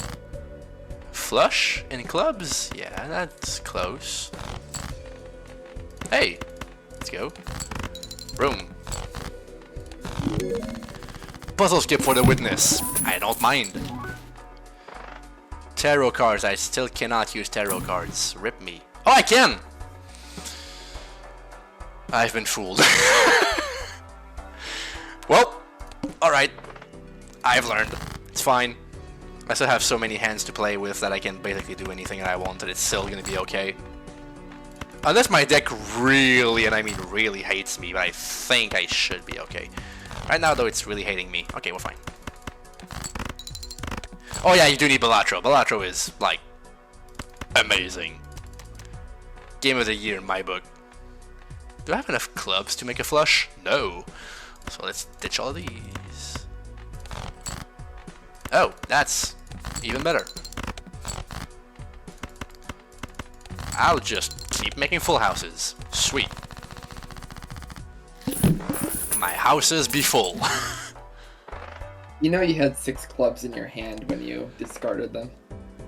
Flush in clubs? Yeah, that's close. Hey! Let's go. Room. Puzzle skip for the witness. I don't mind. Tarot cards. I still cannot use tarot cards. Rip me. Oh, I can! I've been fooled. Well, alright. I've learned. It's fine. I still have so many hands to play with that I can basically do anything that I want and it's still gonna be okay. Unless my deck really, and I mean really hates me, but I think I should be okay. Right now though, it's really hating me. Okay, we're fine. Oh yeah, you do need Balatro. Balatro is, like, amazing. Game of the year in my book. Do I have enough clubs to make a flush? No. So let's ditch all these. Oh, that's even better. I'll just keep making full houses. Sweet. My houses be full. You know you had 6 clubs in your hand when you discarded them.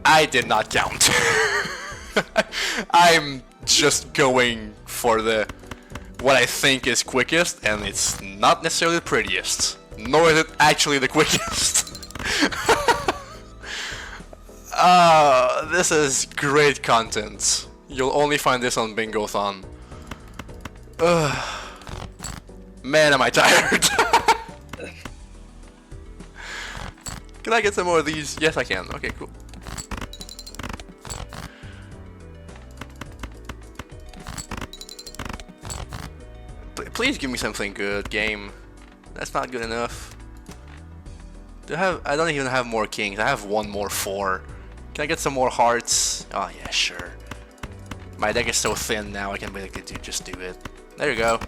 I did not count. I'm just going for the what I think is quickest, and it's not necessarily the prettiest. Nor is it actually the quickest. This is great content. You'll only find this on Bingothon. Man, am I tired. Can I get some more of these? Yes, I can. Okay, cool. Please give me something good, game. That's not good enough. I don't even have more kings. I have one more 4. Can I get some more hearts? Oh yeah, sure. My deck is so thin now, I can basically just do it. There you go.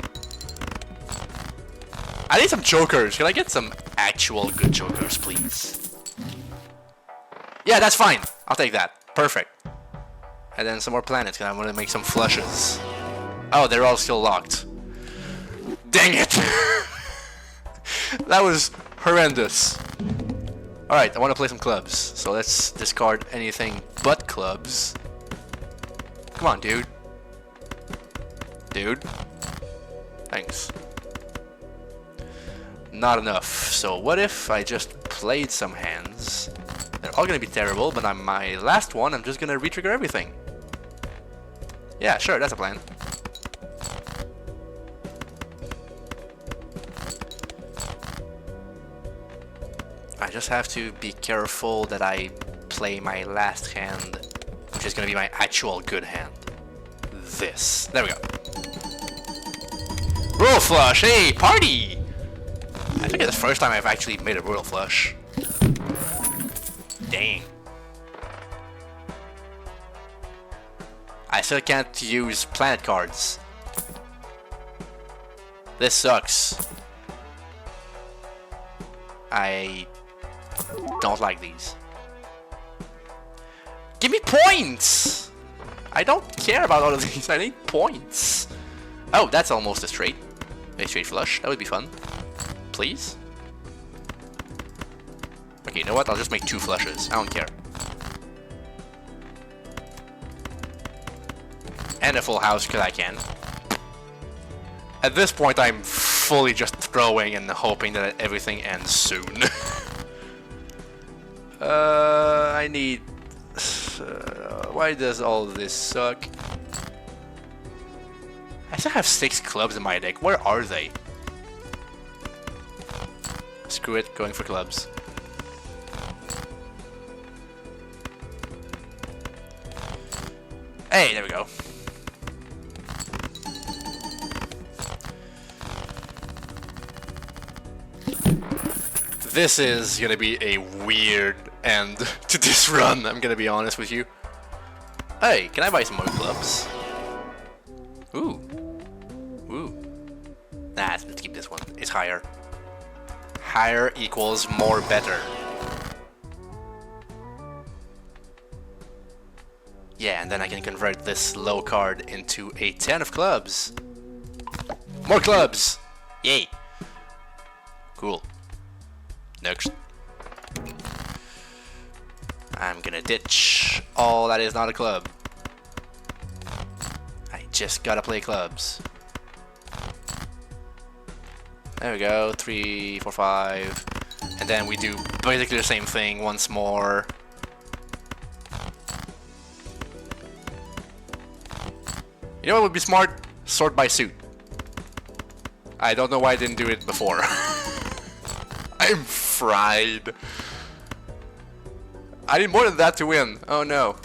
I need some jokers. Can I get some actual good jokers, please? Yeah, that's fine. I'll take that. Perfect. And then some more planets, because I want to make some flushes. Oh, they're all still locked. Dang it! That was horrendous. Alright, I want to play some clubs. So let's discard anything but clubs. Come on, dude. Dude. Thanks. Not enough. So what if I just played some hands? They're all gonna be terrible, but on my last one, I'm just gonna re-trigger everything. Yeah, sure, that's a plan. I just have to be careful that I play my last hand, which is gonna be my actual good hand. This. There we go. Royal flush! Hey, party! I think it's the first time I've actually made a royal flush. Dang. I still can't use planet cards. This sucks. I don't like these. Give me points! I don't care about all of these, I need points. Oh, that's almost a straight flush, that would be fun. Please? Okay, you know what? I'll just make 2 flushes. I don't care. And a full house, because I can. At this point, I'm fully just throwing and hoping that everything ends soon. I need... why does all this suck? I still have 6 clubs in my deck. Where are they? Screw it, going for clubs. Hey, there we go. This is gonna be a weird end to this run, I'm gonna be honest with you. Hey, can I buy some more clubs? Ooh. Ooh. Nah, let's keep this one. It's higher. Higher equals more better. Yeah, and then I can convert this low card into a 10 of clubs. More clubs! Yay! Cool. Next. I'm gonna ditch all that is not a club. I just gotta play clubs. There we go, 3, 4, 5. And then we do basically the same thing once more. You know what would be smart? Sort by suit. I don't know why I didn't do it before. I'm fried. I need more than that to win. Oh no.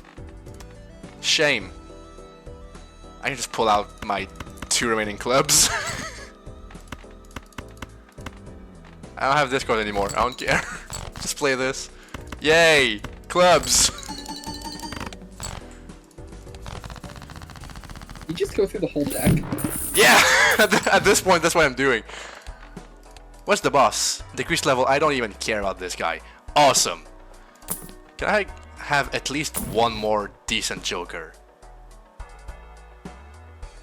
Shame. I can just pull out my 2 remaining clubs. I don't have Discord anymore. I don't care. Just play this. Yay! Clubs! You just go through the whole deck? Yeah! At this point, that's what I'm doing. What's the boss? Decreased level. I don't even care about this guy. Awesome. Can I have at least one more decent Joker?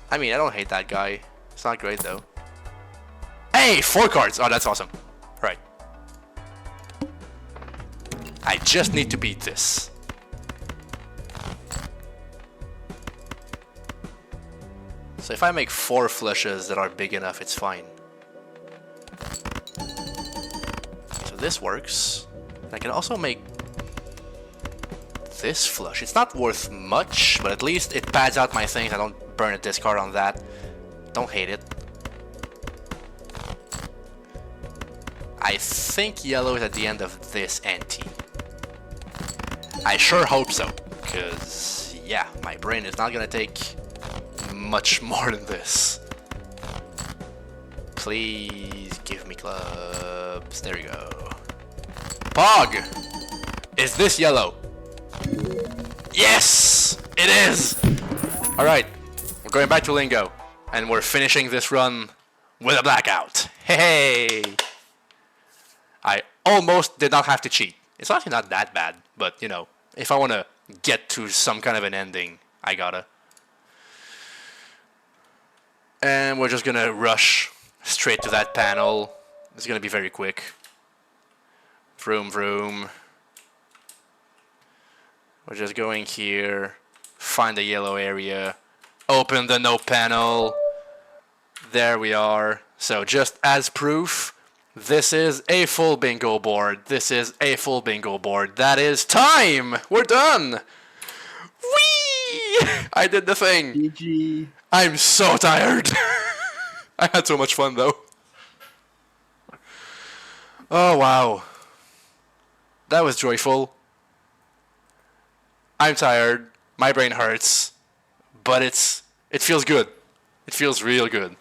I mean, I don't hate that guy. It's not great though. Hey! 4 cards! Oh, that's awesome. Right. I just need to beat this. So if I make 4 flushes that are big enough, it's fine. So this works. I can also make this flush. It's not worth much, but at least it pads out my things. I don't burn a discard on that. Don't hate it. I think yellow is at the end of this ante. I sure hope so, because yeah, my brain is not gonna take much more than this. Please give me clubs. There we go. Pog! Is this yellow? Yes! It is! Alright, we're going back to Lingo, and we're finishing this run with a blackout. Hey! I almost did not have to cheat. It's actually not that bad, but you know, if I want to get to some kind of an ending, I gotta. And we're just gonna rush straight to that panel. It's gonna be very quick. Vroom vroom. We're just going here, find the yellow area, open the no panel. There we are. So just as proof, this is a full bingo board. This is a full bingo board. That is time! We're done! Whee! I did the thing. GG. I'm so tired. I had so much fun though. Oh wow. That was joyful. I'm tired. My brain hurts. But it feels good. It feels real good.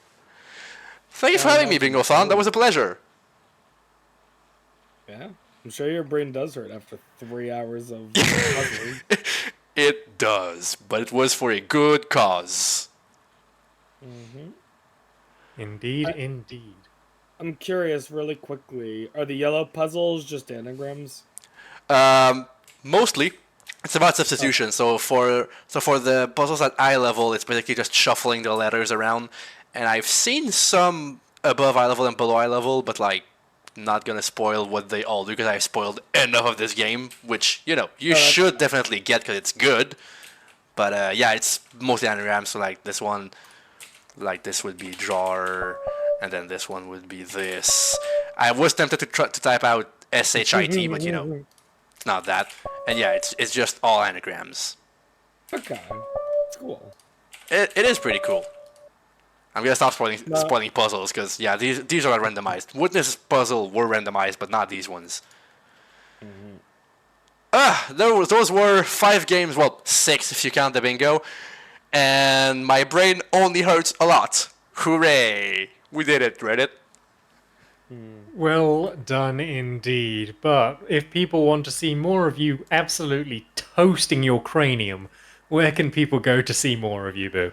Thank you for having me, Bingothon. That was a pleasure. Yeah, I'm sure your brain does hurt after 3 hours of puzzling. It does, but it was for a good cause. Indeed, indeed. I'm curious, really quickly, are the yellow puzzles just anagrams? Mostly, it's about substitution. So for the puzzles at eye level, it's basically just shuffling the letters around. And I've seen some above eye level and below eye level, but like, not gonna spoil what they all do because I've spoiled enough of this game, which you should definitely get because it's good. But yeah, it's mostly anagrams. So like this one, like this would be drawer, and then this one would be this. I was tempted to type out SHIT, but it's not that. And yeah, it's just all anagrams. Okay, it's cool. It is pretty cool. I'm gonna stop spoiling puzzles because yeah, these are randomized. Witness puzzle were randomized, but not these ones. Those were 5 games. Well, 6 if you count the bingo. And my brain only hurts a lot. Hooray! We did it, Reddit. Well done indeed. But if people want to see more of you absolutely toasting your cranium, where can people go to see more of you, Boo?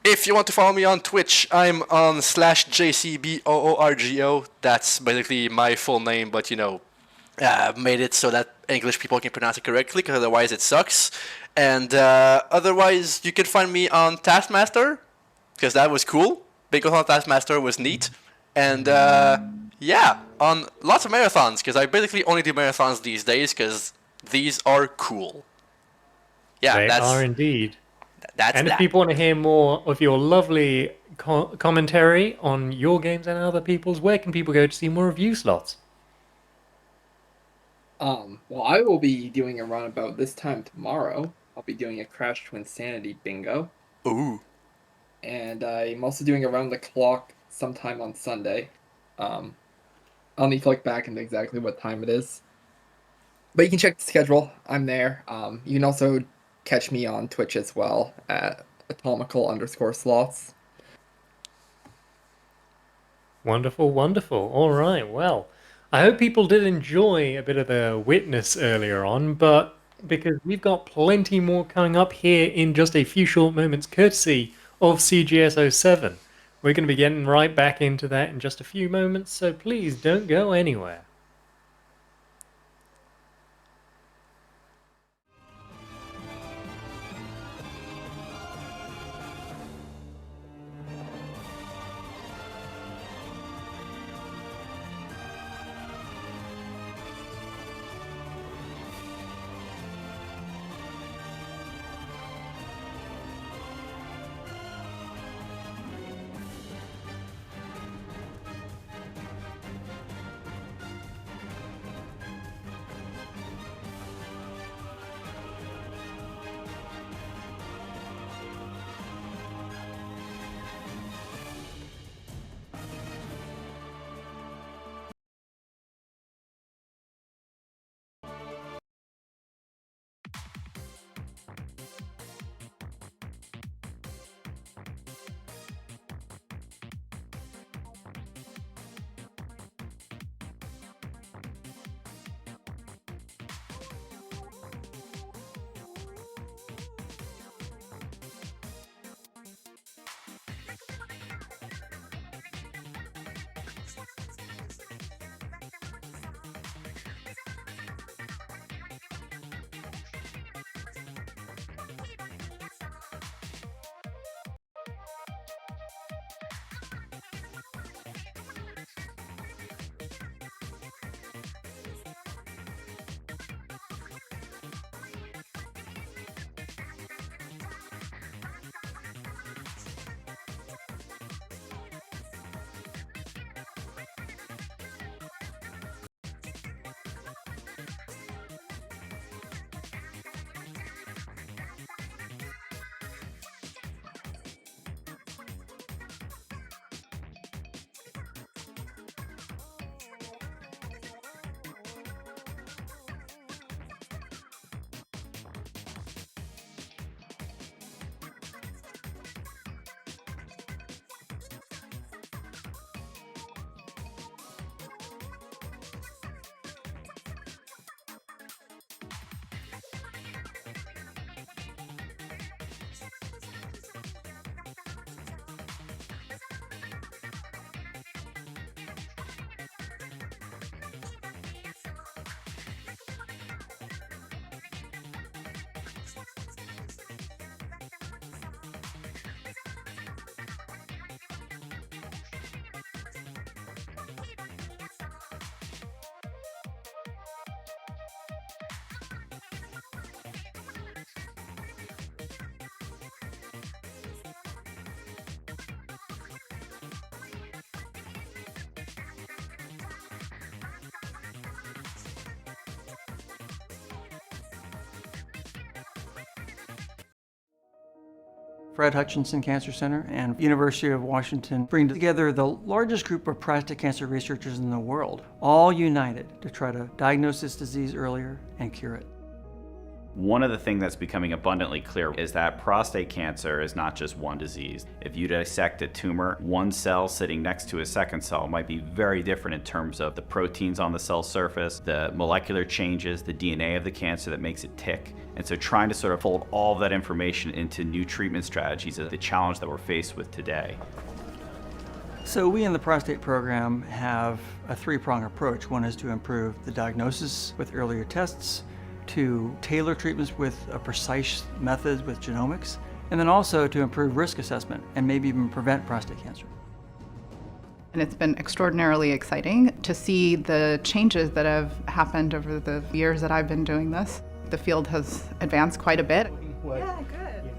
If you want to follow me on Twitch, I'm on /JCBOORGO. That's basically my full name, but made it so that English people can pronounce it correctly, because otherwise it sucks. And otherwise, you can find me on Taskmaster, because that was cool. Bingothon Taskmaster was neat. And yeah, on lots of marathons, because I basically only do marathons these days, because these are cool. Yeah, They are indeed. That's and if that. people want to hear more of your lovely commentary on your games and other people's, where can people go to see more review slots? Well, I will be doing a run about this time tomorrow. I'll be doing a Crash to Insanity bingo. Ooh. And I'm also doing around the clock sometime on Sunday. I'll need to look back into exactly what time it is. But you can check the schedule. I'm there. You can also catch me on Twitch as well at atomical_slots. Wonderful, wonderful. All right, well, I hope people did enjoy a bit of the witness earlier on, but because we've got plenty more coming up here in just a few short moments, courtesy of CGS07. We're going to be getting right back into that in just a few moments, so please don't go anywhere. Fred Hutch Cancer Center and University of Washington bring together the largest group of prostate cancer researchers in the world, all united to try to diagnose this disease earlier and cure it. One of the things that's becoming abundantly clear is that prostate cancer is not just one disease. If you dissect a tumor, one cell sitting next to a second cell might be very different in terms of the proteins on the cell surface, the molecular changes, the DNA of the cancer that makes it tick. And so trying to sort of fold all of that information into new treatment strategies is the challenge that we're faced with today. So we in the prostate program have a three-pronged approach. One is to improve the diagnosis with earlier tests, to tailor treatments with a precise method with genomics, and then also to improve risk assessment and maybe even prevent prostate cancer. And it's been extraordinarily exciting to see the changes that have happened over the years that I've been doing this. The field has advanced quite a bit. Yeah, good.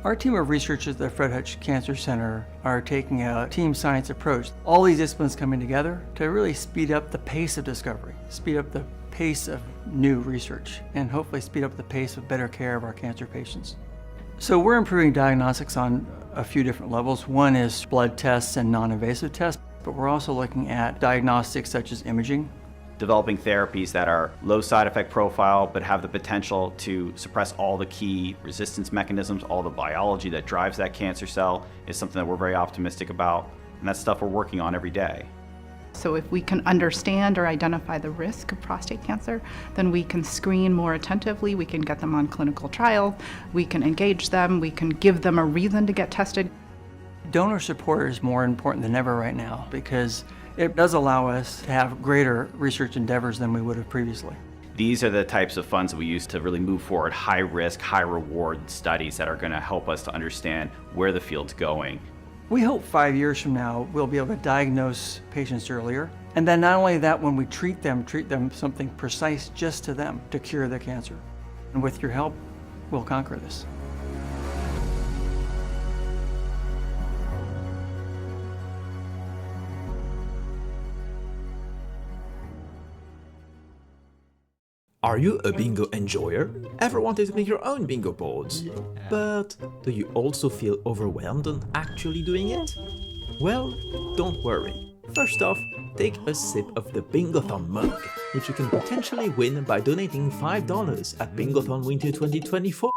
Our team of researchers at the Fred Hutch Cancer Center are taking a team science approach. All these disciplines coming together to really speed up the pace of discovery, speed up the pace of new research, and hopefully speed up the pace of better care of our cancer patients. So we're improving diagnostics on a few different levels. One is blood tests and non-invasive tests, but we're also looking at diagnostics such as imaging. Developing therapies that are low side effect profile but have the potential to suppress all the key resistance mechanisms, all the biology that drives that cancer cell is something that we're very optimistic about, and that's stuff we're working on every day. So if we can understand or identify the risk of prostate cancer, then we can screen more attentively, we can get them on clinical trials, we can engage them, we can give them a reason to get tested. Donor support is more important than ever right now because it does allow us to have greater research endeavors than we would have previously. These are the types of funds that we use to really move forward high risk, high reward studies that are going to help us to understand where the field's going. We hope 5 years from now we'll be able to diagnose patients earlier, and then not only that, when we treat them something precise just to them to cure their cancer. And with your help, we'll conquer this. Are you a bingo enjoyer? Ever wanted to make your own bingo boards? But do you also feel overwhelmed on actually doing it? Well, don't worry. First off, take a sip of the Bingothon mug, which you can potentially win by donating $5 at Bingothon Winter 2024.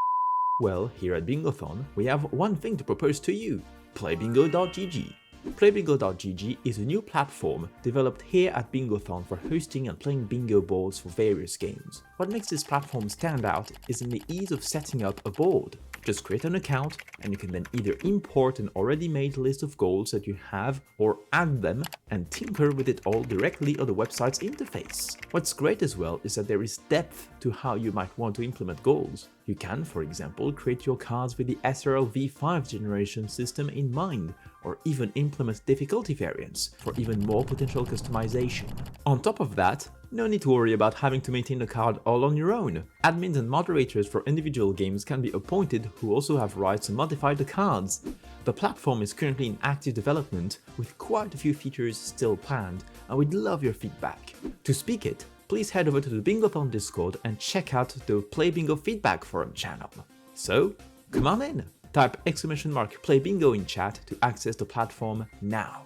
Well, here at Bingothon, we have one thing to propose to you: playbingo.gg. Playbingo.gg is a new platform developed here at Bingothon for hosting and playing bingo boards for various games. What makes this platform stand out is in the ease of setting up a board. Just create an account and you can then either import an already made list of goals that you have or add them and tinker with it all directly on the website's interface. What's great as well is that there is depth to how you might want to implement goals. You can, for example, create your cards with the SRL V5 generation system in mind, or even implement difficulty variants for even more potential customization. On top of that, no need to worry about having to maintain the card all on your own. Admins and moderators for individual games can be appointed who also have rights to modify the cards. The platform is currently in active development with quite a few features still planned, and we'd love your feedback. To speak it, please head over to the Bingothon Discord and check out the Play Bingo Feedback Forum channel. So, come on in! Type !Play Bingo in chat to access the platform now.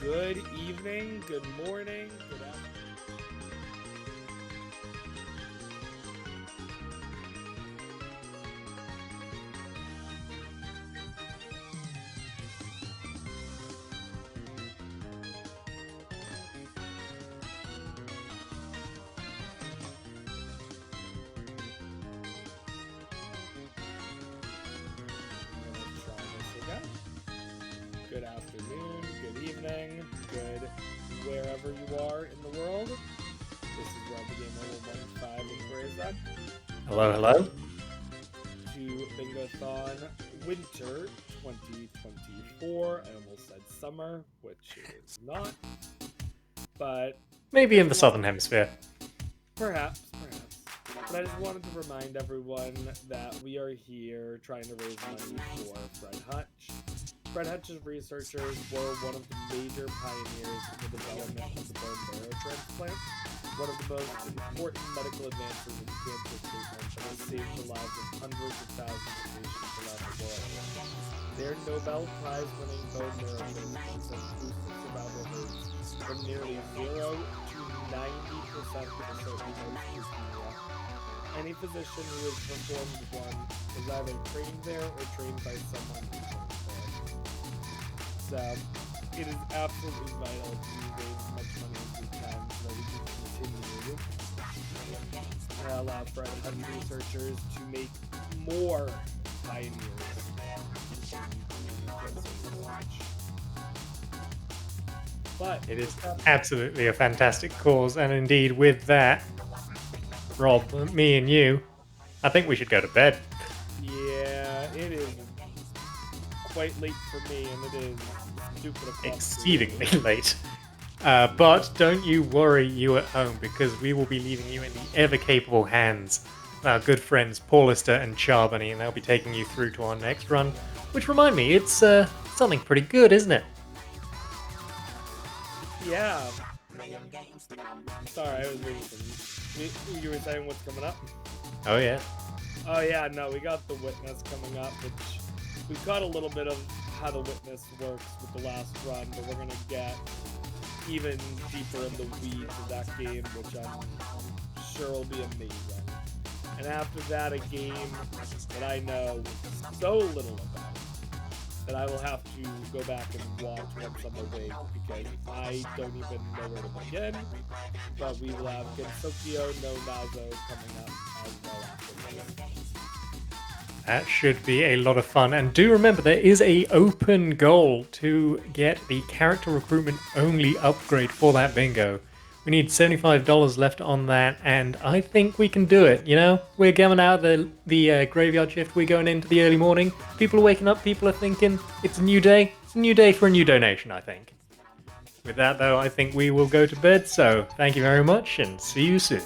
good evening, good morning, good afternoon. Good afternoon, good evening, good wherever you are in the world. This is Rob the Gamer 115 with Grayzak Hello, hello. to Bingothon Winter 2024. I almost said summer, which it is not. But Maybe in the Southern Hemisphere. perhaps. But I just wanted to remind everyone that we are here trying to raise money for Fred Hutch. Fred Hutch's researchers were one of the major pioneers in the development of the bone marrow transplant, one of the most important medical advances in cancer treatment that has saved the lives of hundreds of thousands of patients around the world. Their Nobel Prize-winning bone marrow transplants have boosted survival rates from nearly 0 to 90% with a certain dose leukemia. Any physician who has performed one is either trained there or trained by someone who trained there. So, it is absolutely vital to raise as much money as we can so that we can continue and allow Fred Hutch researchers to make more pioneers. But It is absolutely a fantastic cause, and indeed with that, Rob, me and you, I think we should go to bed. yeah, it is quite late for me, and it is stupid o'clock for you. Exceedingly late. But don't you worry, you at home, because we will be leaving you in the ever-capable hands of our good friends Paulister and Charbonny, and they'll be taking you through to our next run. Which remind me, it's something pretty good, isn't it? Yeah. Sorry, I was reading some. You were saying what's coming up? Oh yeah. Oh yeah, no, we got the Witness coming up, which we caught a little bit of how the Witness works with the last run, but we're gonna get even deeper in the weeds of that game, which I'm sure will be amazing. And after that, a game that I know so little about that I will have to go back and watch once I'm awake because I don't even know where to begin. But we will have Gensokyo no Nazo coming up as well after this. That should be a lot of fun. And do remember, there is a open goal to get the character recruitment only upgrade for that bingo. We need $75 left on that, and I think we can do it. You know, we're coming out of the graveyard shift. We're going into the early morning. People are waking up. People are thinking it's a new day. It's a new day for a new donation, I think. With that, though, I think we will go to bed. So thank you very much, and see you soon.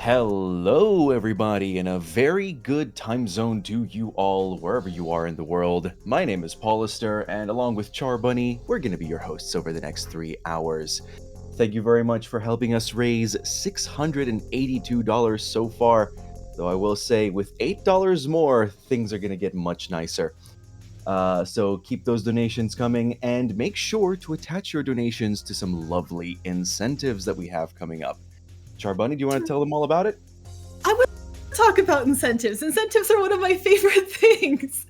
Hello, everybody, and a very good time zone to you all, wherever you are in the world. My name is Paulister, and along with Charbunny, we're going to be your hosts over the next 3 hours. Thank you very much for helping us raise $682 so far, though I will say with $8 more, things are going to get much nicer. So keep those donations coming, and make sure to attach your donations to some lovely incentives that we have coming up. Charbunny, do you want to tell them all about it? I would talk about incentives. Incentives are one of my favorite things.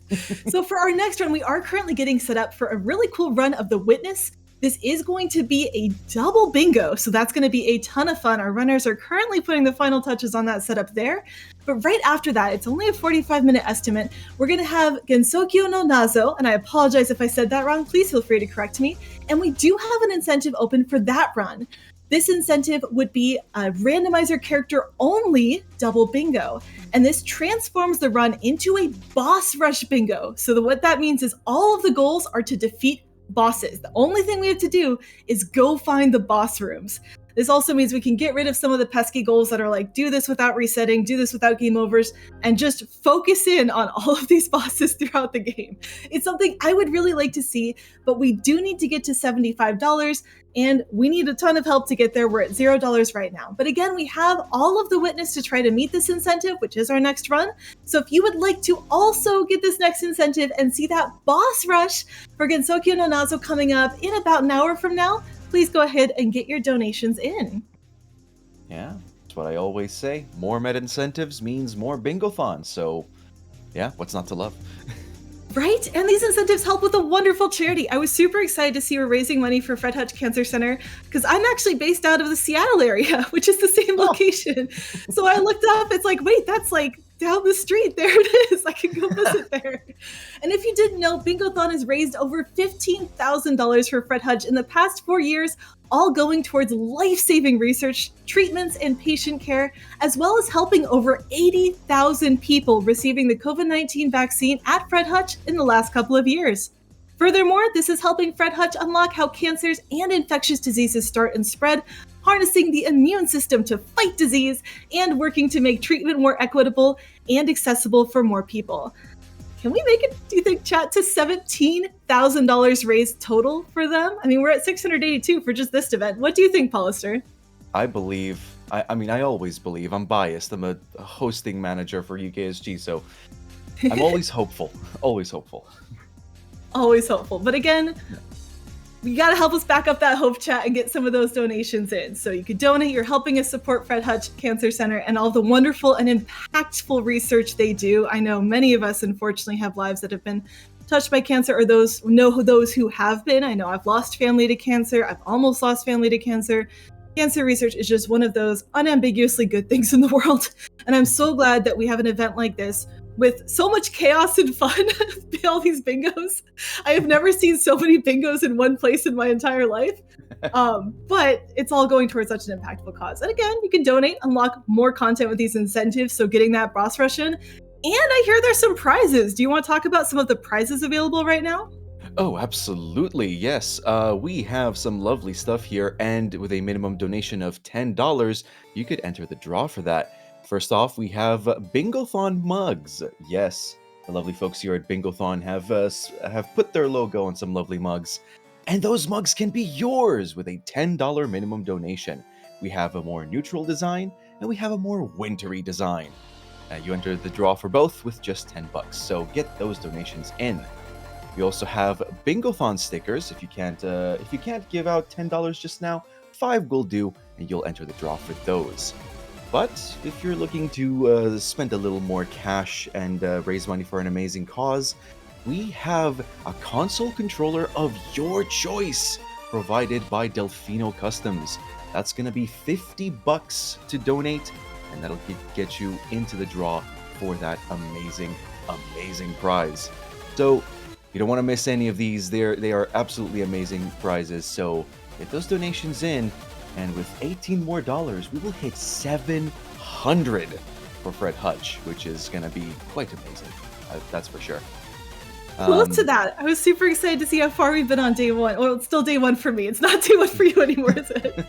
So for our next run, we are currently getting set up for a really cool run of The Witness. This is going to be a double bingo, so that's going to be a ton of fun. Our runners are currently putting the final touches on that setup there. But right after that, it's only a 45-minute estimate. We're going to have Gensokyo no Nazo, and I apologize if I said that wrong. Please feel free to correct me. And we do have an incentive open for that run. This incentive would be a randomizer character only double bingo. And this transforms the run into a boss rush bingo. So what that means is all of the goals are to defeat bosses. The only thing we have to do is go find the boss rooms. This also means we can get rid of some of the pesky goals that are like, do this without resetting, do this without game overs, and just focus in on all of these bosses throughout the game. It's something I would really like to see, but we do need to get to $75, and we need a ton of help to get there. We're at $0 right now. But again, we have all of the Witness to try to meet this incentive, which is our next run. So if you would like to also get this next incentive and see that boss rush for Gensokyo no Nazo coming up in about an hour from now, please go ahead and get your donations in. Yeah, that's what I always say. More meta incentives means more bingothons. So, yeah, what's not to love? Right? And these incentives help with a wonderful charity. I was super excited to see we're raising money for Fred Hutch Cancer Center because I'm actually based out of the Seattle area, which is the same location. So I looked up, it's like, wait, that's like down the street. There it is. I can go visit there. And if you didn't know, Bingothon has raised over $15,000 for Fred Hutch in the past 4 years, all going towards life-saving research, treatments, and patient care, as well as helping over 80,000 people receiving the COVID-19 vaccine at Fred Hutch in the last couple of years. Furthermore, this is helping Fred Hutch unlock how cancers and infectious diseases start and spread, harnessing the immune system to fight disease, and working to make treatment more equitable and accessible for more people. Can we make it, do you think, chat, to $17,000 raised total for them? I mean, we're at $682 for just this event. What do you think, Paulister? I believe, I always believe, I'm biased. I'm a hosting manager for UKSG, so I'm always hopeful. Always hopeful. Always hopeful. But again, you got to help us back up that hope, chat, and get some of those donations in. So you could donate. You're helping us support Fred Hutch Cancer Center and all the wonderful and impactful research they do. I know many of us, unfortunately, have lives that have been touched by cancer, or those who have been. I know I've lost family to cancer. I've almost lost family to cancer. Cancer research is just one of those unambiguously good things in the world. And I'm so glad that we have an event like this with so much chaos and fun. All these bingos. I have never seen so many bingos in one place in my entire life. But it's all going towards such an impactful cause. And again, you can donate, unlock more content with these incentives. So getting that boss rush in. And I hear there's some prizes. Do you want to talk about some of the prizes available right now? Oh, absolutely, yes. We have some lovely stuff here, and with a minimum donation of $10, you could enter the draw for that. First off, we have Bingothon mugs. Yes, the lovely folks here at Bingothon have put their logo on some lovely mugs. And those mugs can be yours with a $10 minimum donation. We have a more neutral design, and we have a more wintry design. You enter the draw for both with just $10, so get those donations in. We also have Bingothon stickers. If you can't give out $10 just now, 5 will do, and you'll enter the draw for those. But if you're looking to spend a little more cash and raise money for an amazing cause, we have a console controller of your choice provided by Delfino Customs. That's going to be $50 to donate, and that'll get you into the draw for that amazing prize. So you don't want to miss any of these. They are absolutely amazing prizes. So get those donations in, and with $18 more, we will hit $700 for Fred Hutch, which is going to be quite amazing. That's for sure. Close to that. I was super excited to see how far we've been on day one. Well, it's still day one for me. It's not day one for you anymore, is it?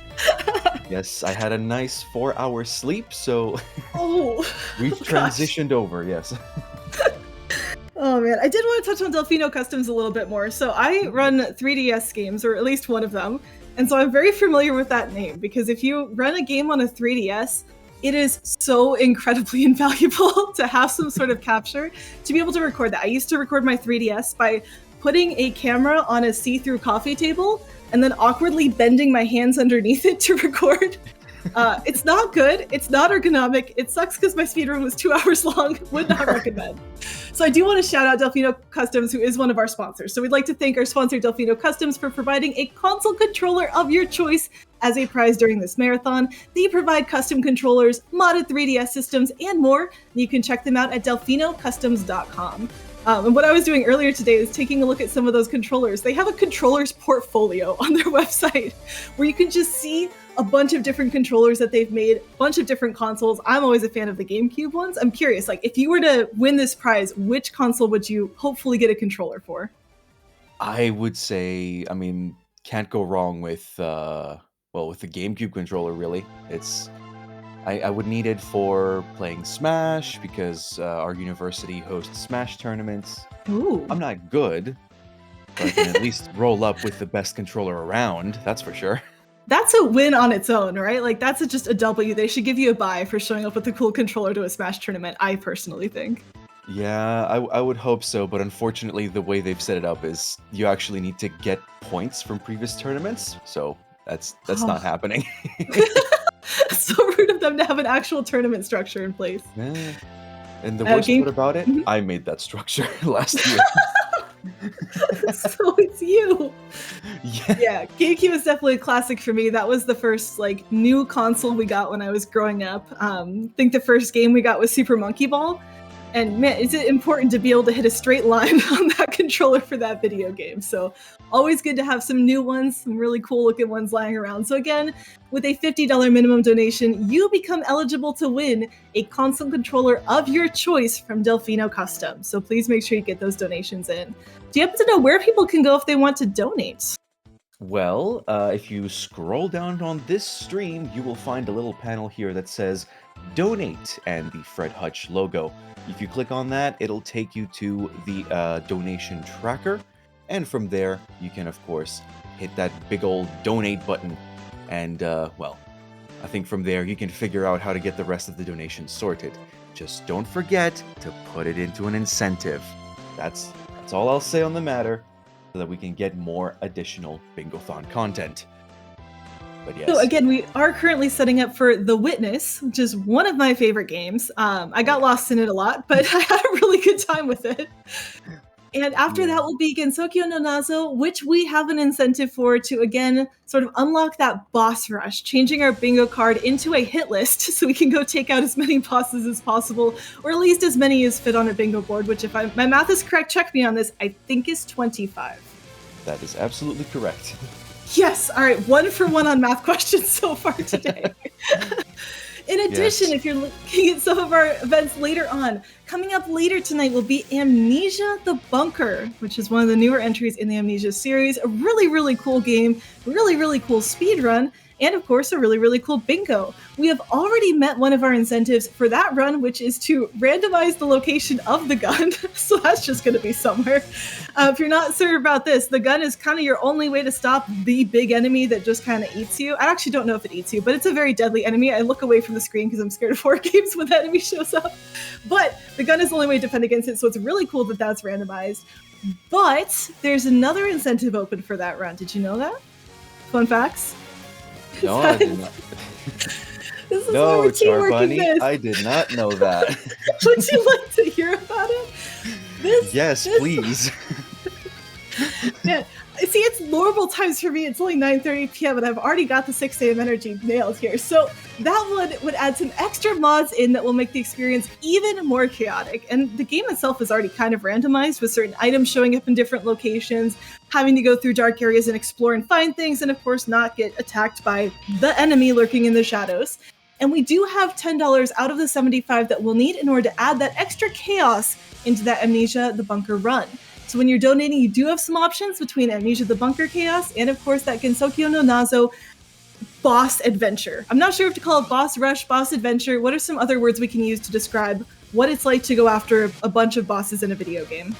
Yes, I had a nice 4-hour sleep, so Oh, we gosh. transitioned over. Yes. Oh man, I did want to touch on Delfino Customs a little bit more. So I run 3DS games, or at least one of them, and so I'm very familiar with that name because if you run a game on a 3DS, it is so incredibly invaluable to have some sort of capture to be able to record that. I used to record my 3DS by putting a camera on a see-through coffee table and then awkwardly bending my hands underneath it to record. It's not good. It's not ergonomic. It sucks because my speedrun was 2 hours long. Would not recommend. So I do want to shout out Delfino Customs, who is one of our sponsors. So we'd like to thank our sponsor, Delfino Customs, for providing a console controller of your choice as a prize during this marathon. They provide custom controllers, modded 3DS systems, and more. You can check them out at delfinocustoms.com. And what I was doing earlier today is taking a look at some of those controllers. They have a controllers portfolio on their website where you can just see a bunch of different controllers that they've made, a bunch of different consoles. I'm always a fan of the GameCube ones. I'm curious, like, if you were to win this prize, which console would you hopefully get a controller for? I would say, I mean, can't go wrong with with the GameCube controller. Really, I would need it for playing Smash because our university hosts Smash tournaments. Ooh. I'm not good, but I can at least roll up with the best controller around. That's for sure. That's a win on its own, right? Like, that's just a W. They should give you a buy for showing up with a cool controller to a Smash tournament, I personally think. Yeah, I would hope so, but unfortunately, the way they've set it up is you actually need to get points from previous tournaments, so that's not happening. So rude of them to have an actual tournament structure in place. Yeah. And the worst part about it, I made that structure last year. So it's you. Yeah. GameCube is definitely a classic for me. That was the first new console we got when I was growing up. I think the first game we got was Super Monkey Ball. And man, is it important to be able to hit a straight line on that controller for that video game. So always good to have some new ones, some really cool looking ones lying around. So again, with a $50 minimum donation, you become eligible to win a console controller of your choice from Delfino Custom. So please make sure you get those donations in. Do you happen to know where people can go if they want to donate? Well, if you scroll down on this stream, you will find a little panel here that says Donate and the Fred Hutch logo. If you click on that, it'll take you to the donation tracker. And from there, you can, of course, hit that big old donate button. And, I think from there, you can figure out how to get the rest of the donations sorted. Just don't forget to put it into an incentive. That's all I'll say on the matter, so that we can get more additional Bingothon content. But yes. So again, we are currently setting up for The Witness, which is one of my favorite games. I got lost in it a lot, but I had a really good time with it. And after that will be Gensokyo no Nazo, which we have an incentive for to, again, sort of unlock that boss rush, changing our bingo card into a hit list so we can go take out as many bosses as possible, or at least as many as fit on a bingo board, which if my math is correct, check me on this, I think is 25. That is absolutely correct. Yes. All right. 1 for 1 on math questions so far today. In addition, if you're looking at some of our events later on, coming up later tonight will be Amnesia the Bunker, which is one of the newer entries in the Amnesia series. A really, really cool game, really, really cool speedrun, and of course, a really, really cool bingo. We have already met one of our incentives for that run, which is to randomize the location of the gun. So that's just going to be somewhere. If you're not sure about this, the gun is kind of your only way to stop the big enemy that just kind of eats you. I actually don't know if it eats you, but it's a very deadly enemy. I look away from the screen because I'm scared of horror games when the enemy shows up. But the gun is the only way to defend against it, so it's really cool that that's randomized. But there's another incentive open for that run. Did you know that? Fun facts? No, I did not. This is No, why we're teamworking Charbunny, this. I did not know that. Would you like to hear about it? Yes, please. Yeah. See, it's normal times for me. It's only 9:30 p.m. and I've already got the 6 a.m. energy nailed here. So that one would add some extra mods in that will make the experience even more chaotic. And the game itself is already kind of randomized with certain items showing up in different locations, having to go through dark areas and explore and find things, and of course not get attacked by the enemy lurking in the shadows. And we do have $10 out of the 75 that we'll need in order to add that extra chaos into that Amnesia the Bunker run. So when you're donating, you do have some options between Amnesia the Bunker Chaos and, of course, that Gensokyo no Nazo boss adventure. I'm not sure if to call it boss rush, boss adventure. What are some other words we can use to describe what it's like to go after a bunch of bosses in a video game?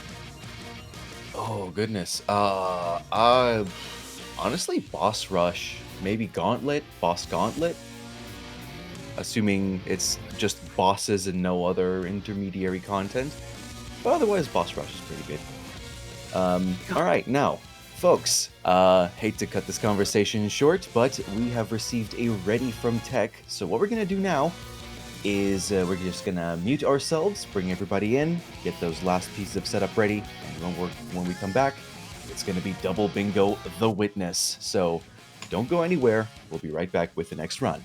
Oh goodness. Honestly, boss rush, maybe boss gauntlet. Assuming it's just bosses and no other intermediary content. But otherwise, boss rush is pretty good. All right, now, folks, hate to cut this conversation short, but we have received a ready from tech. So what we're gonna do now is we're just gonna mute ourselves, bring everybody in, get those last pieces of setup ready, and when we come back, it's gonna be double bingo the witness. So don't go anywhere. We'll be right back with the next run.